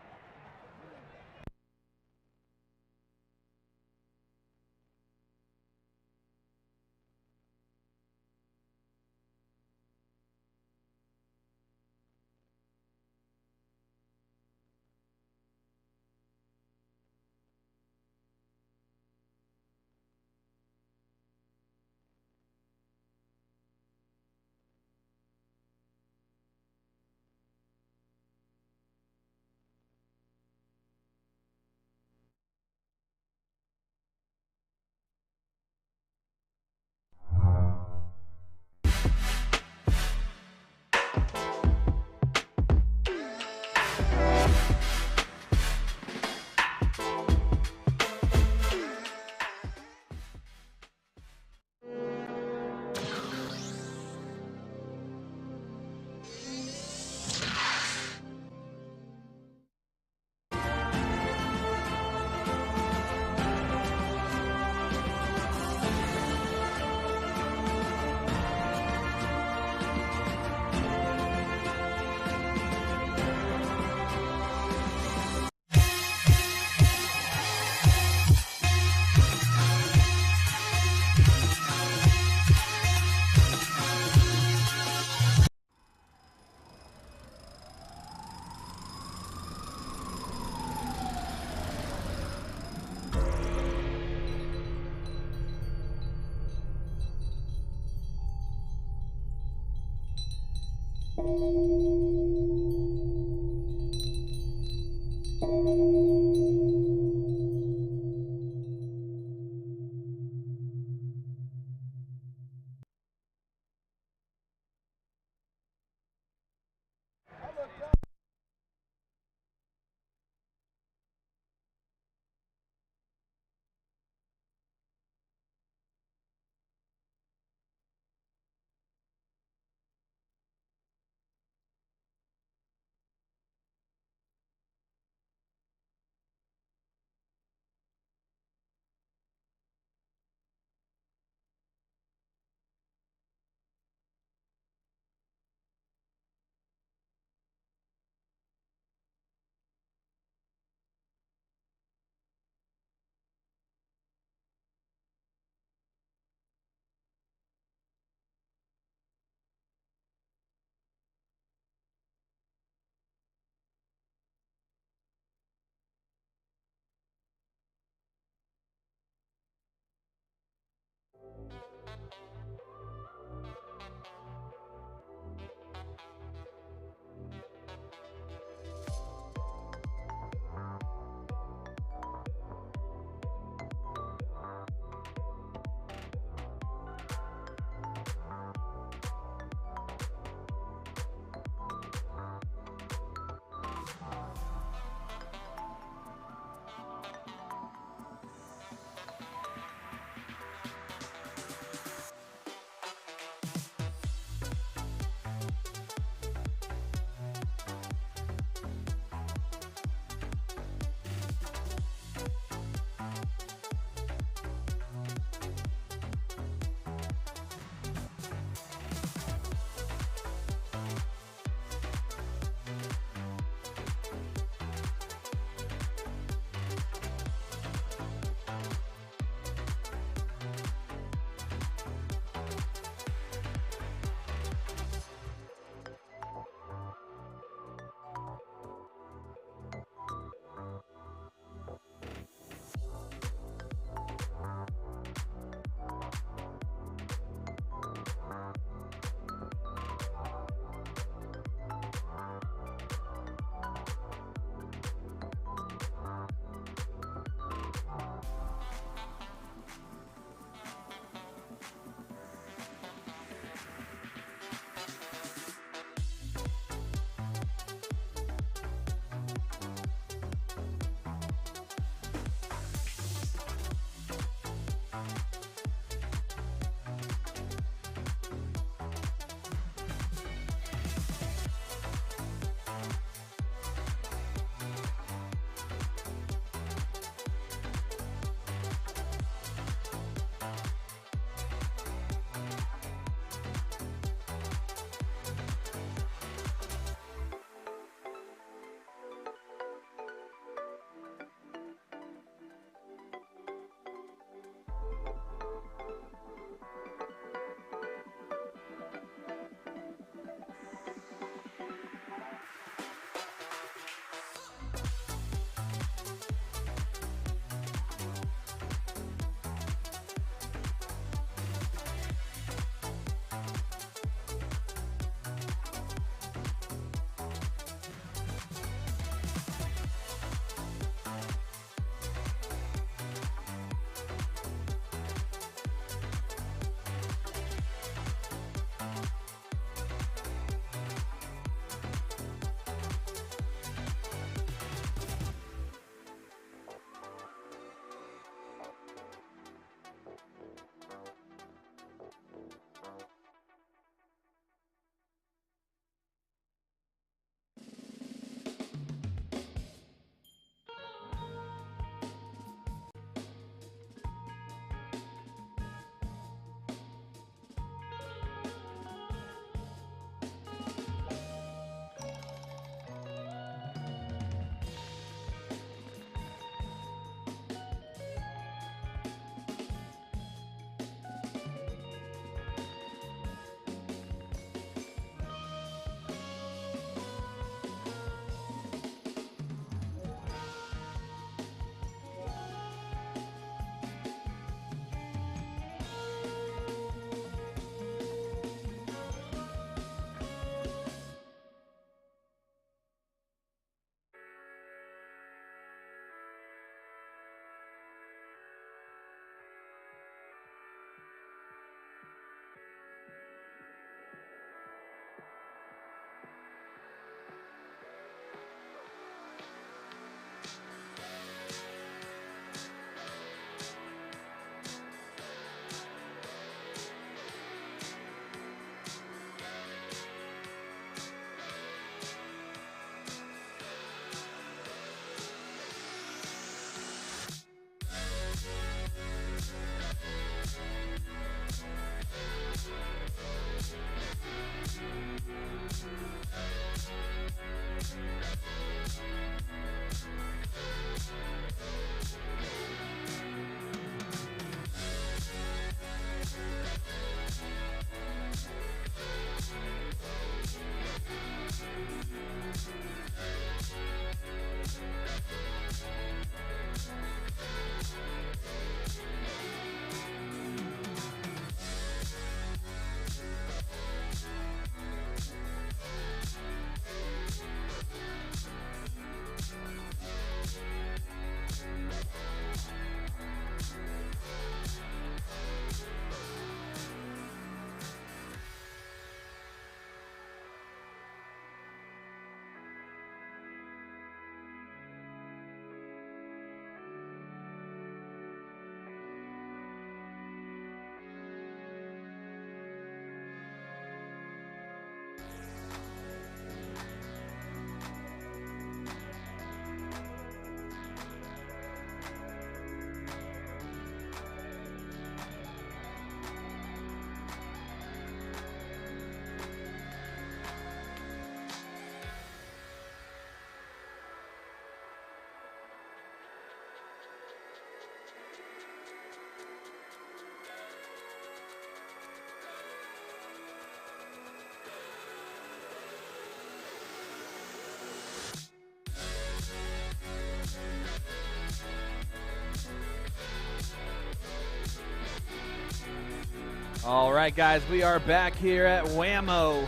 All right, guys, we are back here at WAMO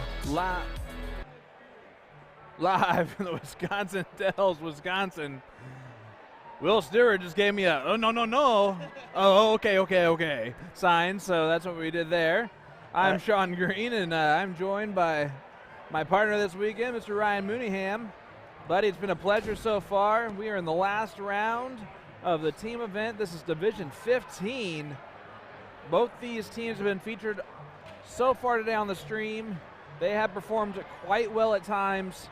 live from the Wisconsin Dells, Wisconsin. Will Stuart just gave me a, oh, no. Oh, okay sign, so that's what we did there. I'm Sean Green, and I'm joined by my partner this weekend, Mr. Ryan Mooneyham. Buddy, it's been a pleasure so far. We are in the last round of the team event. This is Division 15. Both these teams have been featured so far today on the stream. They have performed quite well at times.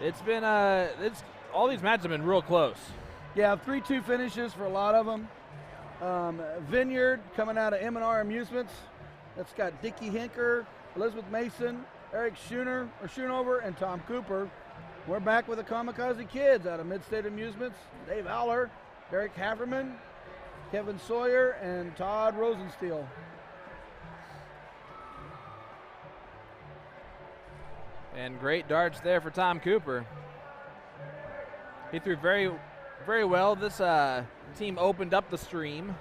It's been all these matches have been real close. Yeah, 3-2 finishes for a lot of them. Vineyard coming out of M&R Amusements. That's got Dickie Hinker, Elizabeth Mason, Eric Schoonover, and Tom Cooper. We're back with the Kamikaze Kids out of Midstate Amusements. Dave Aller, Eric Haverman, Kevin Sawyer, and Todd Rosensteel. And great darts there for Tom Cooper. He threw very, very well. This team opened up the stream.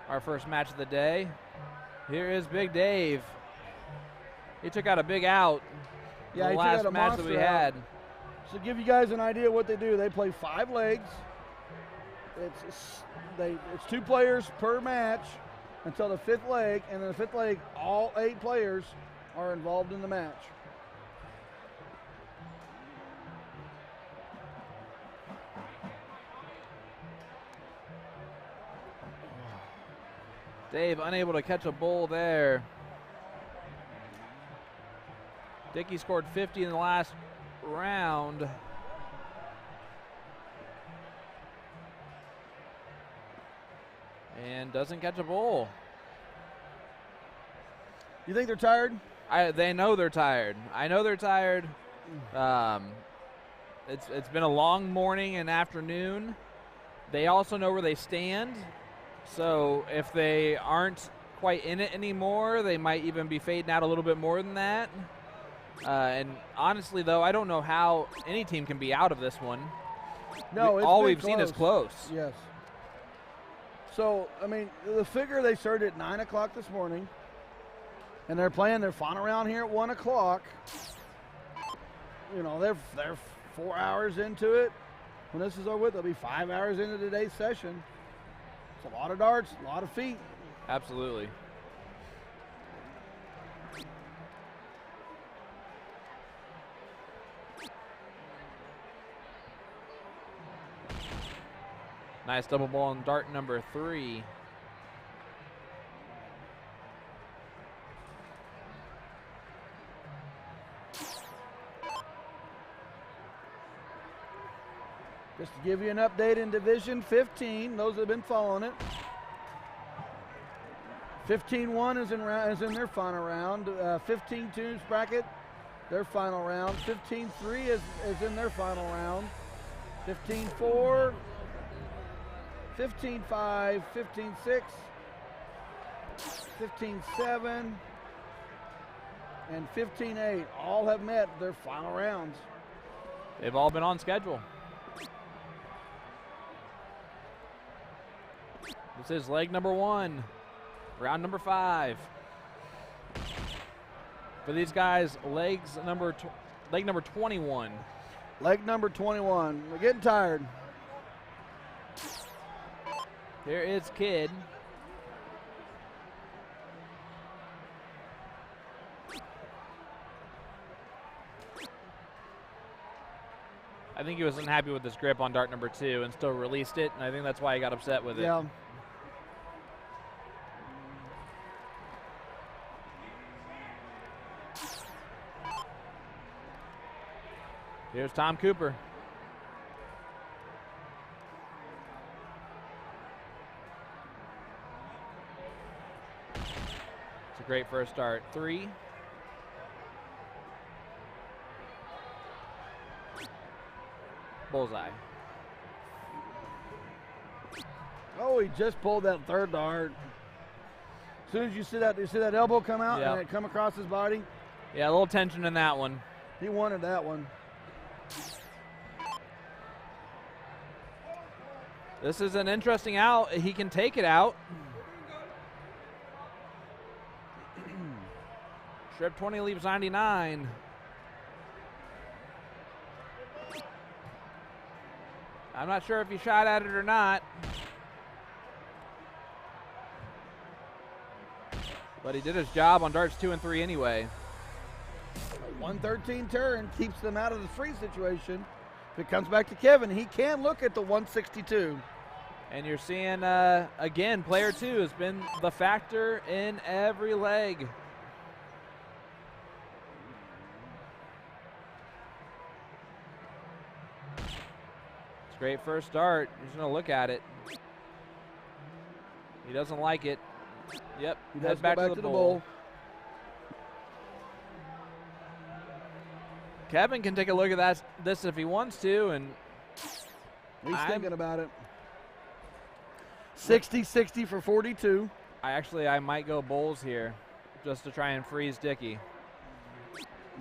Our first match of the day. Here is Big Dave. He took out a big out. Yeah, the last match that we had. So to give you guys an idea of what they do, they play 5 legs. It's 2 players per match until the 5th leg, and in the 5th leg, all 8 players are involved in the match. Dave unable to catch a bowl there. Dickey scored 50 in the last round. And doesn't catch a bowl. You think they're tired? They know they're tired. I know they're tired. It's been a long morning and afternoon. They also know where they stand. So if they aren't quite in it anymore, they might even be fading out a little bit more than that. And honestly, though, I don't know how any team can be out of this one. No, all we've seen is close. Yes. So, I mean, the figure they started at 9 o'clock this morning, and they're playing their final round here at 1 o'clock. You know, they're 4 hours into it. When this is over with, they'll be 5 hours into today's session. It's a lot of darts, a lot of feet. Absolutely. Nice double ball on dart number 3. Just to give you an update in Division 15, those that have been following it. 15-1 is in their final round. 15-2 bracket, their final round. 15-3 is in their final round. 15-4, 15-5, 15-6, 15-7, and 15-8 all have met their final rounds. They've all been on schedule. This is leg number 1, round number 5. For these guys, leg number 21. Leg number 21. We're getting tired. Here is Kidd. I think he was unhappy with his grip on dart number 2 and still released it, and I think that's why he got upset with it. Yeah. Here's Tom Cooper. It's a great first start. 3. Bullseye. Oh, he just pulled that 3rd dart. As soon as you see that elbow come out and it come across his body. Yeah, a little tension in that one. He wanted that one. This is an interesting out. He can take it out. Strip 20 leaves 99. I'm not sure if he shot at it or not. But he did his job on darts 2 and 3 anyway. 113 turn keeps them out of the free situation. If it comes back to Kevin, he can look at the 162. And you're seeing, again, player 2 has been the factor in every leg. It's a great first start. He's going to look at it. He doesn't like it. Yep, He heads does back go to the bowl. Kevin can take a look at this if he wants to, and He's thinking about it. 60-60 for 42. I might go bowls here just to try and freeze Dickey.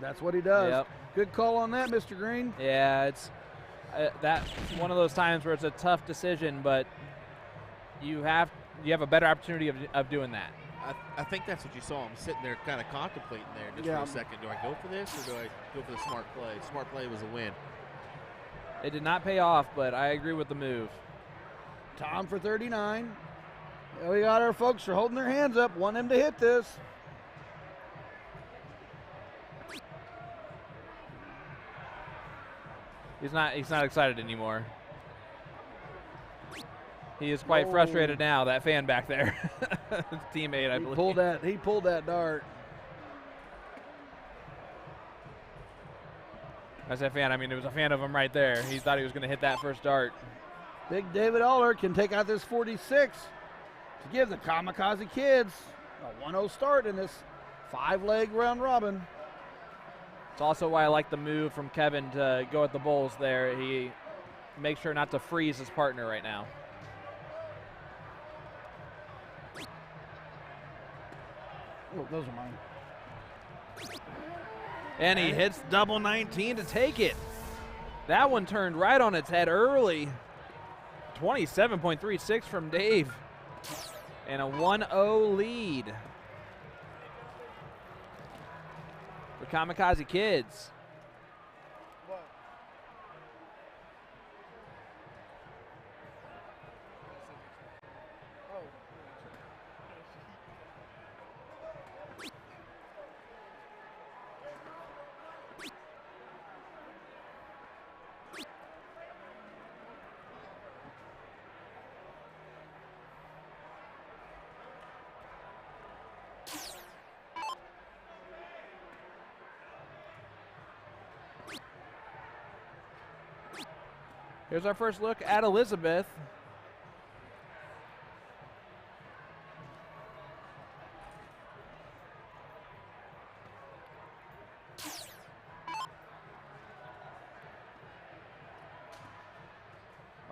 That's what he does. Yep. Good call on that, Mr. Green. Yeah, it's that's one of those times where it's a tough decision, but you have a better opportunity of doing that. I think that's what you saw him sitting there kind of contemplating there just for a second. Do I go for this or do I go for the smart play? Smart play was a win. It did not pay off, but I agree with the move. Tom for 39. We got our folks are holding their hands up, want him to hit this. He's not excited anymore. He is quite frustrated now, that fan back there. His teammate, I believe. He pulled that dart. I said fan, I mean, it was a fan of him right there. He thought he was going to hit that first dart. Big David Aller can take out this 46 to give the Kamikaze Kids a 1-0 start in this 5-leg round robin. It's also why I like the move from Kevin to go at the bowls there. He makes sure not to freeze his partner right now. Oh, those are mine. And he hits double 19 to take it. That one turned right on its head early. 27.36 from Dave. And a 1-0 lead. The Kamikaze Kids. Here's our first look at Elizabeth.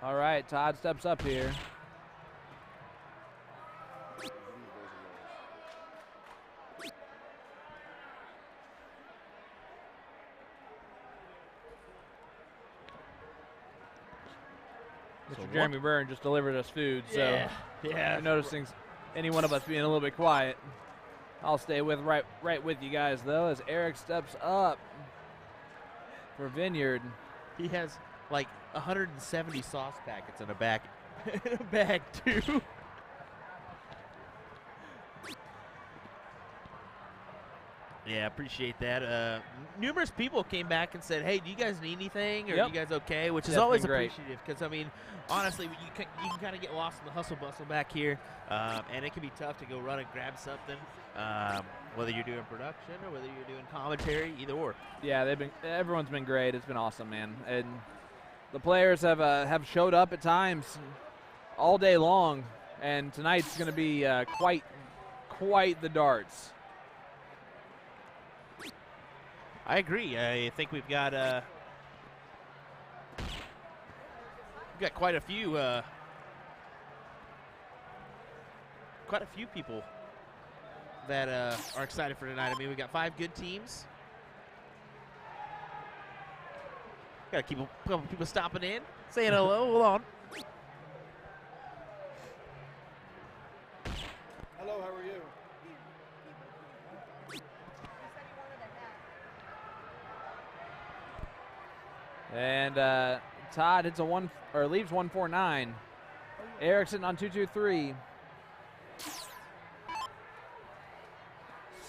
All right, Todd steps up here. Mr. Jeremy Byrne just delivered us food, so yeah. you're noticing any one of us being a little bit quiet. I'll stay right with you guys, though, as Eric steps up for Vineyard. He has like 170 sauce packets in a bag, too. Yeah, appreciate that. Numerous people came back and said, hey, do you guys need anything? Or are you guys okay? Which is always appreciative because, I mean, honestly, you can kind of get lost in the hustle bustle back here, and it can be tough to go run and grab something, whether you're doing production or whether you're doing commentary, either or. Yeah, everyone's been great. It's been awesome, man. And the players have showed up at times all day long, and tonight's going to be quite the darts. I agree. I think we've got quite a few people that are excited for tonight. I mean, we got 5 good teams. Got a couple people stopping in, saying hello. Hold on. Hello, how are you? And Todd hits a leaves 149. Eric's sitting on 223.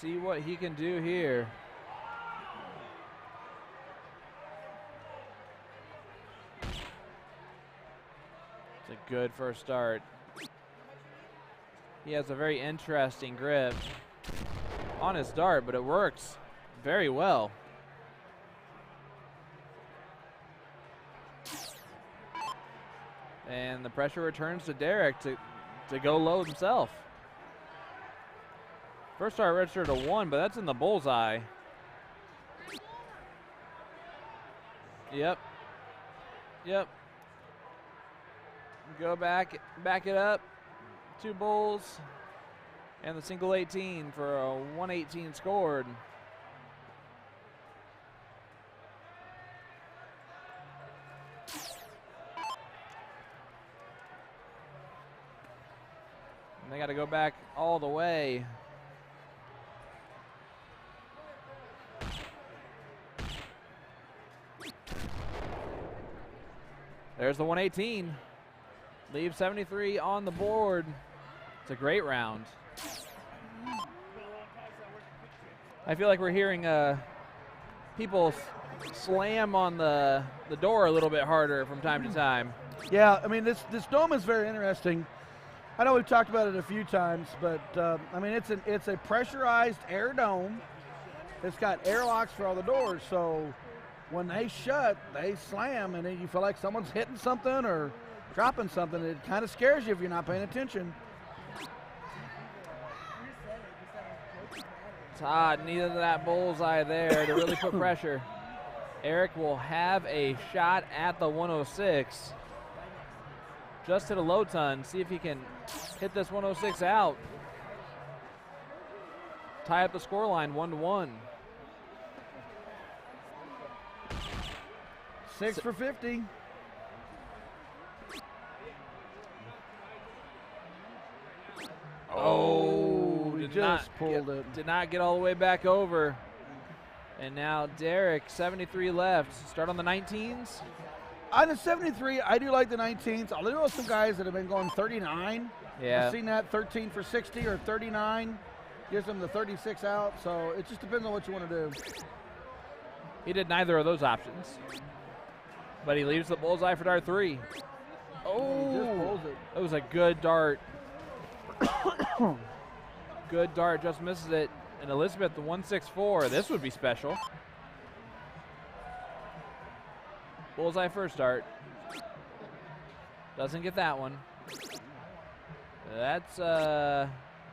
See what he can do here. It's a good first start. He has a very interesting grip on his dart, but it works very well. And the pressure returns to Derek to go low himself. First start registered a 1, but that's in the bullseye. Yep. Go back it up. 2 bulls. And the single 18 for a 118 scored. And they got to go back all the way. There's the 118. Leaves 73 on the board. It's a great round. I feel like we're hearing people slam on the door a little bit harder from time to time. Yeah, I mean, this dome is very interesting. I know we've talked about it a few times, but I mean, it's a pressurized air dome. It's got airlocks for all the doors, so when they shut, they slam, and then you feel like someone's hitting something or dropping something. It kind of scares you if you're not paying attention. Todd needed that bullseye there to really put pressure. Eric will have a shot at the 106. Just hit a low ton. See if he can hit this 106 out. Tie up the scoreline 1-1. 6 for 50. Oh, he just pulled it. Did not get all the way back over. And now Derek, 73 left. Start on the 19s. On the 73, I do like the 19s. I know some guys that have been going 39. Yeah. I've seen that 13 for 60 or 39. Gives them the 36 out. So it just depends on what you want to do. He did neither of those options. But he leaves the bullseye for dart 3. He just Oh, pulls it. that was a good dart. Good dart, just misses it. And Elizabeth, the 164. This would be special. Bullseye first dart. Doesn't get that one. That's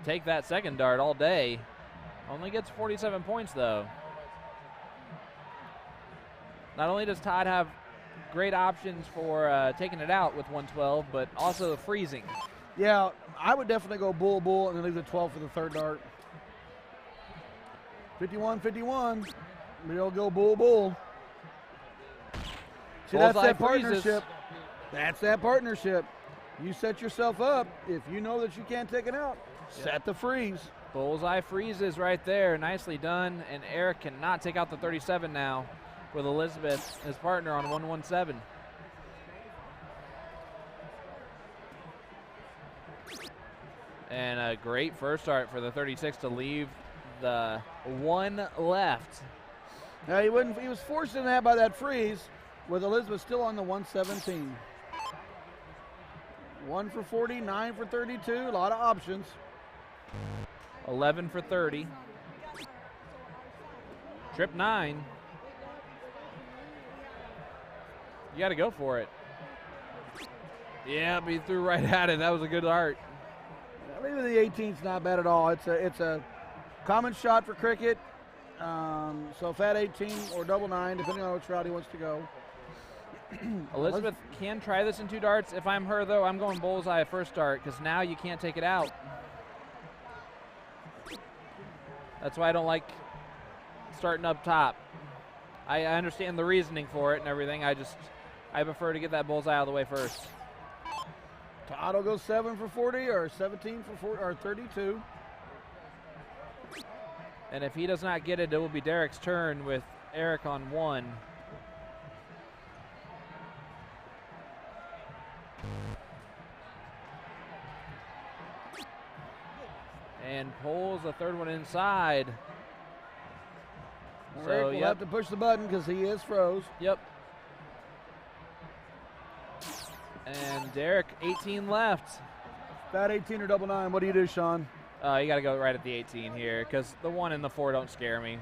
take that second dart all day. Only gets 47 points though. Not only does Todd have great options for taking it out with 112, but also freezing. Yeah, I would definitely go bull, and then leave the 12 for the third dart. 51-51. We'll go bull. See, that's Bullseye that freezes. partnership. That's that partnership. You set yourself up. If you know that you can't take it out, set the freeze. Bullseye freezes right there. Nicely done. And Eric cannot take out the 37 now with Elizabeth, his partner, on 117. And a great first start for the 36 to leave the 1 left. Now he was forced in that by that freeze, with Elizabeth still on the 117. 1 for 40, 9 for 32, a lot of options. 11 for 30. Trip 9. You got to go for it. Yeah, but he threw right at it. That was a good dart. Maybe the 18's not bad at all. It's a common shot for cricket. So fat 18 or double 9, depending on which route he wants to go. Elizabeth can try this in 2 darts. If I'm her, though, I'm going bullseye at first dart because now you can't take it out. That's why I don't like starting up top. I understand the reasoning for it and everything. I prefer to get that bullseye out of the way first. Todd will go 7 for 40 or 17 for 40 or 32. And if he does not get it, it will be Derek's turn with Eric on 1. and pulls the third one inside. Rick will have to push the button because he is froze. Yep. And Derek, 18 left. About 18 or double 9. What do you do, Sean? You got to go right at the 18 here because the 1 and the 4 don't scare me.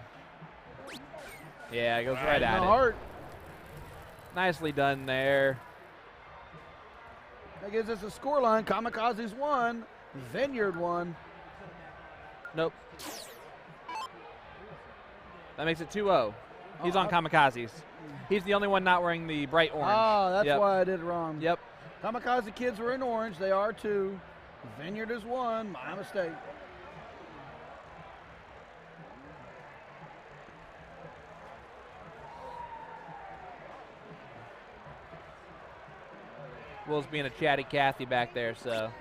Yeah, it goes right at it. Heart. Nicely done there. That gives us a score line. Kamikaze's 1, Vineyard 1. Nope. That makes it 2-0. He's on Kamikaze's. He's the only one not wearing the bright orange. Oh, that's why I did it wrong. Yep. Kamikaze kids were in orange. They are 2. Vineyard is 1. My mistake. Will's being a chatty Cathy back there, so.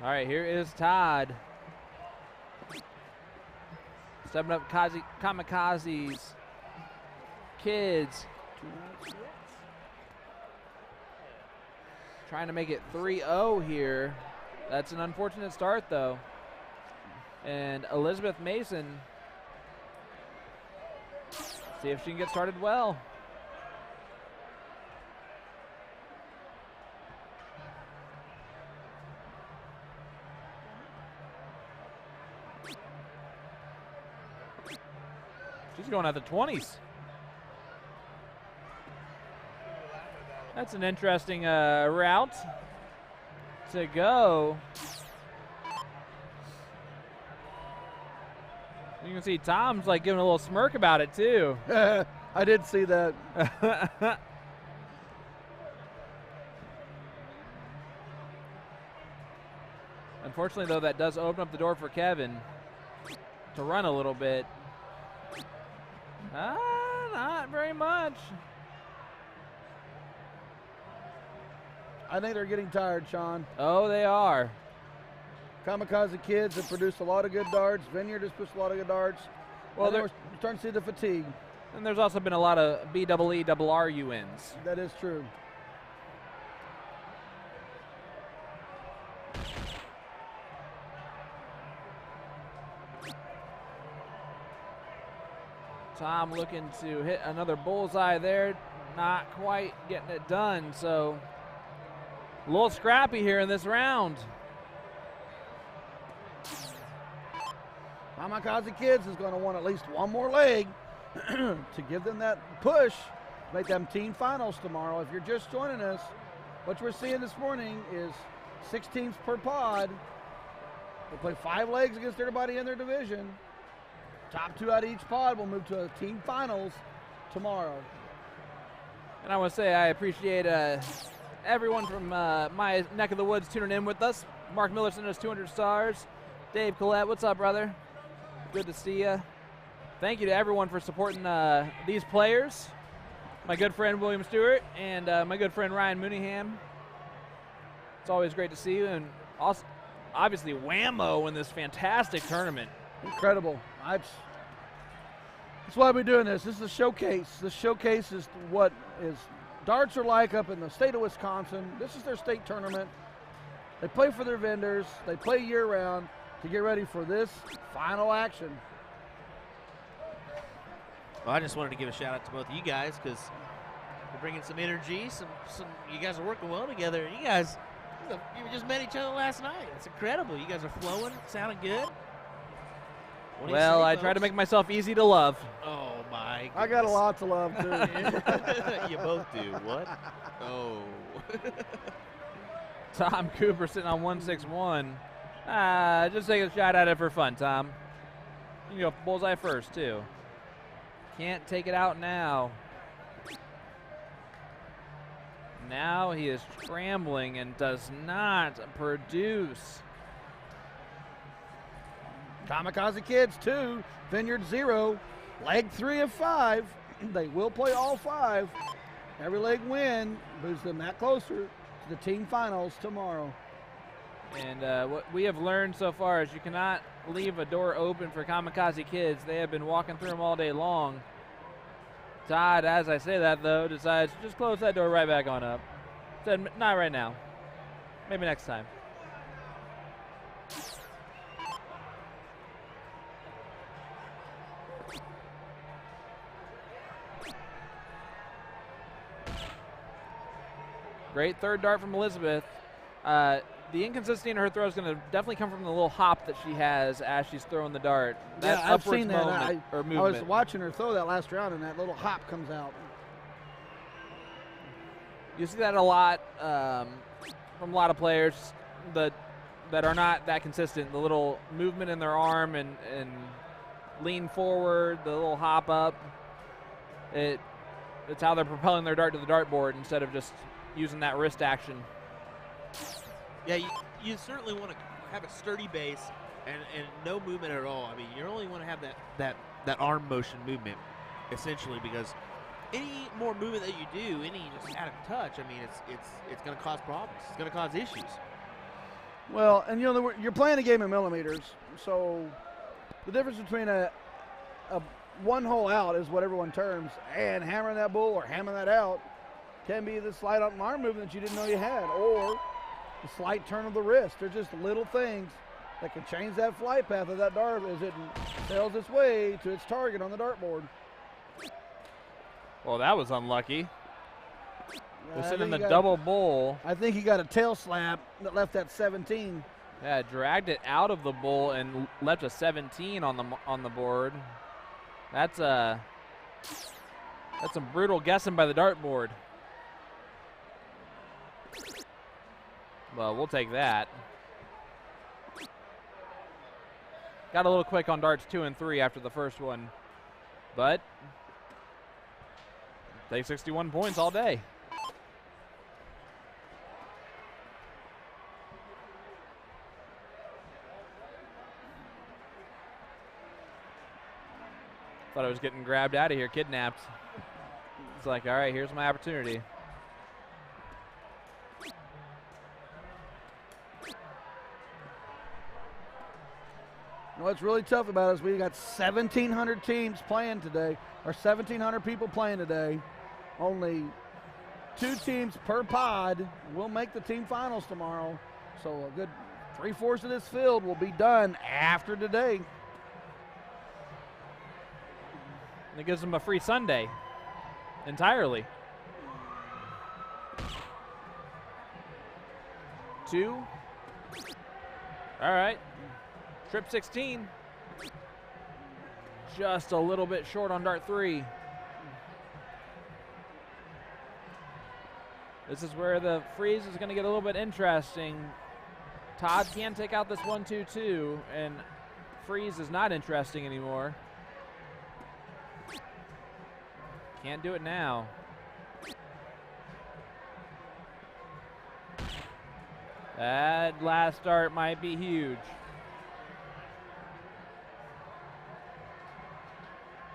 All right, here is Todd. Stepping up Kamikaze's kids. Trying to make it 3-0 here. That's an unfortunate start, though. And Elizabeth Mason, see if she can get started well. She's going at the 20s. That's an interesting route to go. You can see Tom's like giving a little smirk about it too. I did see that. Unfortunately, though, that does open up the door for Kevin to run a little bit. Not very much. I think they're getting tired, Sean. Oh, they are. Kamikaze kids have produced a lot of good darts. Vineyard has pushed a lot of good darts. Well, we're starting to see the fatigue. And there's also been a lot of BEE-RR wins. That is true. Tom looking to hit another bullseye there. Not quite getting it done, so a little scrappy here in this round. Kamikaze Kids is going to want at least one more leg to give them that push, make them team finals tomorrow. If you're just joining us, what we're seeing this morning is 6 teams per pod. They play 5 legs against everybody in their division. Top 2 out of each pod will move to a team finals tomorrow. And I want to say I appreciate everyone from my neck of the woods tuning in with us. Mark Miller sent us 200 stars. Dave Collette, what's up, brother? Good to see you. Thank you to everyone for supporting these players. My good friend William Stuart and my good friend Ryan Mooneyham. It's always great to see you. And also, obviously, WAMO in this fantastic tournament. Incredible. That's why we're doing this. This is a showcase. This showcase is what darts are like up in the state of Wisconsin. This is their state tournament. They play for their vendors. They play year-round to get ready for this final action. Well, I just wanted to give a shout-out to both of you guys because you're bringing some energy. Some you guys are working well together. You guys, you just met each other last night. It's incredible. You guys are flowing, sounding good. Well, I try to make myself easy to love. Oh, my goodness. I got a lot to love, too. You both do. What? Oh. Tom Cooper sitting on 161. Just take a shot at it for fun, Tom. You can go bullseye first, too. Can't take it out now. Now he is scrambling and does not produce. Kamikaze Kids 2, Vineyard 0, leg 3 of 5. They will play all 5. Every leg win moves them that closer to the team finals tomorrow. And what we have learned so far is you cannot leave a door open for kamikaze kids. They have been walking through them all day long. Todd, as I say that, though, decides to just close that door right back on up. Said, not right now. Maybe next time. Great third dart from Elizabeth. The inconsistency in her throw is going to definitely come from the little hop that she has as she's throwing the dart. That I've upwards seen that. moment, or I movement. was watching her throw that last round, and that little hop comes out. You see that a lot from a lot of players that are not that consistent. The little movement in their arm and lean forward, the little hop up. It's how they're propelling their dart to the dartboard instead of just using that wrist action. Yeah, you certainly want to have a sturdy base and no movement at all. I mean, you only want to have that arm motion movement, essentially, because any more movement that you do, any just out of touch, I mean, it's going to cause problems. It's going to cause issues. Well, and you're playing a game in millimeters, so the difference between a one hole out is what everyone terms, and hammering that bull or hammering that out can be the slight arm movement that you didn't know you had, or the slight turn of the wrist. They're just little things that can change that flight path of that dart as it sails its way to its target on the dartboard. Well, that was unlucky. We're I sitting in think the double bull. I think he got a tail slap that left that 17. Yeah, dragged it out of the bull and left a 17 on the board. That's some brutal guessing by the dartboard. Well, we'll take that. Got a little quick on darts 2 and 3 after the first one, but take 61 points all day. Thought I was getting grabbed out of here, kidnapped. It's like, all right, here's my opportunity. What's really tough about it is we got 1,700 teams playing today, or 1,700 people playing today. Only 2 teams per pod will make the team finals tomorrow. So a good 3/4 of this field will be done after today. And it gives them a free Sunday entirely. 2. All right. Trip 16. Just a little bit short on dart 3. This is where the freeze is going to get a little bit interesting. Todd can take out this 1-2-2, and freeze is not interesting anymore. Can't do it now. That last dart might be huge.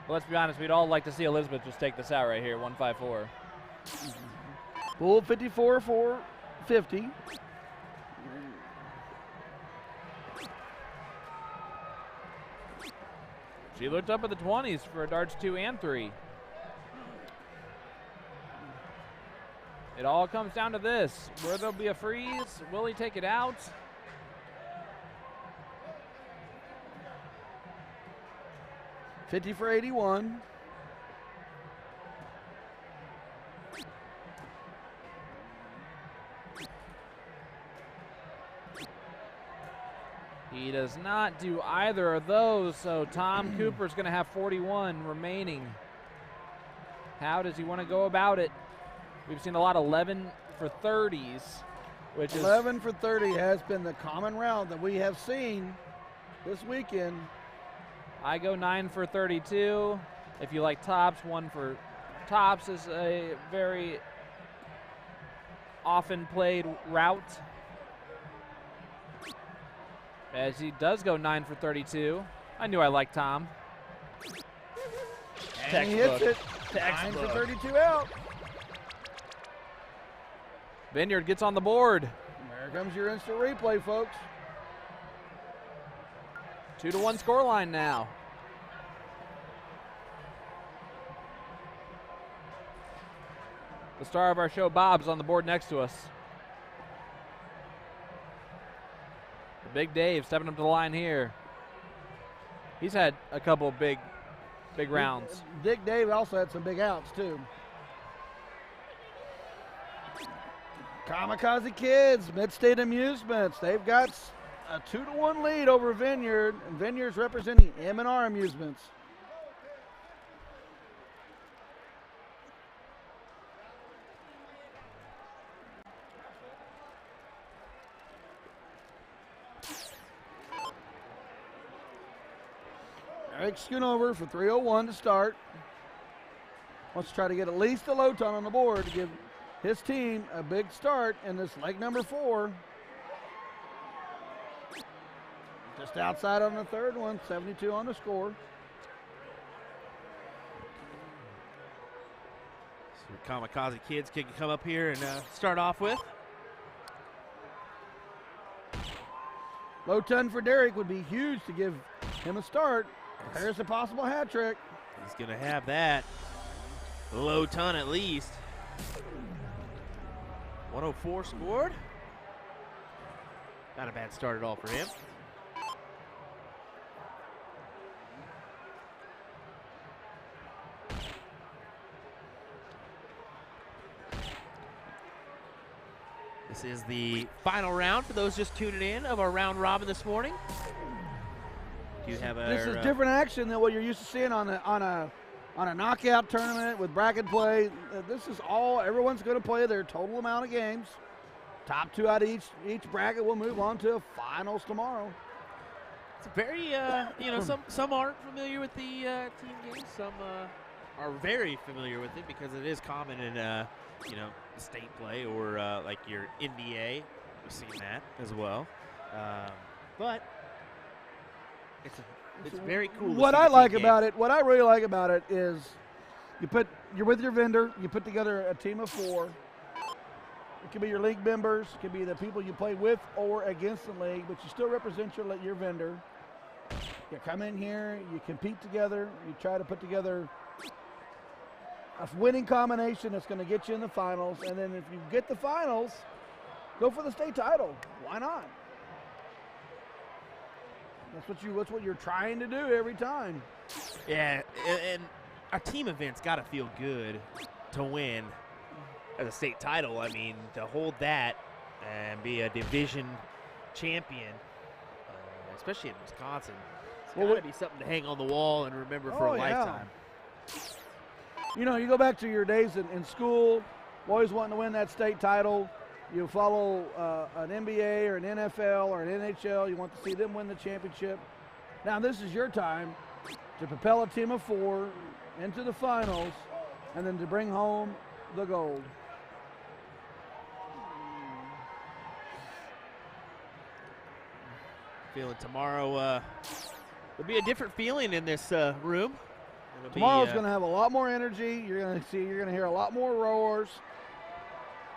But let's be honest, we'd all like to see Elizabeth just take this out right here, 154. Bull 54 for 50. She looked up at the 20s for darts 2 and 3. It all comes down to this. Where there'll be a freeze, will he take it out? $50 for 81. He does not do either of those, so Tom Cooper's going to have 41 remaining. How does he want to go about it? We've seen a lot of 11 for 30s, which 11 for 30 has been the common round that we have seen this weekend. I go 9 for 32. If you like tops, 1 for tops is a very often played route. As he does go 9 for 32. I knew I liked Tom. And he hits it. 9 for 32 out. Vineyard gets on the board. There comes your instant replay, folks. 2-1 scoreline now. The star of our show, Bob's on the board next to us. The Big Dave stepping up to the line here. He's had a couple of big rounds. Dick Dave also had some big outs, too. Kamikaze Kids, Mid-State Amusements. They've got a 2-1 lead over Vineyard, and Vineyard's representing M&R Amusements. Eric Schoonover for 3:01 to start. Wants to try to get at least a low ton on the board to give his team a big start in this leg number 4. Just outside on the third one, 72 on the score. So Kamikaze Kids can come up here and start off with. Low ton for Derek would be huge to give him a start. There's a possible hat trick. He's going to have that. Low ton at least. 104 scored. Not a bad start at all for him. This is the final round for those just tuning in of our round robin this morning. Do you have This is different action than what you're used to seeing on a knockout tournament with bracket play. This is all everyone's going to play their total amount of games. Top 2 out of each bracket will move on to finals tomorrow. It's very some aren't familiar with the team games. Some are very familiar with it because it is common in state play or like your NBA. We've seen that as well, but. It's very cool. What I like about it, what I really like about it is you're with your vendor, you put together a team of 4. It could be your league members, it could be the people you play with or against the league, but you still represent your vendor. You come in here, you compete together, you try to put together a winning combination that's going to get you in the finals, and then if you get the finals, go for the state title. Why not? That's what you're trying to do every time. Yeah, and our team event's got to feel good to win as a state title. I mean, to hold that and be a division champion, especially in Wisconsin, it's got to be something to hang on the wall and remember for a lifetime. You know, you go back to your days in school, always wanting to win that state title. You follow an NBA or an NFL or an NHL. You want to see them win the championship. Now this is your time to propel a team of 4 into the finals and then to bring home the gold. Feeling tomorrow will be a different feeling in this room. Tomorrow's going to have a lot more energy. You're going to hear a lot more roars.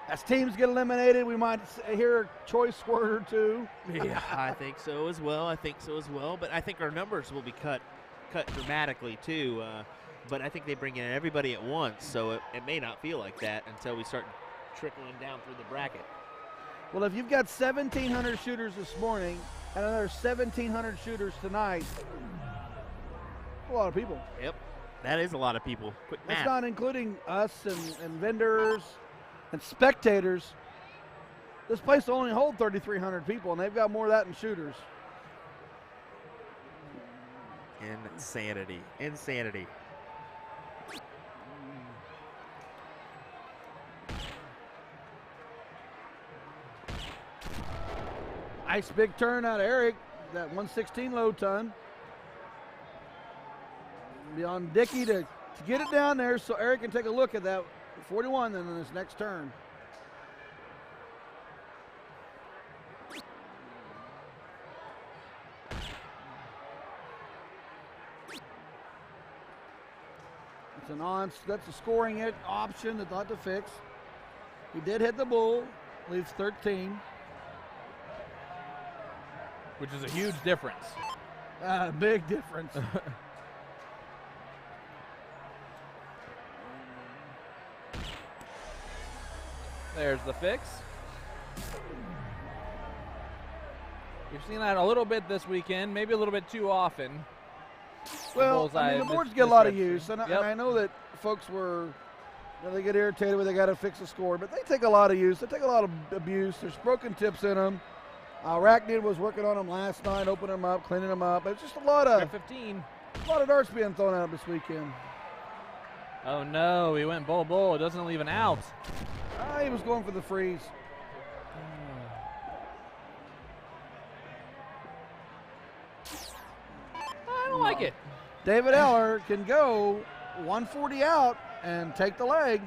As teams get eliminated, we might hear a choice word or 2. Yeah, I think so as well. But I think our numbers will be cut dramatically too. But I think they bring in everybody at once, so it may not feel like that until we start trickling down through the bracket. Well, if you've got 1,700 shooters this morning and another 1,700 shooters tonight, a lot of people. Yep, that is a lot of people. Quick math. That's not including us and vendors and spectators. This place will only hold 3,300 people, and they've got more of that in shooters. Insanity. Nice big turn out of Eric, that 116 low ton. Be on Dickey to get it down there so Eric can take a look at that 41 then in his next turn. That's a scoring option that they'll have to fix. He did hit the bull. leaves 13. Which is a huge difference. Big difference. There's the fix. We've seen that a little bit this weekend, maybe a little bit too often. Well, I mean, the boards get a lot of use, and I know that folks were, they get irritated when they got to fix a score, but they take a lot of use. They take a lot of abuse. There's broken tips in them. Racknid was working on them last night, opening them up, cleaning them up. It's just a lot of 15. A lot of darts being thrown out this weekend. Oh no, he went bull. It doesn't leave an out. He was going for the freeze. I don't like it. David Eller can go 140 out and take the leg.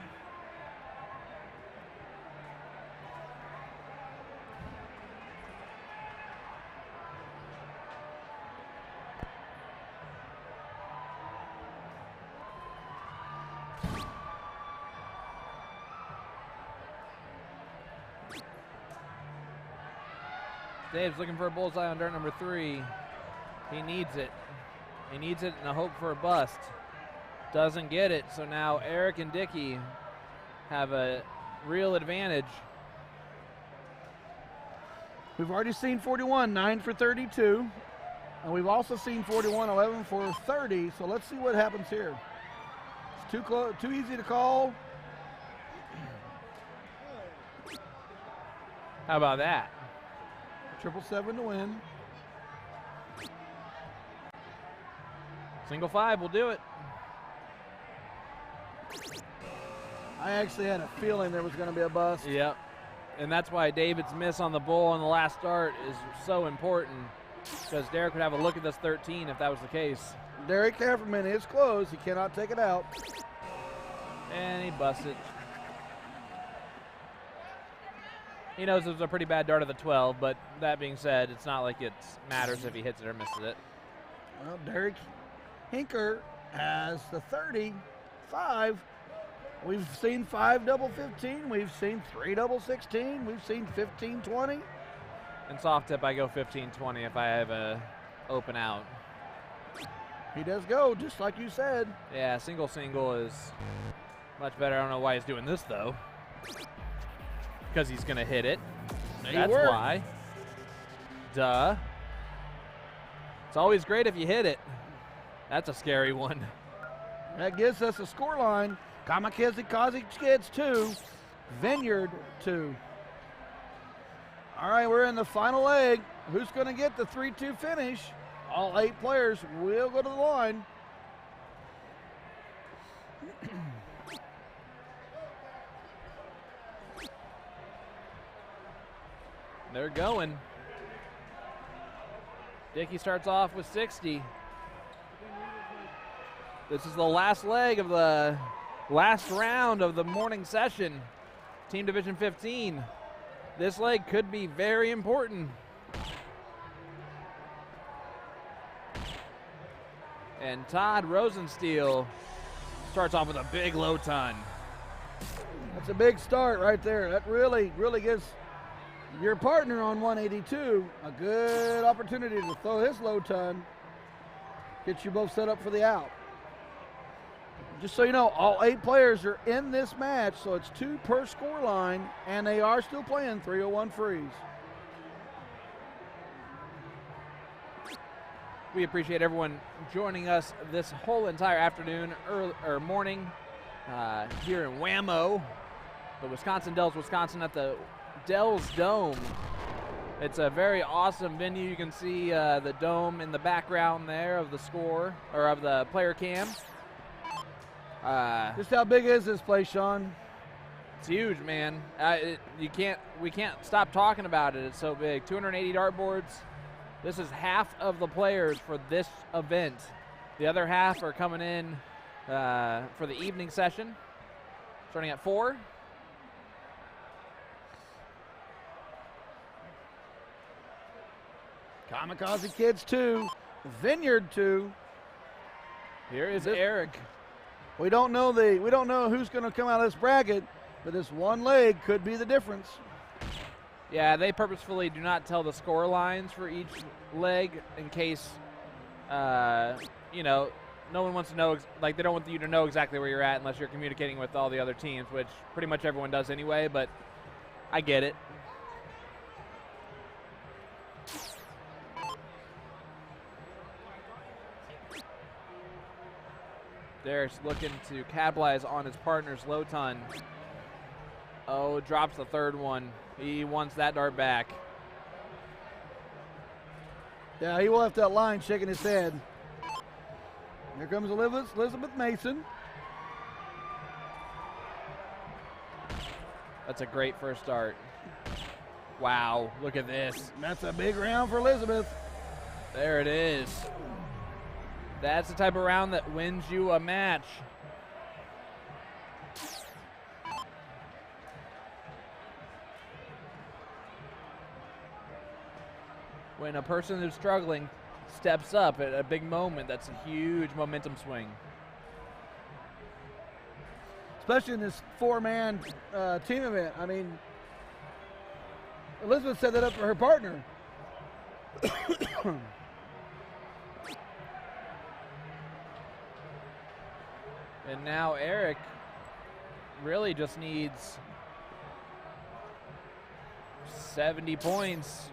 Dave's looking for a bullseye on dart number 3. He needs it. He needs it in a hope for a bust. Doesn't get it, so now Eric and Dickey have a real advantage. We've already seen 41, 9 for 32. And we've also seen 41, 11 for 30. So let's see what happens here. It's too close, too easy to call. How about that? 777 to win. Single 5 will do it. I actually had a feeling there was going to be a bust. Yep. And that's why David's miss on the bull on the last start is so important, because Derek would have a look at this 13 if that was the case. Derek Hefferman is close. He cannot take it out. And he busts it. He knows it was a pretty bad dart of the 12, but that being said, it's not like it matters if he hits it or misses it. Well, Derek Hinker has the 35. We've seen 5 double 15. We've seen 3 double 16. We've seen 15-20. And soft tip, I go 15-20 if I have a open out. He does go, just like you said. Yeah, single is much better. I don't know why he's doing this, though. Because he's going to hit it. That's why. Duh. It's always great if you hit it. That's a scary one. That gives us a score line. Kamikaze Kids 2, Vineyard 2. All right, we're in the final leg. Who's going to get the 3-2 finish? All 8 players will go to the line. They're going. Dickey starts off with 60. This is the last leg of the last round of the morning session. Team Division 15. This leg could be very important. And Todd Rosensteel starts off with a big low ton. That's a big start right there. That really gives your partner on 182 a good opportunity to throw his low ton. Get you both set up for the out. Just so you know, all 8 players are in this match, so it's 2 per score line, and they are still playing 301 freeze. We appreciate everyone joining us this whole entire afternoon or morning here in WAMO, the Wisconsin Dells, Wisconsin, at the Dells Dome. It's a very awesome venue. You can see the dome in the background there of the score, or of the player cam. Just how big is this place, Sean? It's huge, man. We can't stop talking about it. It's so big. 280 dartboards. This is half of the players for this event. The other half are coming in for the evening session, starting at 4. Kamikaze Kids 2, Vineyard 2. Here is Eric. We don't know who's going to come out of this bracket, but this one leg could be the difference. Yeah, they purposefully do not tell the score lines for each leg in case, you know, no one wants to know, like they don't want you to know exactly where you're at unless you're communicating with all the other teams, which pretty much everyone does anyway, but I get it. Derek's looking to capitalize on his partner's low ton. Oh, drops the third one. He wants that dart back. Yeah, he left that line shaking his head. Here comes Elizabeth Mason. That's a great first start. Wow, look at this. That's a big round for Elizabeth. There it is. That's the type of round that wins you a match. When a person who's struggling steps up at a big moment, that's a huge momentum swing. Especially in this four-man team event. I mean, Elizabeth set that up for her partner. And now Eric really just needs 70 points,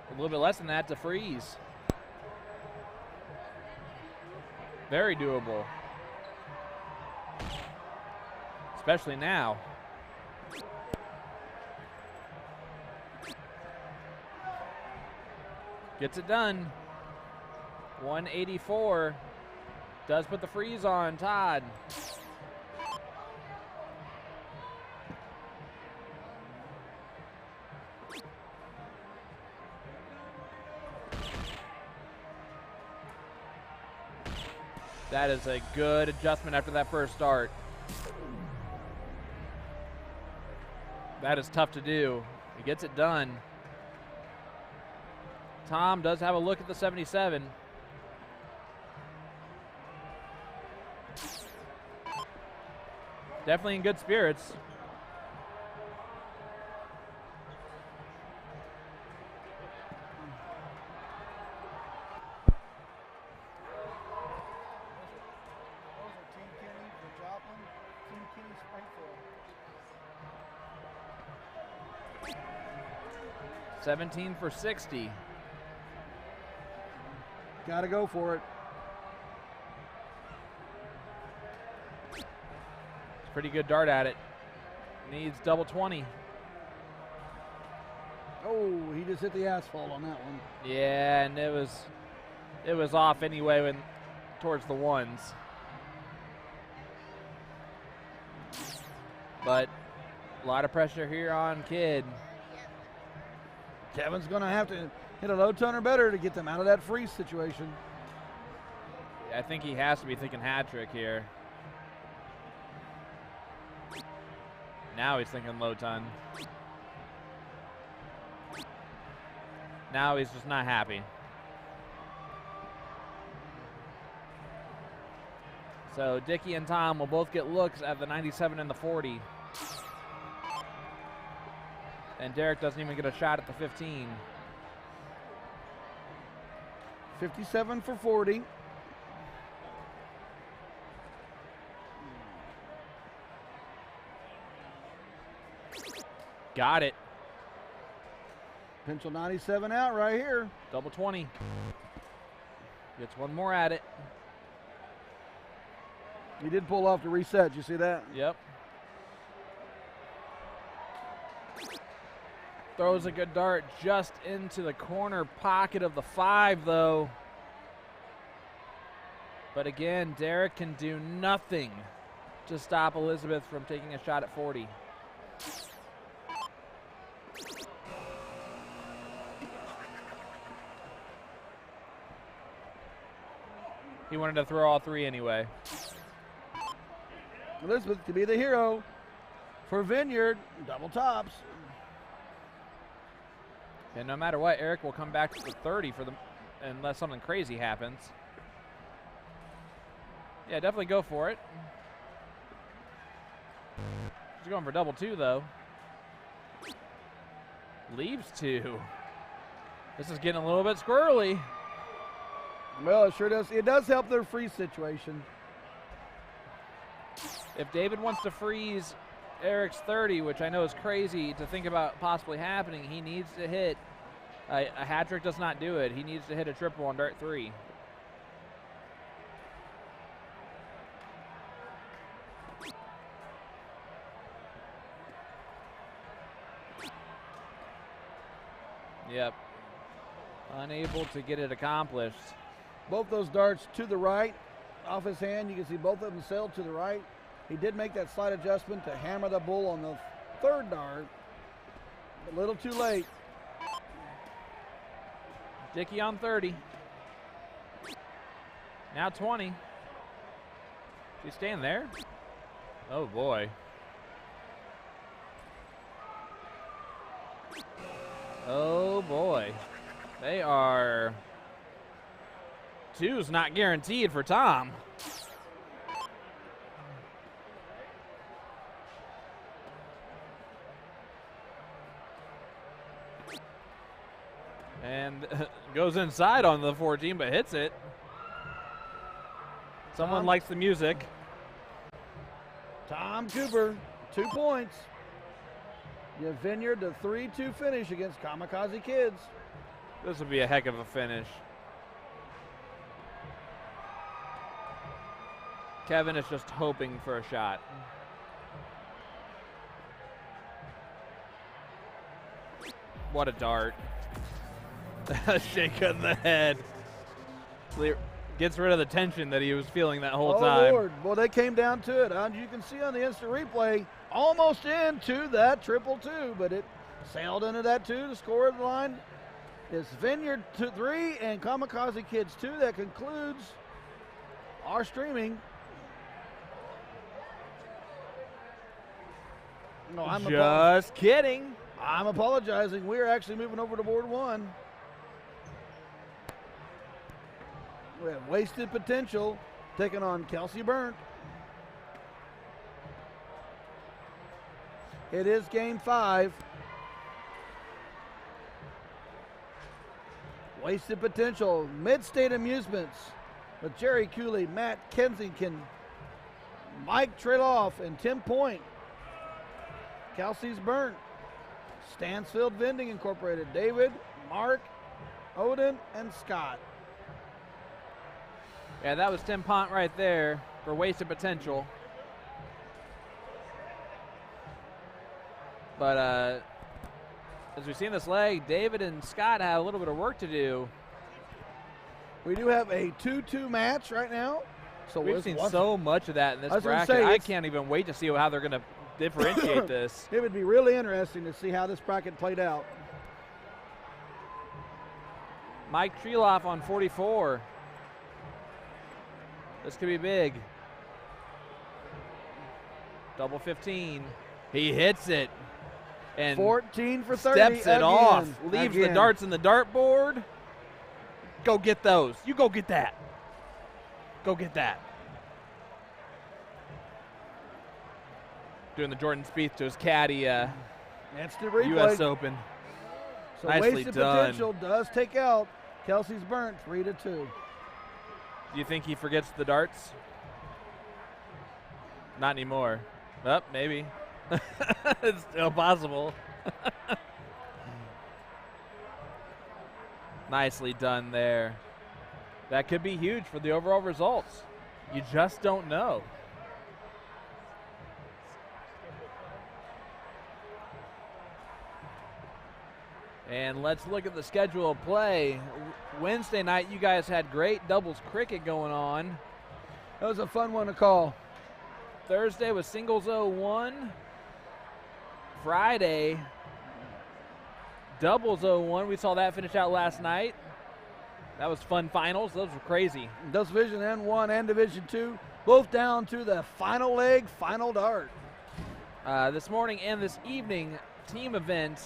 a little bit less than that to freeze. Very doable. Especially now. Gets it done. 184. Does put the freeze on Todd. That is a good adjustment after that first start. That is tough to do. He gets it done. Tom does have a look at the 77. Definitely in good spirits. Those are Team Kenny for Joplin, Team Kenny Springfield. 17 for 60. Got to go for it. Pretty good dart at it. Needs double 20. Oh, he just hit the asphalt on that one. Yeah, and it was off anyway when towards the ones. But a lot of pressure here on Kidd. Kevin's going to have to hit a low ton or better to get them out of that freeze situation. I think he has to be thinking hat trick here. Now he's thinking low ton. Now he's just not happy. So Dickie and Tom will both get looks at the 97 and the 40. And Derek doesn't even get a shot at the 15. 57 for 40. Got it. Pencil 97 out right here. Double 20. Gets one more at it. He did pull off the reset. Did you see that? Yep. Throws a good dart just into the corner pocket of the 5, though. But again, Derek can do nothing to stop Elizabeth from taking a shot at 40. He wanted to throw all 3 anyway. Elizabeth to be the hero for Vineyard. Double tops. And no matter what, Eric will come back to the 30 for them unless something crazy happens. Yeah, definitely go for it. She's going for double 2, though. Leaves 2. This is getting a little bit squirrely. Well, it sure does. It does help their freeze situation. If David wants to freeze Eric's 30, which I know is crazy to think about possibly happening, he needs to hit. A hat trick does not do it. He needs to hit a triple on dart 3. Yep. Unable to get it accomplished. Both those darts to the right off his hand. You can see both of them sailed to the right. He did make that slight adjustment to hammer the bull on the third dart. A little too late. Dickey on 30. Now 20. Is he staying there? Oh boy. Oh boy. They are. 2's not guaranteed for Tom. And goes inside on the 14, but hits it. Someone likes the music. Tom Cooper, 2 points. Give Vineyard the 3-2 finish against Kamikaze Kids. This would be a heck of a finish. Kevin is just hoping for a shot. What a dart. Shake on the head. Gets rid of the tension that he was feeling that whole time. Lord. Well, they came down to it. You can see on the instant replay, almost into that 2-2, but it sailed into that 2 to score the line. It's Vineyard 3 and Kamikaze Kids 2. That concludes our streaming. No, Just kidding. I'm apologizing. We're actually moving over to board 1. We have Wasted Potential taking on Kelsey Burnt. It is game 5. Wasted Potential, Mid-State Amusements with Jerry Cooley, Matt Kensington, Mike Trailoff, and Tim Point. Kelsey's Burnt, Stansfield Vending Incorporated, David, Mark, Odin, and Scott. Yeah, that was Tim Pont right there for Wasted Potential. But as we see in this leg, David and Scott have a little bit of work to do. We do have a 2-2 match right now. So we've seen so much of that in this bracket. I can't even wait to see how they're going to differentiate this. It would be really interesting to see how this bracket played out. Mike Treloff on 44. This could be big. Double 15. He hits it. And 14 for 30. Steps it off. Leaves the darts in the dartboard. Go get those. You go get that. Go get that. Doing the Jordan Spieth to his caddy. That's the replay. U.S. Open. So Nicely Wasted done. Potential does take out Kelsey's Burnt 3-2. Do you think he forgets the darts? Not anymore. Oh, maybe. It's still possible. Nicely done there. That could be huge for the overall results. You just don't know. And let's look at the schedule of play. Wednesday night, you guys had great doubles cricket going on. That was a fun one to call. Thursday was singles 0-1. Friday, doubles 0-1. We saw that finish out last night. That was fun finals. Those were crazy. Those Division N1 and Division 2, both down to the final leg, final dart. This morning and this evening, team event.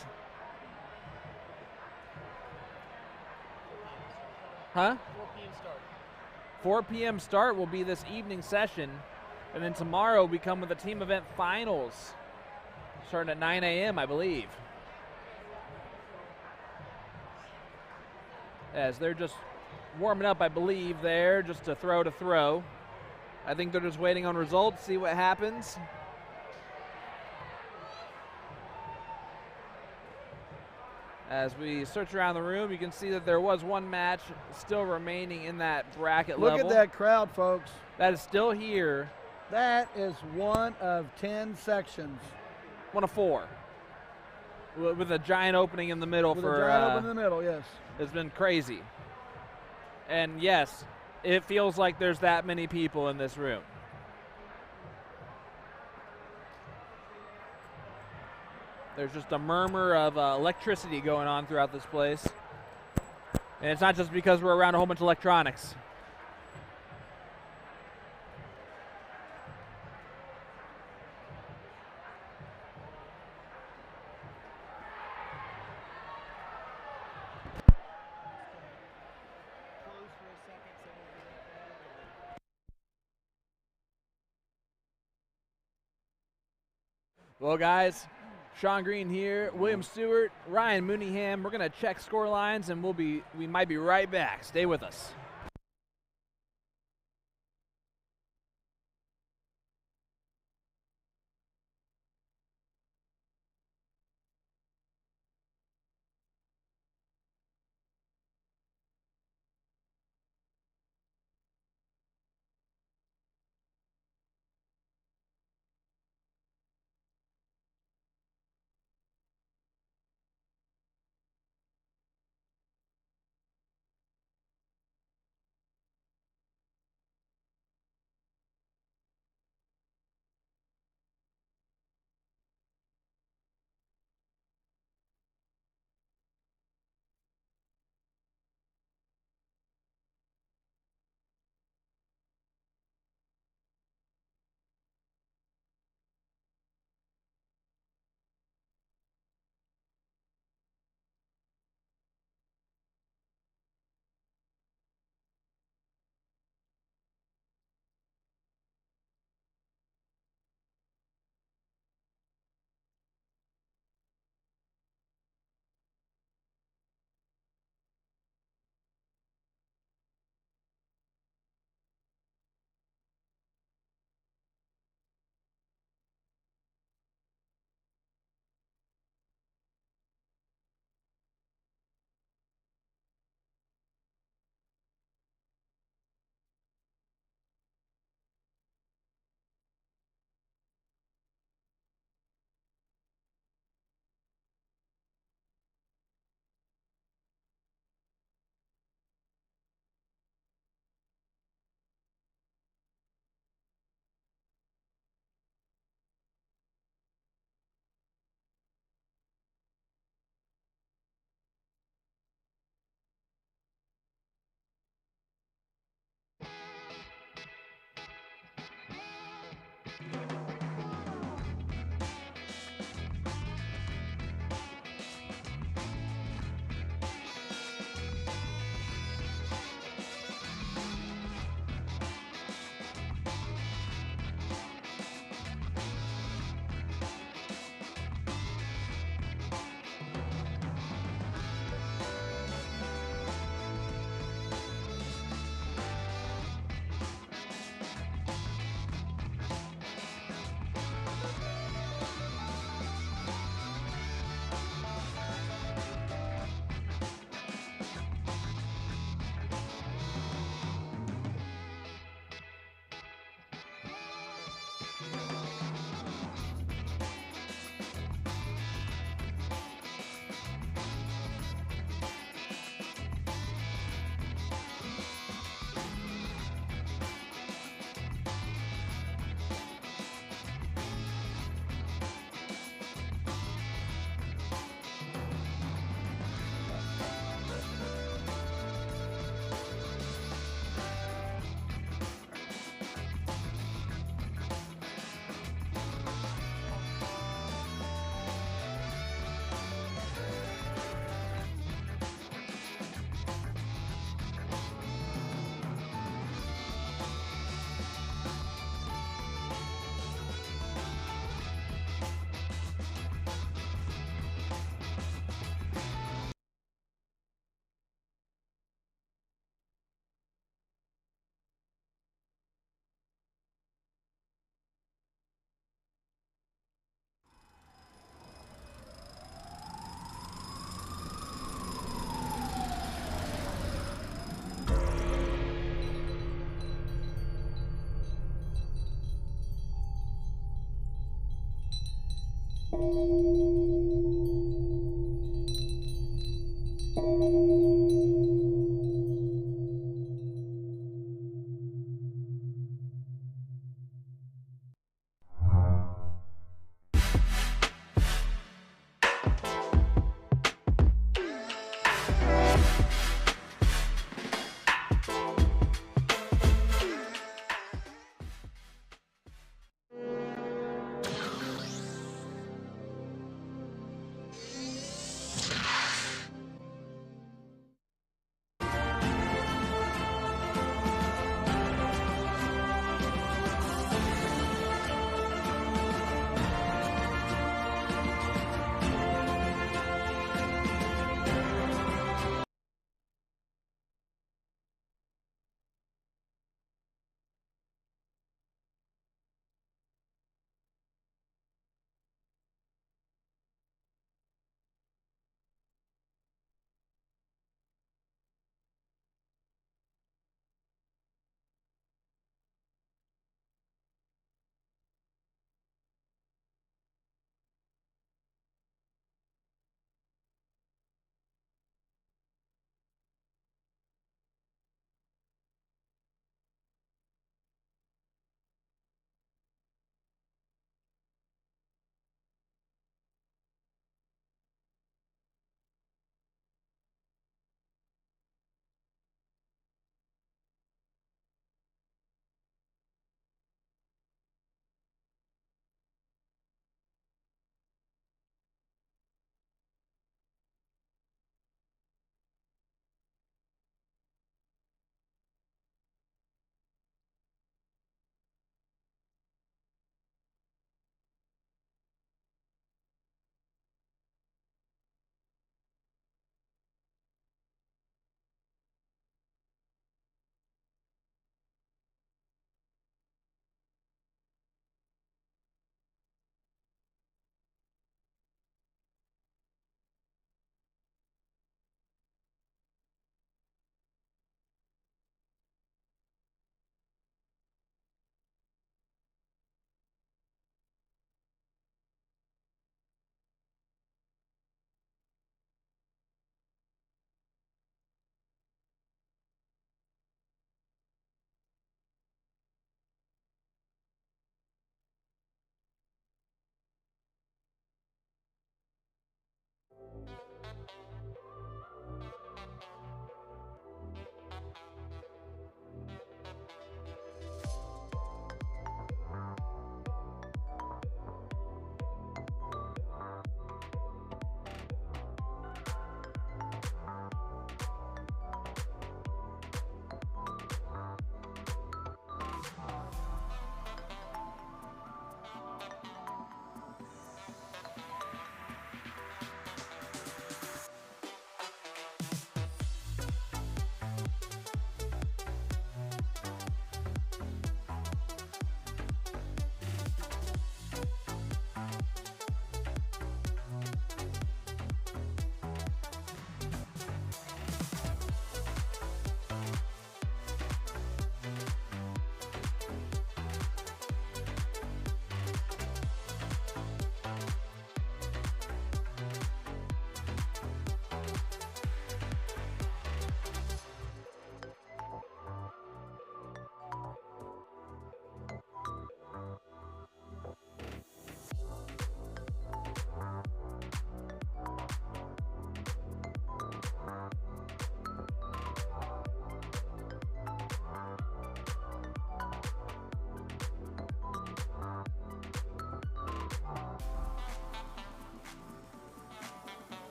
Huh? 4 p.m. start. 4 p.m. start will be this evening session. And then tomorrow we come with the team event finals. Starting at 9 a.m., I believe. as they're just warming up, I believe, there, just to throw. I think they're just waiting on results, see what happens. As we search around the room, you can see that there was one match still remaining in that bracket level. Look at that crowd, folks. That is still here. That is one of 10 sections. One of 4. With a giant opening in the middle With a giant opening in the middle, yes. It's been crazy. And yes, it feels like there's that many people in this room. There's just a murmur of electricity going on throughout this place. And it's not just because we're around a whole bunch of electronics. Well, guys, Sean Green here, William Stewart, Ryan Mooneyham. We're going to check score lines, and we might be right back. Stay with us.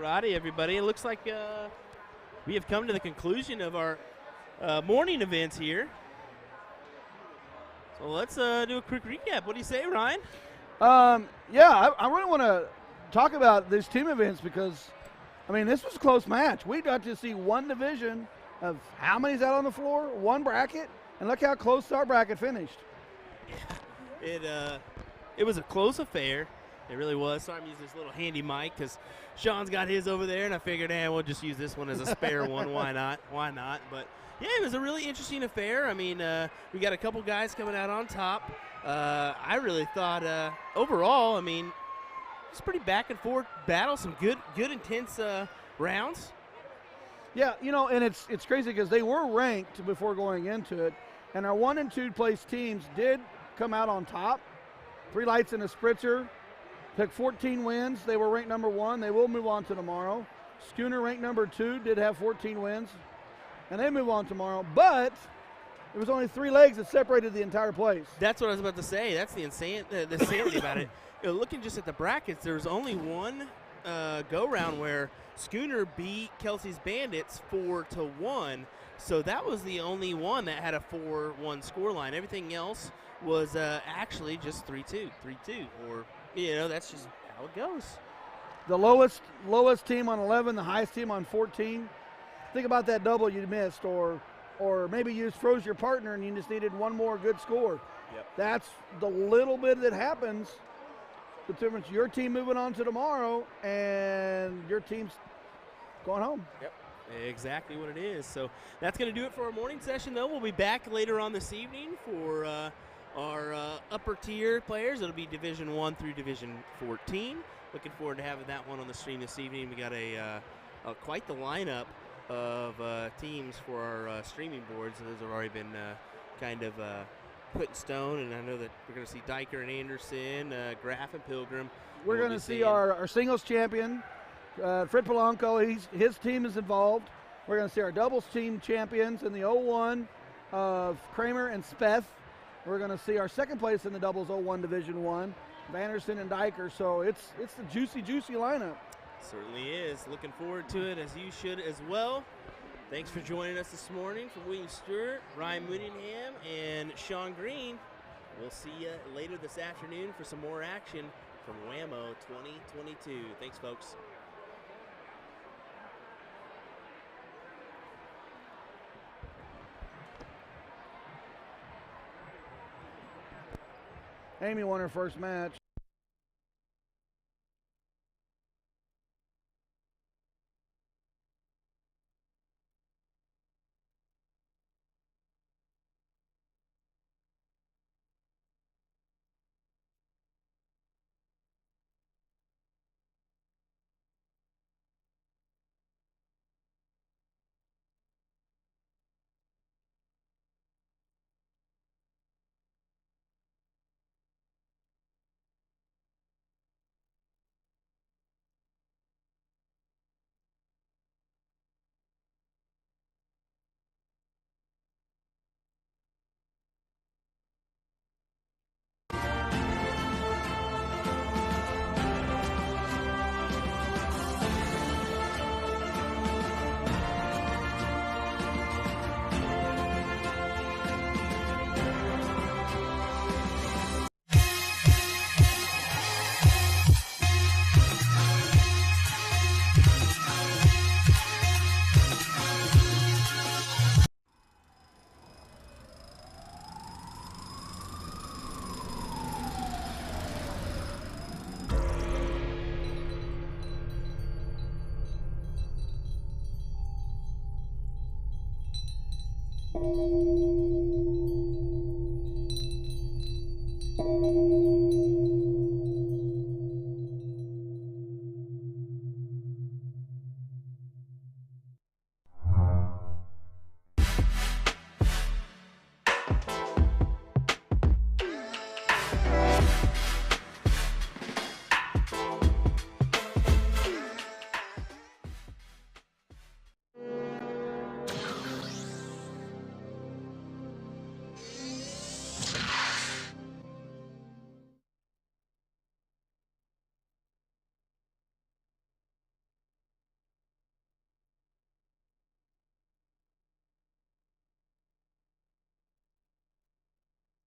Alrighty, everybody. It looks like we have come to the conclusion of our morning events here. So let's do a quick recap. What do you say, Ryan? Yeah, I really want to talk about these team events because, I mean, this was a close match. We got to see one division of how many's out on the floor, one bracket, and look how close our bracket finished. It was a close affair. It really was. So I'm using this little handy mic because Sean's got his over there, and I figured, we'll just use this one as a spare one. Why not? Why not? But yeah, it was a really interesting affair. I mean, we got a couple guys coming out on top. I really thought overall, I mean, it's a pretty back and forth battle. Some good intense rounds. Yeah, and it's crazy because they were ranked before going into it, and our 1 and 2 place teams did come out on top. 3 lights and a spritzer. Took 14 wins. They were ranked number 1. They will move on to tomorrow. Schooner, ranked number 2, did have 14 wins, and they move on tomorrow. But it was only 3 legs that separated the entire place. That's what I was about to say. That's the insanity about it. Looking just at the brackets, there's only one go-round where Schooner beat Kelsey's Bandits 4-1. So that was the only one that had a 4-1 scoreline. Everything else was actually just 3-2, or that's just how it goes. The lowest team on 11, the highest team on 14. Think about that double you missed, or maybe you just froze your partner and you just needed one more good score. Yep. That's the little bit that happens. The difference, your team moving on to tomorrow and your team's going home. Yep. Exactly what it is. So that's going to do it for our morning session, though. We'll be back later on this evening for our upper tier players. It'll be Division 1 through Division 14. Looking forward to having that one on the stream this evening. We got quite the lineup of teams for our streaming boards. Those have already been kind of put in stone, and I know that we're going to see Diker and Anderson, Graff and Pilgrim. We're going to see our singles champion, Fred Polanco. His team is involved. We're going to see our doubles team champions in the 0-1 of Kramer and Speth. We're going to see our second place in the doubles 0-1 Division 1, Vanderson and Diker. So it's the juicy lineup. Certainly is. Looking forward to it, as you should as well. Thanks for joining us this morning from William Stuart, Ryan Mooneyham, and Sean Green. We'll see you later this afternoon for some more action from WAMO 2022. Thanks, folks. Amy won her first match. You